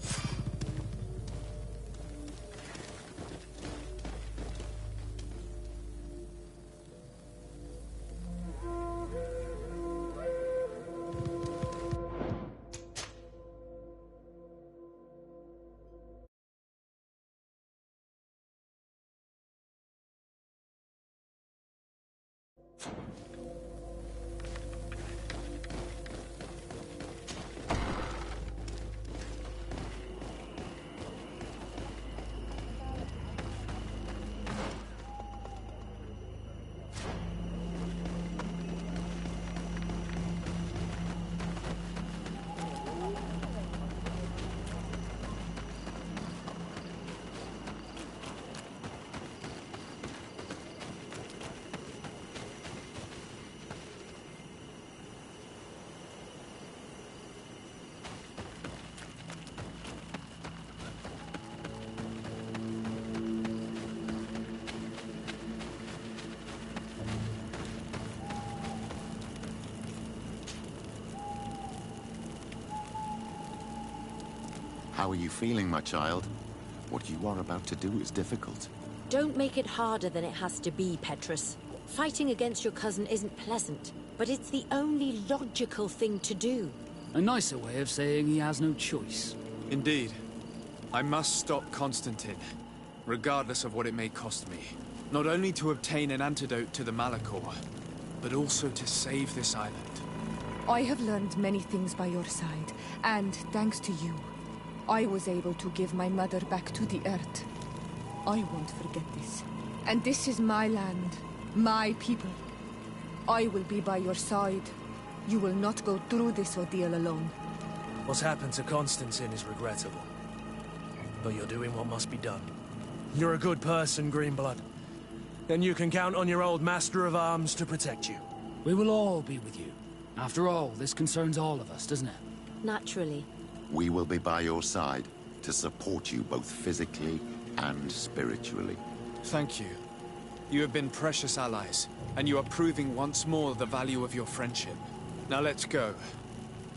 How are you feeling, my child? What you are about to do is difficult. Don't make it harder than it has to be, Petrus. Fighting against your cousin isn't pleasant, but it's the only logical thing to do. A nicer way of saying he has no choice. Indeed. I must stop Constantine, regardless of what it may cost me. Not only to obtain an antidote to the Malachor, but also to save this island. I have learned many things by your side, and thanks to you, I was able to give my mother back to the earth. I won't forget this. And this is my land, my people. I will be by your side. You will not go through this ordeal alone. What's happened to Constantine is regrettable. But you're doing what must be done. You're a good person, Greenblood. And you can count on your old master of arms to protect you. We will all be with you. After all, this concerns all of us, doesn't it? Naturally. We will be by your side to support you both physically and spiritually. Thank you. You have been precious allies, and you are proving once more the value of your friendship. Now let's go.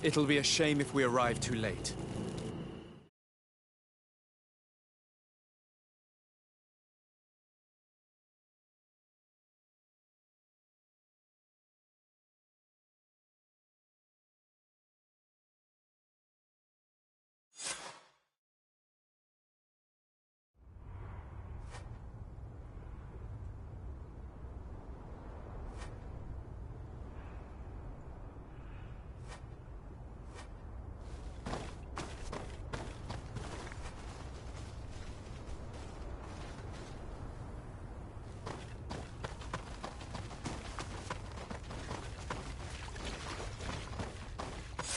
It'll be a shame if we arrive too late.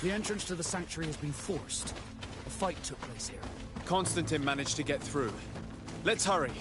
The entrance to the sanctuary has been forced. A fight took place here. Constantine managed to get through. Let's hurry.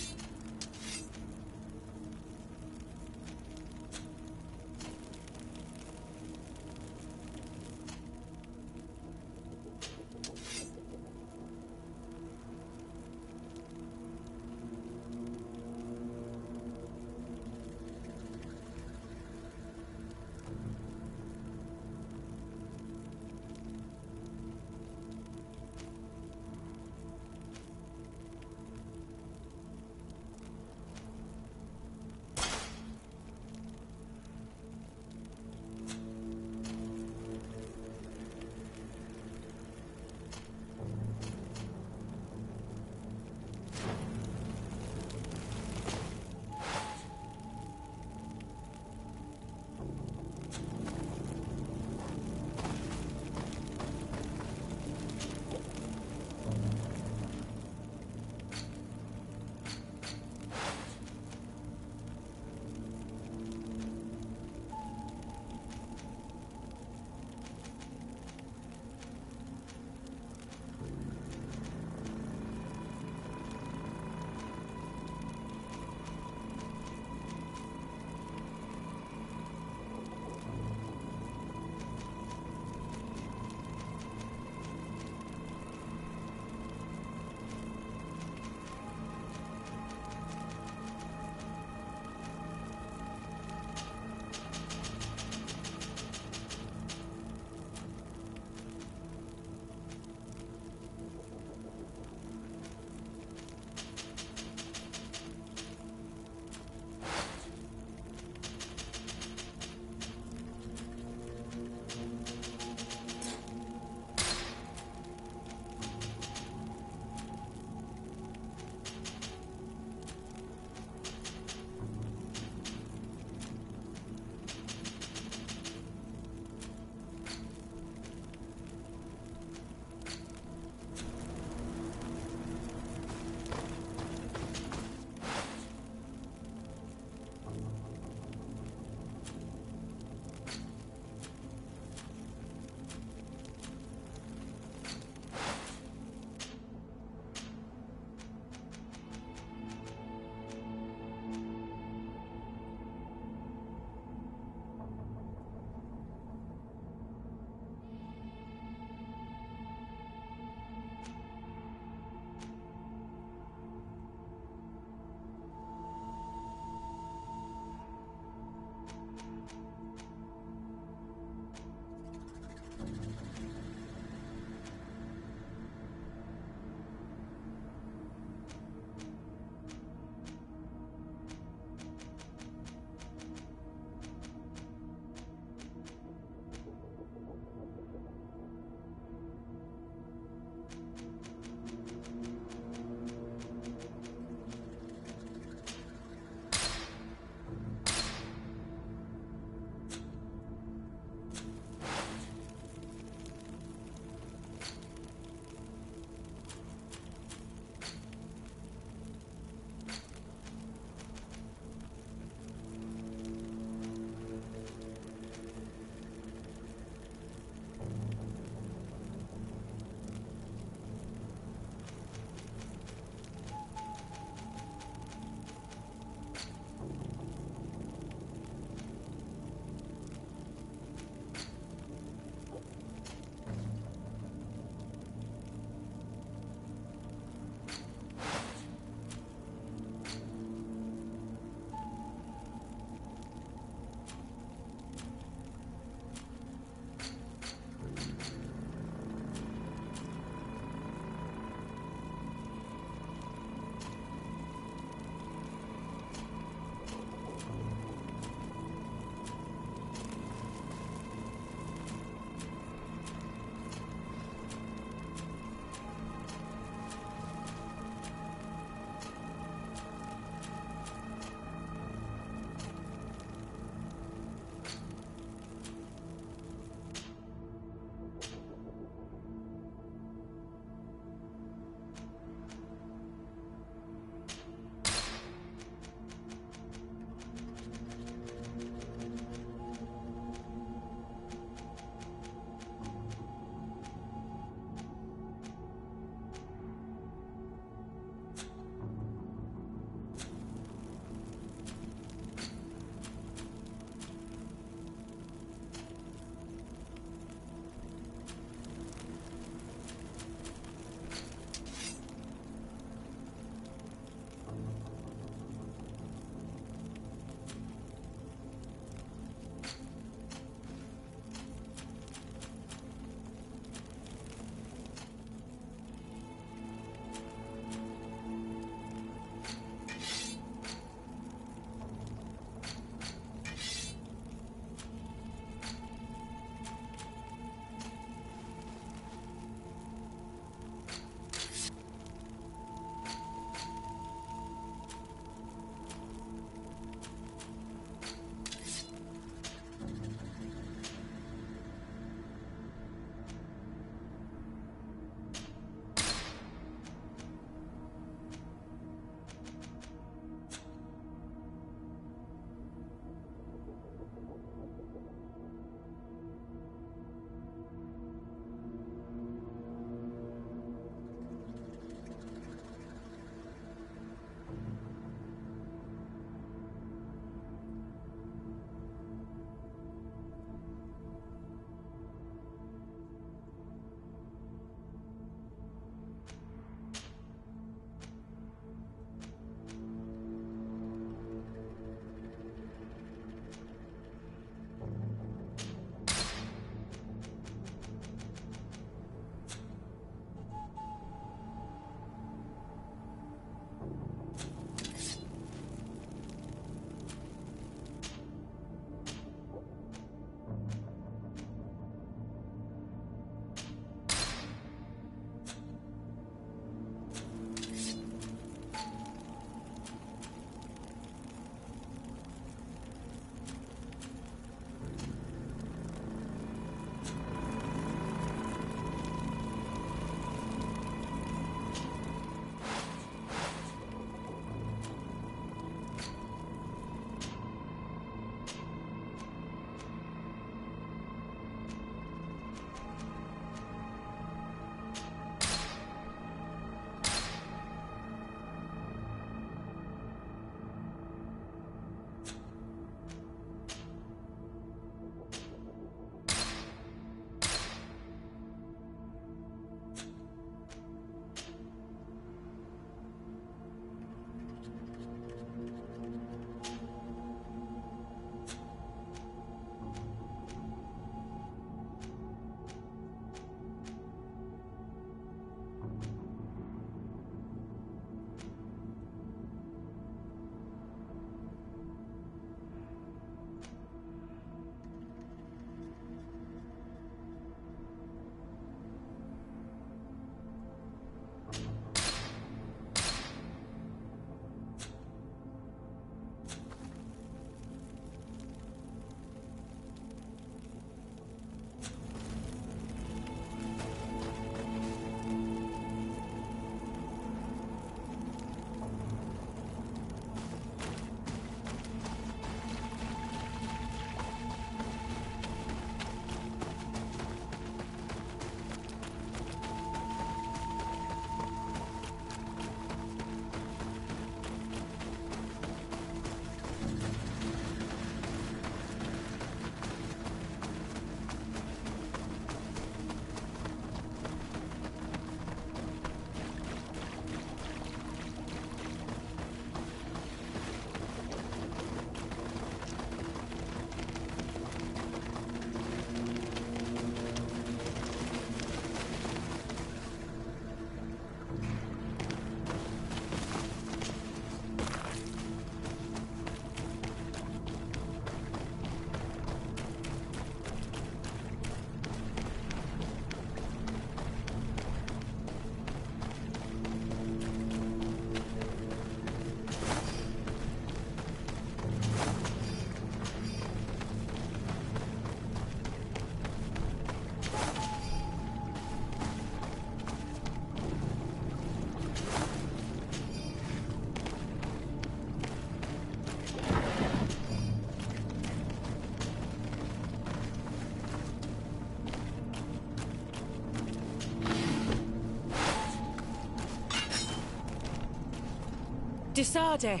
Disade,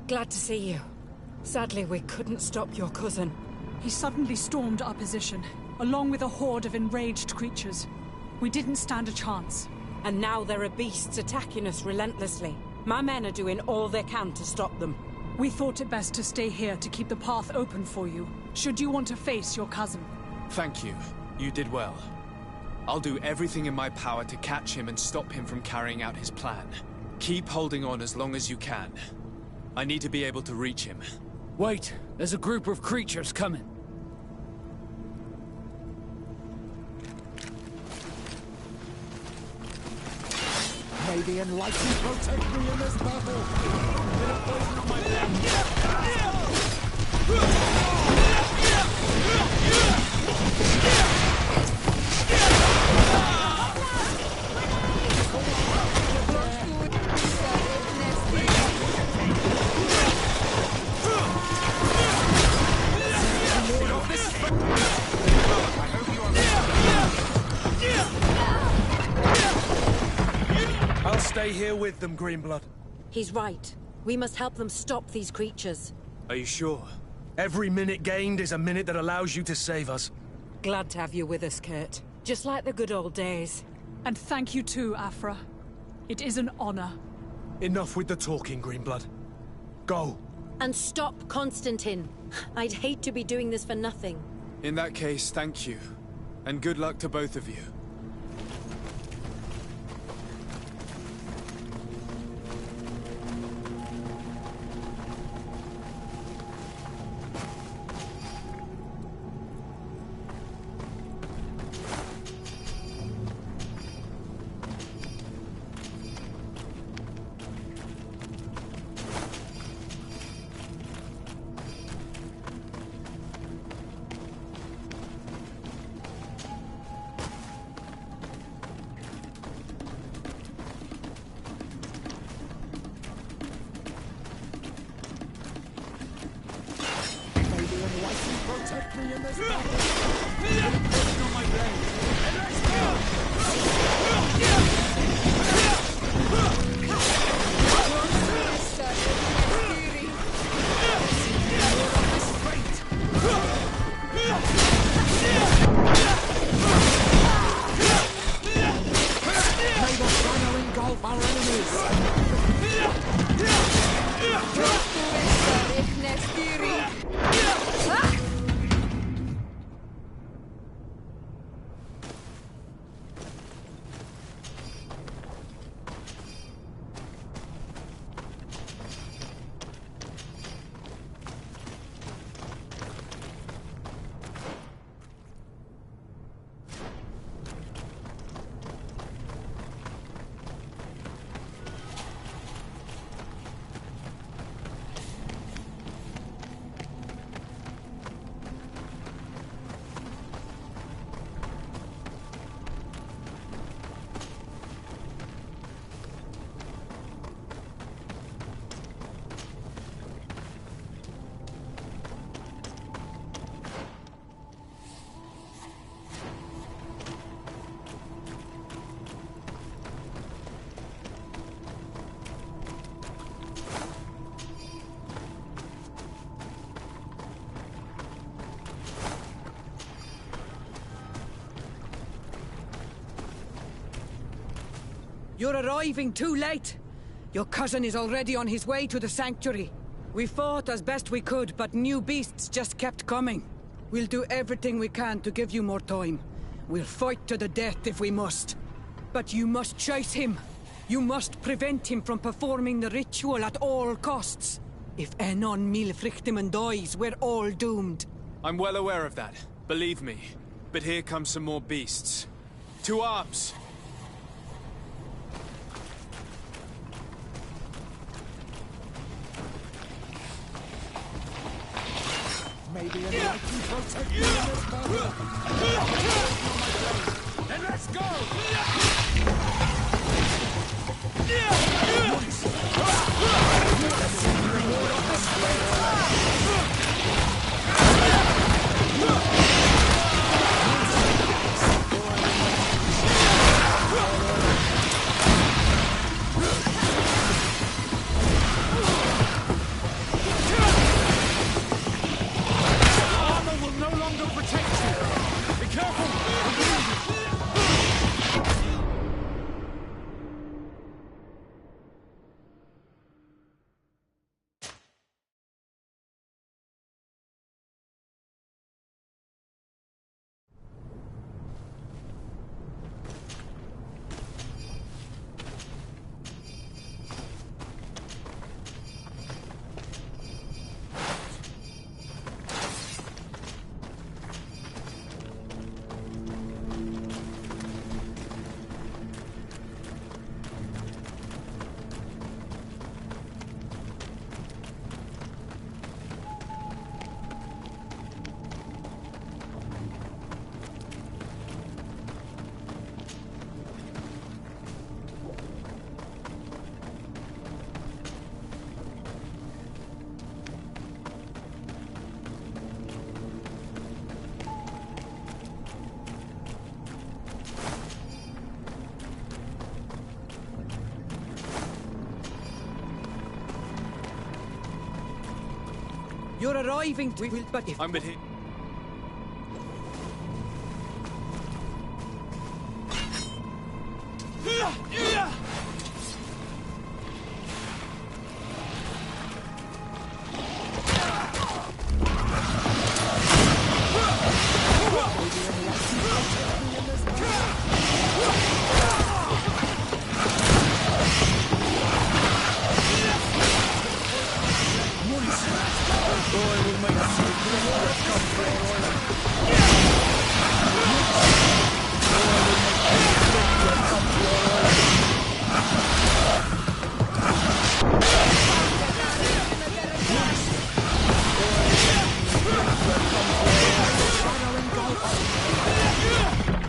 glad to see you. Sadly, we couldn't stop your cousin. He suddenly stormed our position, along with a horde of enraged creatures. We didn't stand a chance. And now there are beasts attacking us relentlessly. My men are doing all they can to stop them. We thought it best to stay here to keep the path open for you, should you want to face your cousin. Thank you. You did well. I'll do everything in my power to catch him and stop him from carrying out his plan. Keep holding on as long as you can. I need to be able to reach him. Wait, there's a group of creatures coming. May the enlightened protect me in this battle! Bit of poison on my back! I'll stay here with them, Greenblood. He's right. We must help them stop these creatures. Are you sure? Every minute gained is a minute that allows you to save us. Glad to have you with us, Kurt. Just like the good old days. And thank you too, Afra. It is an honor. Enough with the talking, Greenblood. Go. And stop Constantine. I'd hate to be doing this for nothing. In that case, thank you. And good luck to both of you. Protect me in this battle! Poison on my blade! And let's go! May the fire engulf our enemies! You're arriving too late. Your cousin is already on his way to the sanctuary. We fought as best we could, but new beasts just kept coming. We'll do everything we can to give you more time. We'll fight to the death if we must. But you must chase him. You must prevent him from performing the ritual at all costs. If Enon Milfrichtiman dies, we're all doomed. I'm well aware of that, believe me. But here come some more beasts. To arms! May the enlightened protect me in this battle! Then let's go! You're arriving. We will, but if I'm with him.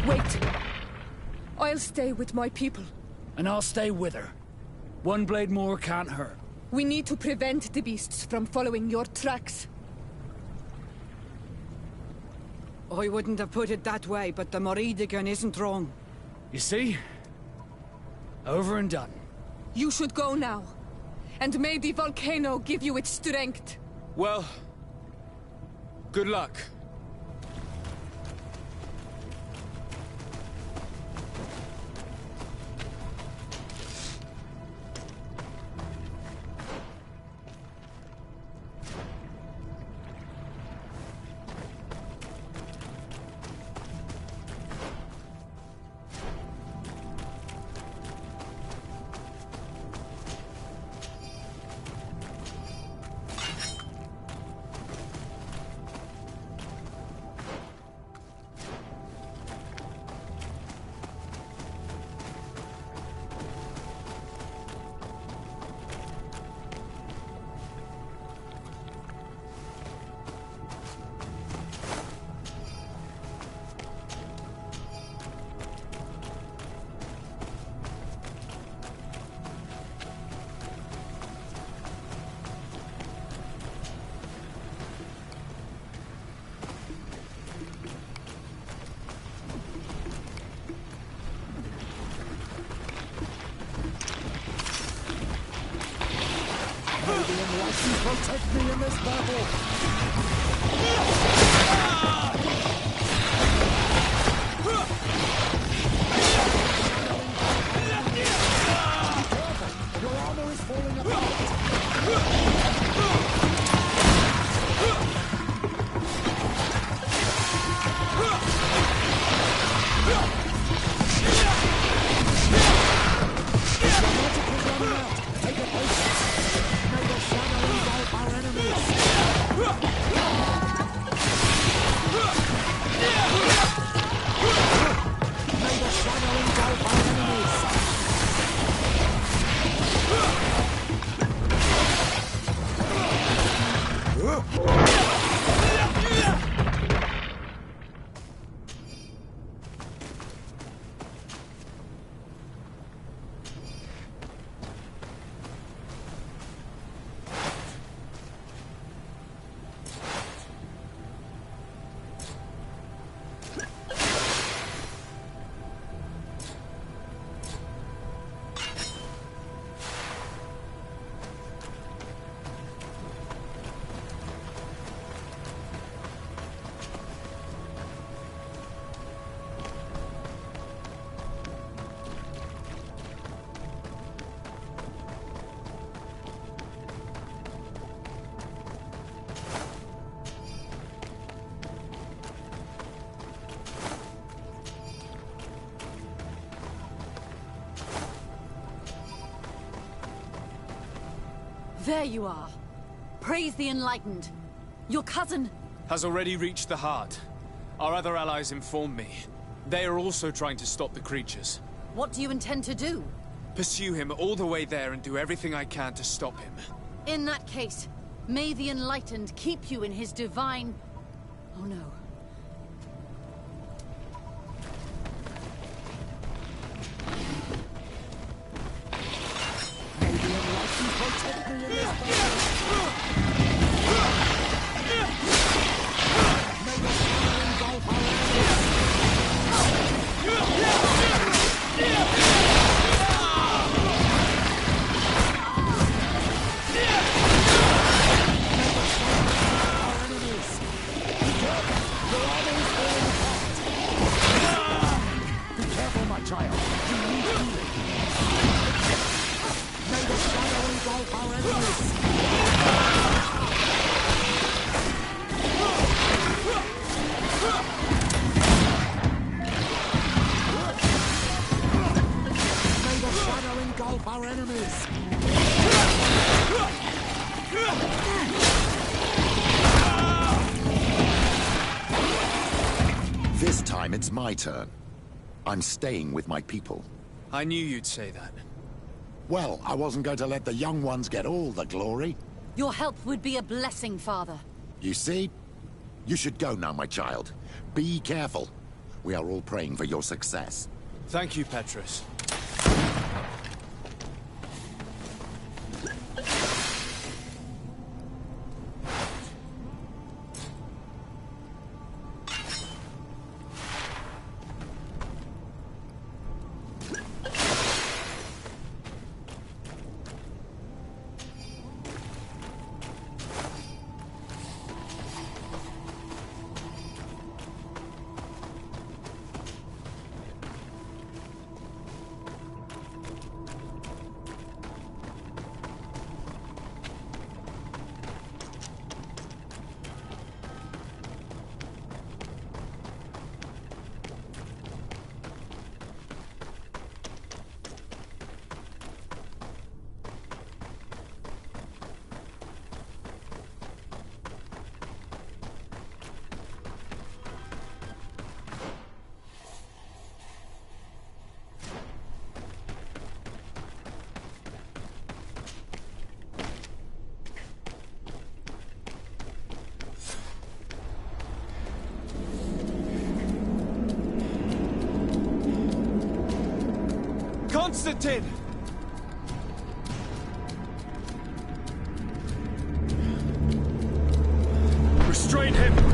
Wait. I'll stay with my people. And I'll stay with her. One blade more can't hurt. We need to prevent the beasts from following your tracks. I wouldn't have put it that way, but the Morridigan isn't wrong. You see? Over and done. You should go now. And may the volcano give you its strength. Well, good luck. Protect me in this battle! Your armor is falling apart! Take a patience! May the shadow engulf our enemies! May the shadow engulf our enemies! There you are. Praise the Enlightened. Your cousin... has already reached the heart. Our other allies informed me. They are also trying to stop the creatures. What do you intend to do? Pursue him all the way there and do everything I can to stop him. In that case, may the Enlightened keep you in his divine... Oh no. May the Enlightened protect me in this battle! May the shadow engulf our enemies! our enemies! This time it's my turn. I'm staying with my people. I knew you'd say that. Well, I wasn't going to let the young ones get all the glory. Your help would be a blessing, Father. You see? You should go now, my child. Be careful. We are all praying for your success. Thank you, Petrus. Constantine! Restrain him!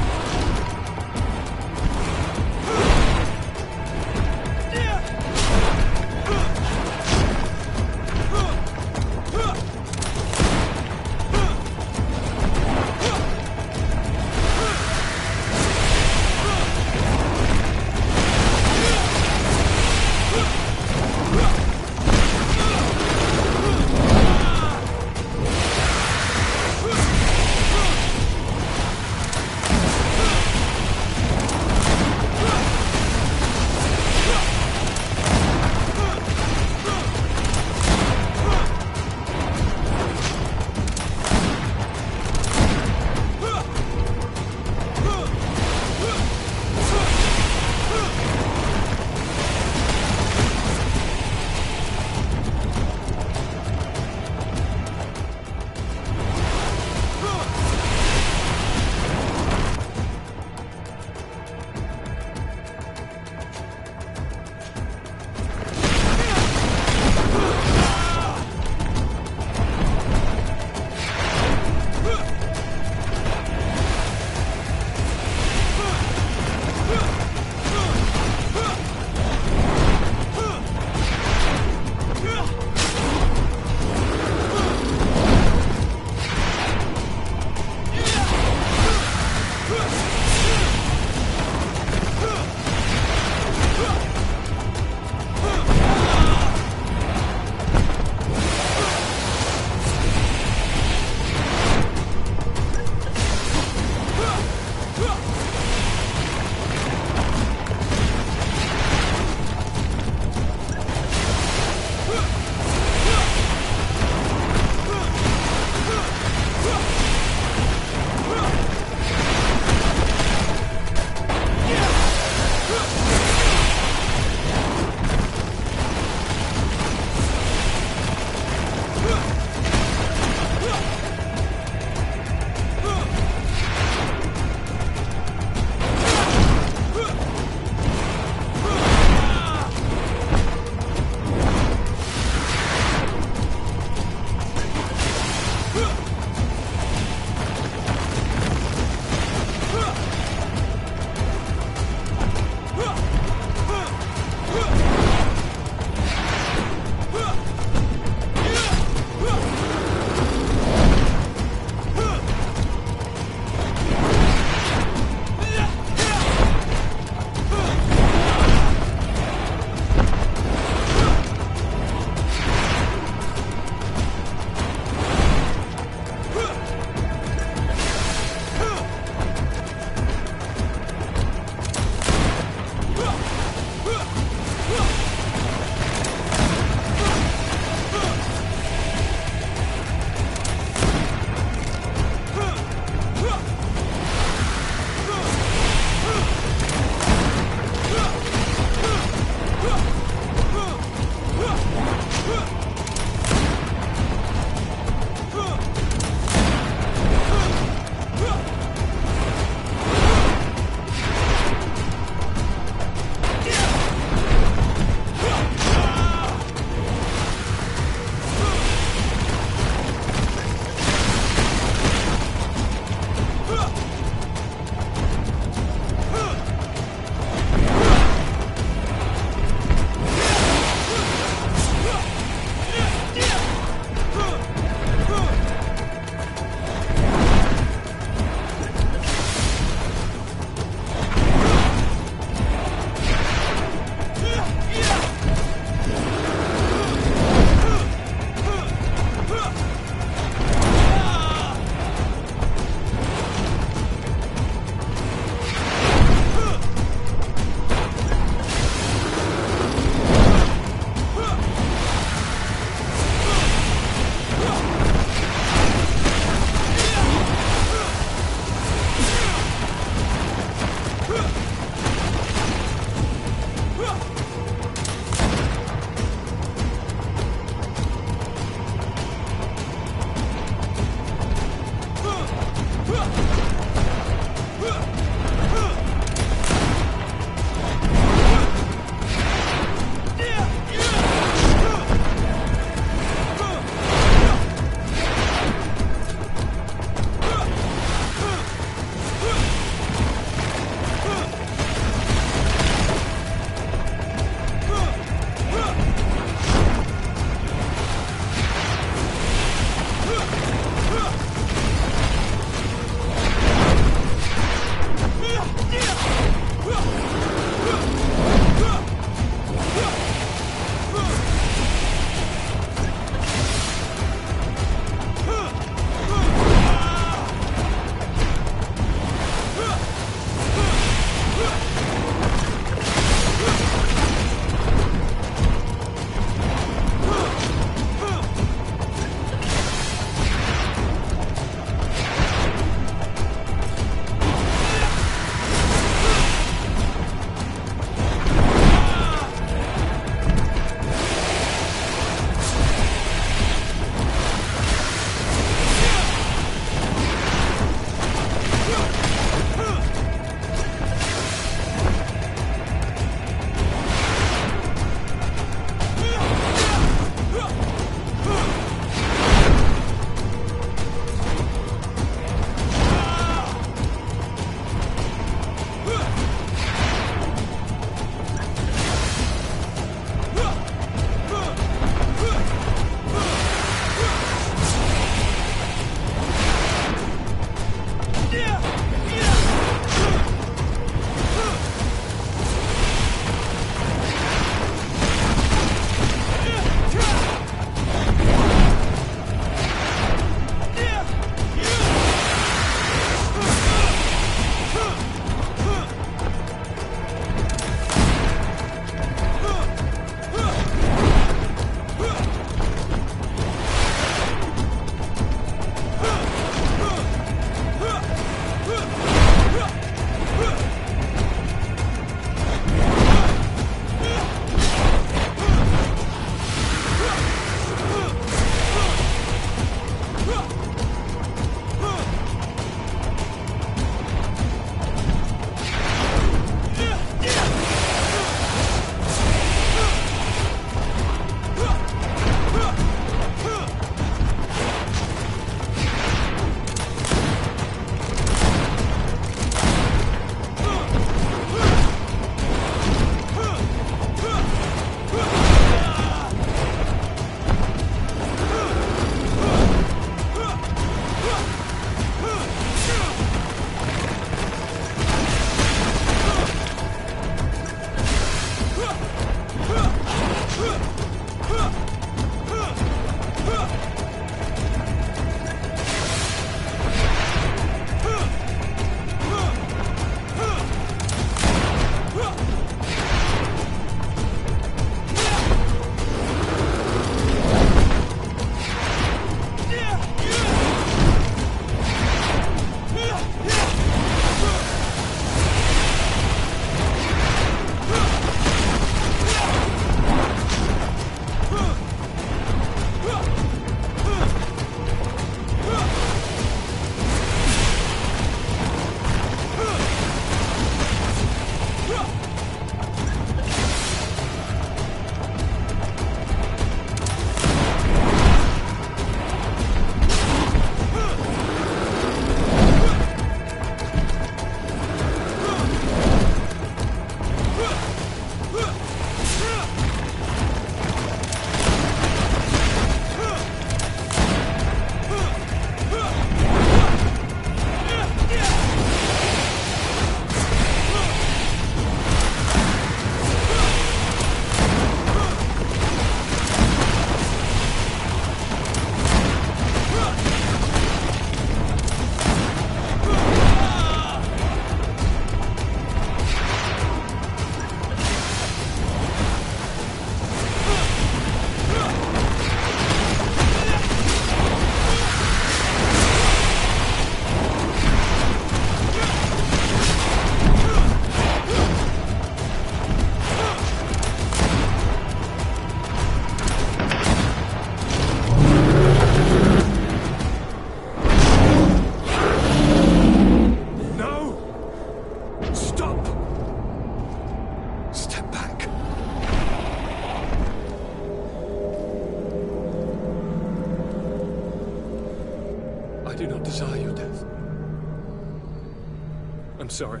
I'm sorry.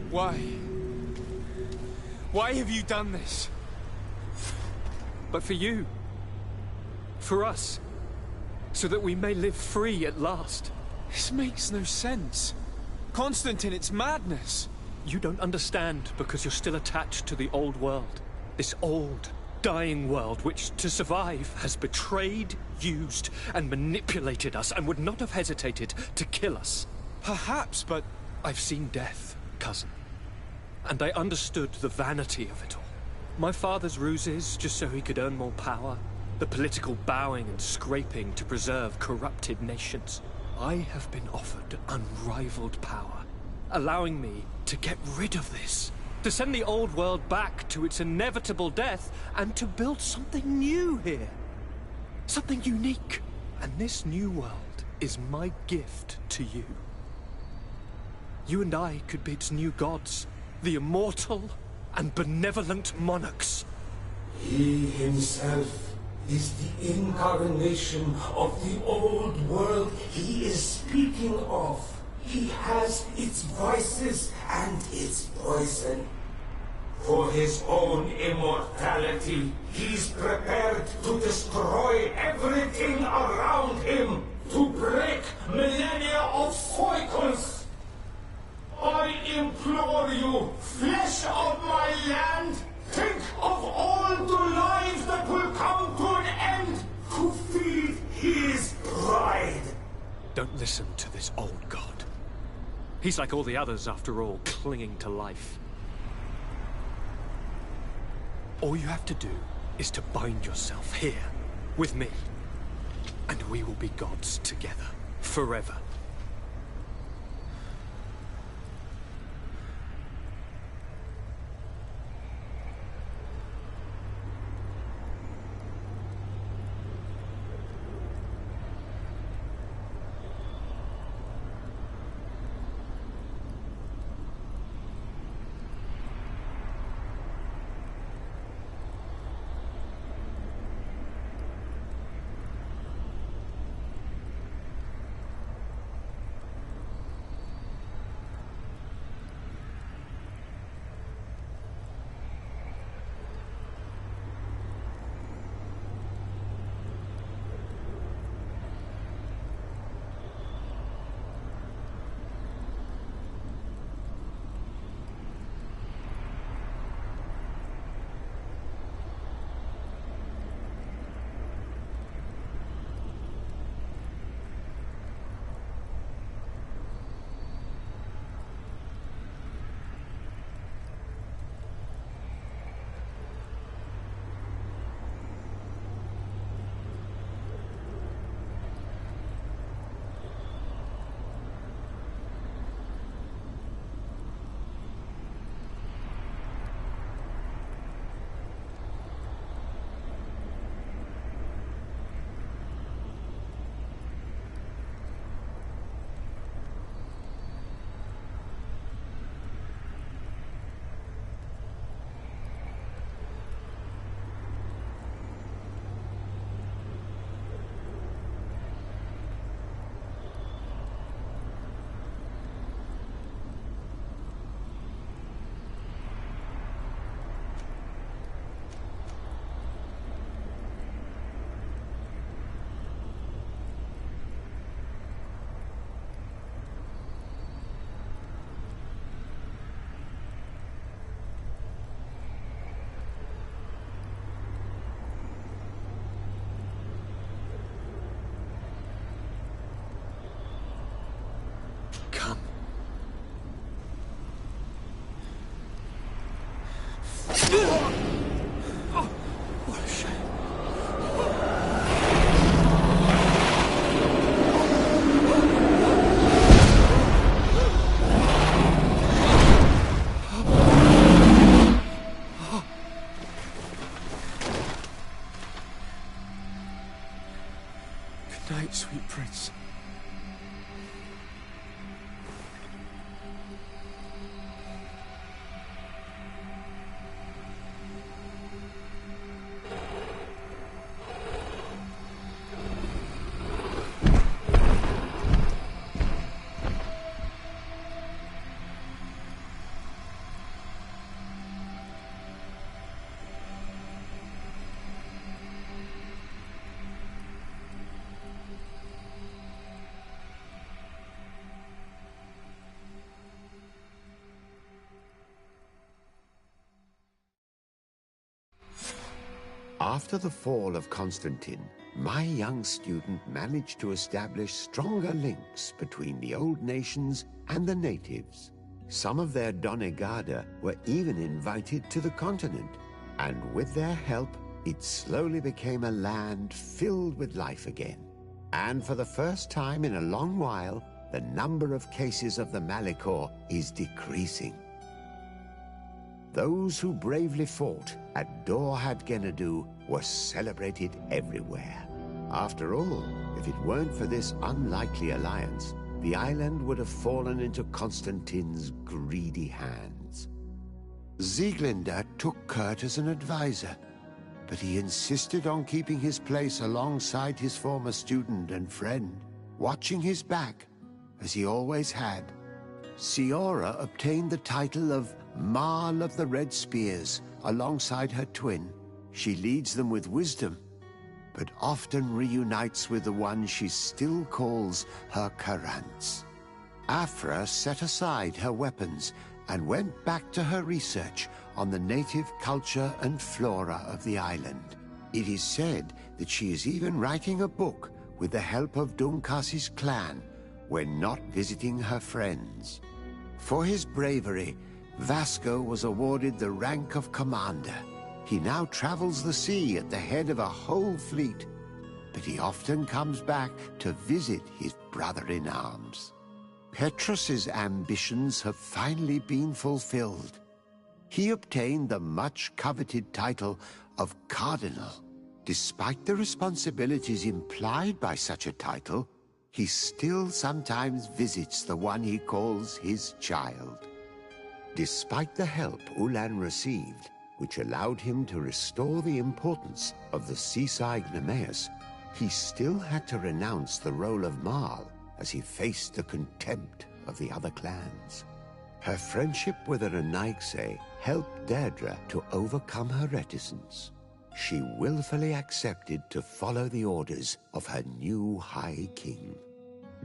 Why? Why have you done this? But for you. For us. So that we may live free at last. This makes no sense. Constantine, it's madness. You don't understand because you're still attached to the old world. This old, dying world which, to survive, has betrayed, used, and manipulated us and would not have hesitated to kill us. Perhaps, but I've seen death, cousin. And I understood the vanity of it all. My father's ruses just so he could earn more power. The political bowing and scraping to preserve corrupted nations. I have been offered unrivaled power, allowing me to get rid of this. To send the old world back to its inevitable death and to build something new here. Something unique. And this new world is my gift to you. You and I could be its new gods, the immortal and benevolent monarchs. He himself is the incarnation of the old world he is speaking of. He has its vices and its poison. For his own immortality, he's prepared to destroy everything around him, to break millennia of cycles. I implore you, flesh of my land, think of all the lives that will come to an end to feed his pride. Don't listen to this old god. He's like all the others, after all, clinging to life. All you have to do is to bind yourself here, with me. And we will be gods together, forever. Good night, sweet prince. After the fall of Constantine, my young student managed to establish stronger links between the old nations and the natives. Some of their donegada were even invited to the continent, and with their help, it slowly became a land filled with life again. And for the first time in a long while, the number of cases of the Malichor is decreasing. Those who bravely fought at Dorhad Genadu were celebrated everywhere. After all, if it weren't for this unlikely alliance, the island would have fallen into Constantine's greedy hands. Sieglinde took Kurt as an advisor, but he insisted on keeping his place alongside his former student and friend, watching his back, as he always had. Siora obtained the title of Marl of the Red Spears alongside her twin. She leads them with wisdom, but often reunites with the one she still calls her Karants. Afra set aside her weapons and went back to her research on the native culture and flora of the island. It is said that she is even writing a book with the help of Dunkas's clan when not visiting her friends. For his bravery, Vasco was awarded the rank of commander. He now travels the sea at the head of a whole fleet, but he often comes back to visit his brother-in-arms. Petrus's ambitions have finally been fulfilled. He obtained the much-coveted title of Cardinal. Despite the responsibilities implied by such a title, he still sometimes visits the one he calls his child. Despite the help Ulan received, which allowed him to restore the importance of the seaside Nemeus, he still had to renounce the role of Marl as he faced the contempt of the other clans. Her friendship with Aranaigse helped Deirdre to overcome her reticence. She willfully accepted to follow the orders of her new High King.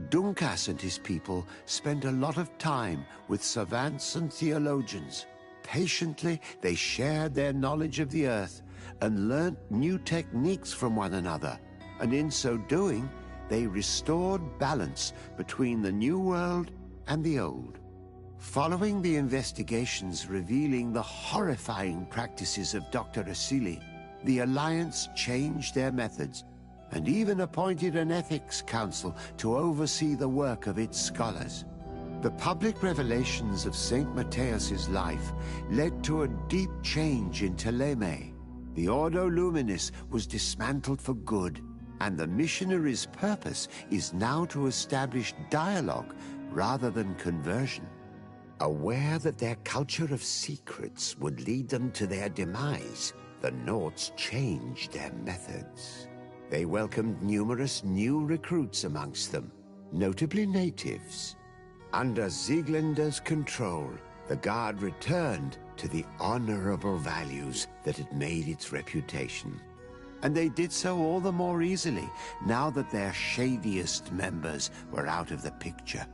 Dunkas and his people spent a lot of time with savants and theologians. Patiently, they shared their knowledge of the earth and learnt new techniques from one another, and in so doing, they restored balance between the new world and the old. Following the investigations revealing the horrifying practices of Dr. Asili, the Alliance changed their methods and even appointed an ethics council to oversee the work of its scholars. The public revelations of St. Matthias's life led to a deep change in Teleme. The Ordo Luminis was dismantled for good, and the missionaries' purpose is now to establish dialogue rather than conversion. Aware that their culture of secrets would lead them to their demise, the Nords changed their methods. They welcomed numerous new recruits amongst them, notably natives. Under Sieglinde's control, the Guard returned to the honorable values that had made its reputation. And they did so all the more easily now that their shadiest members were out of the picture.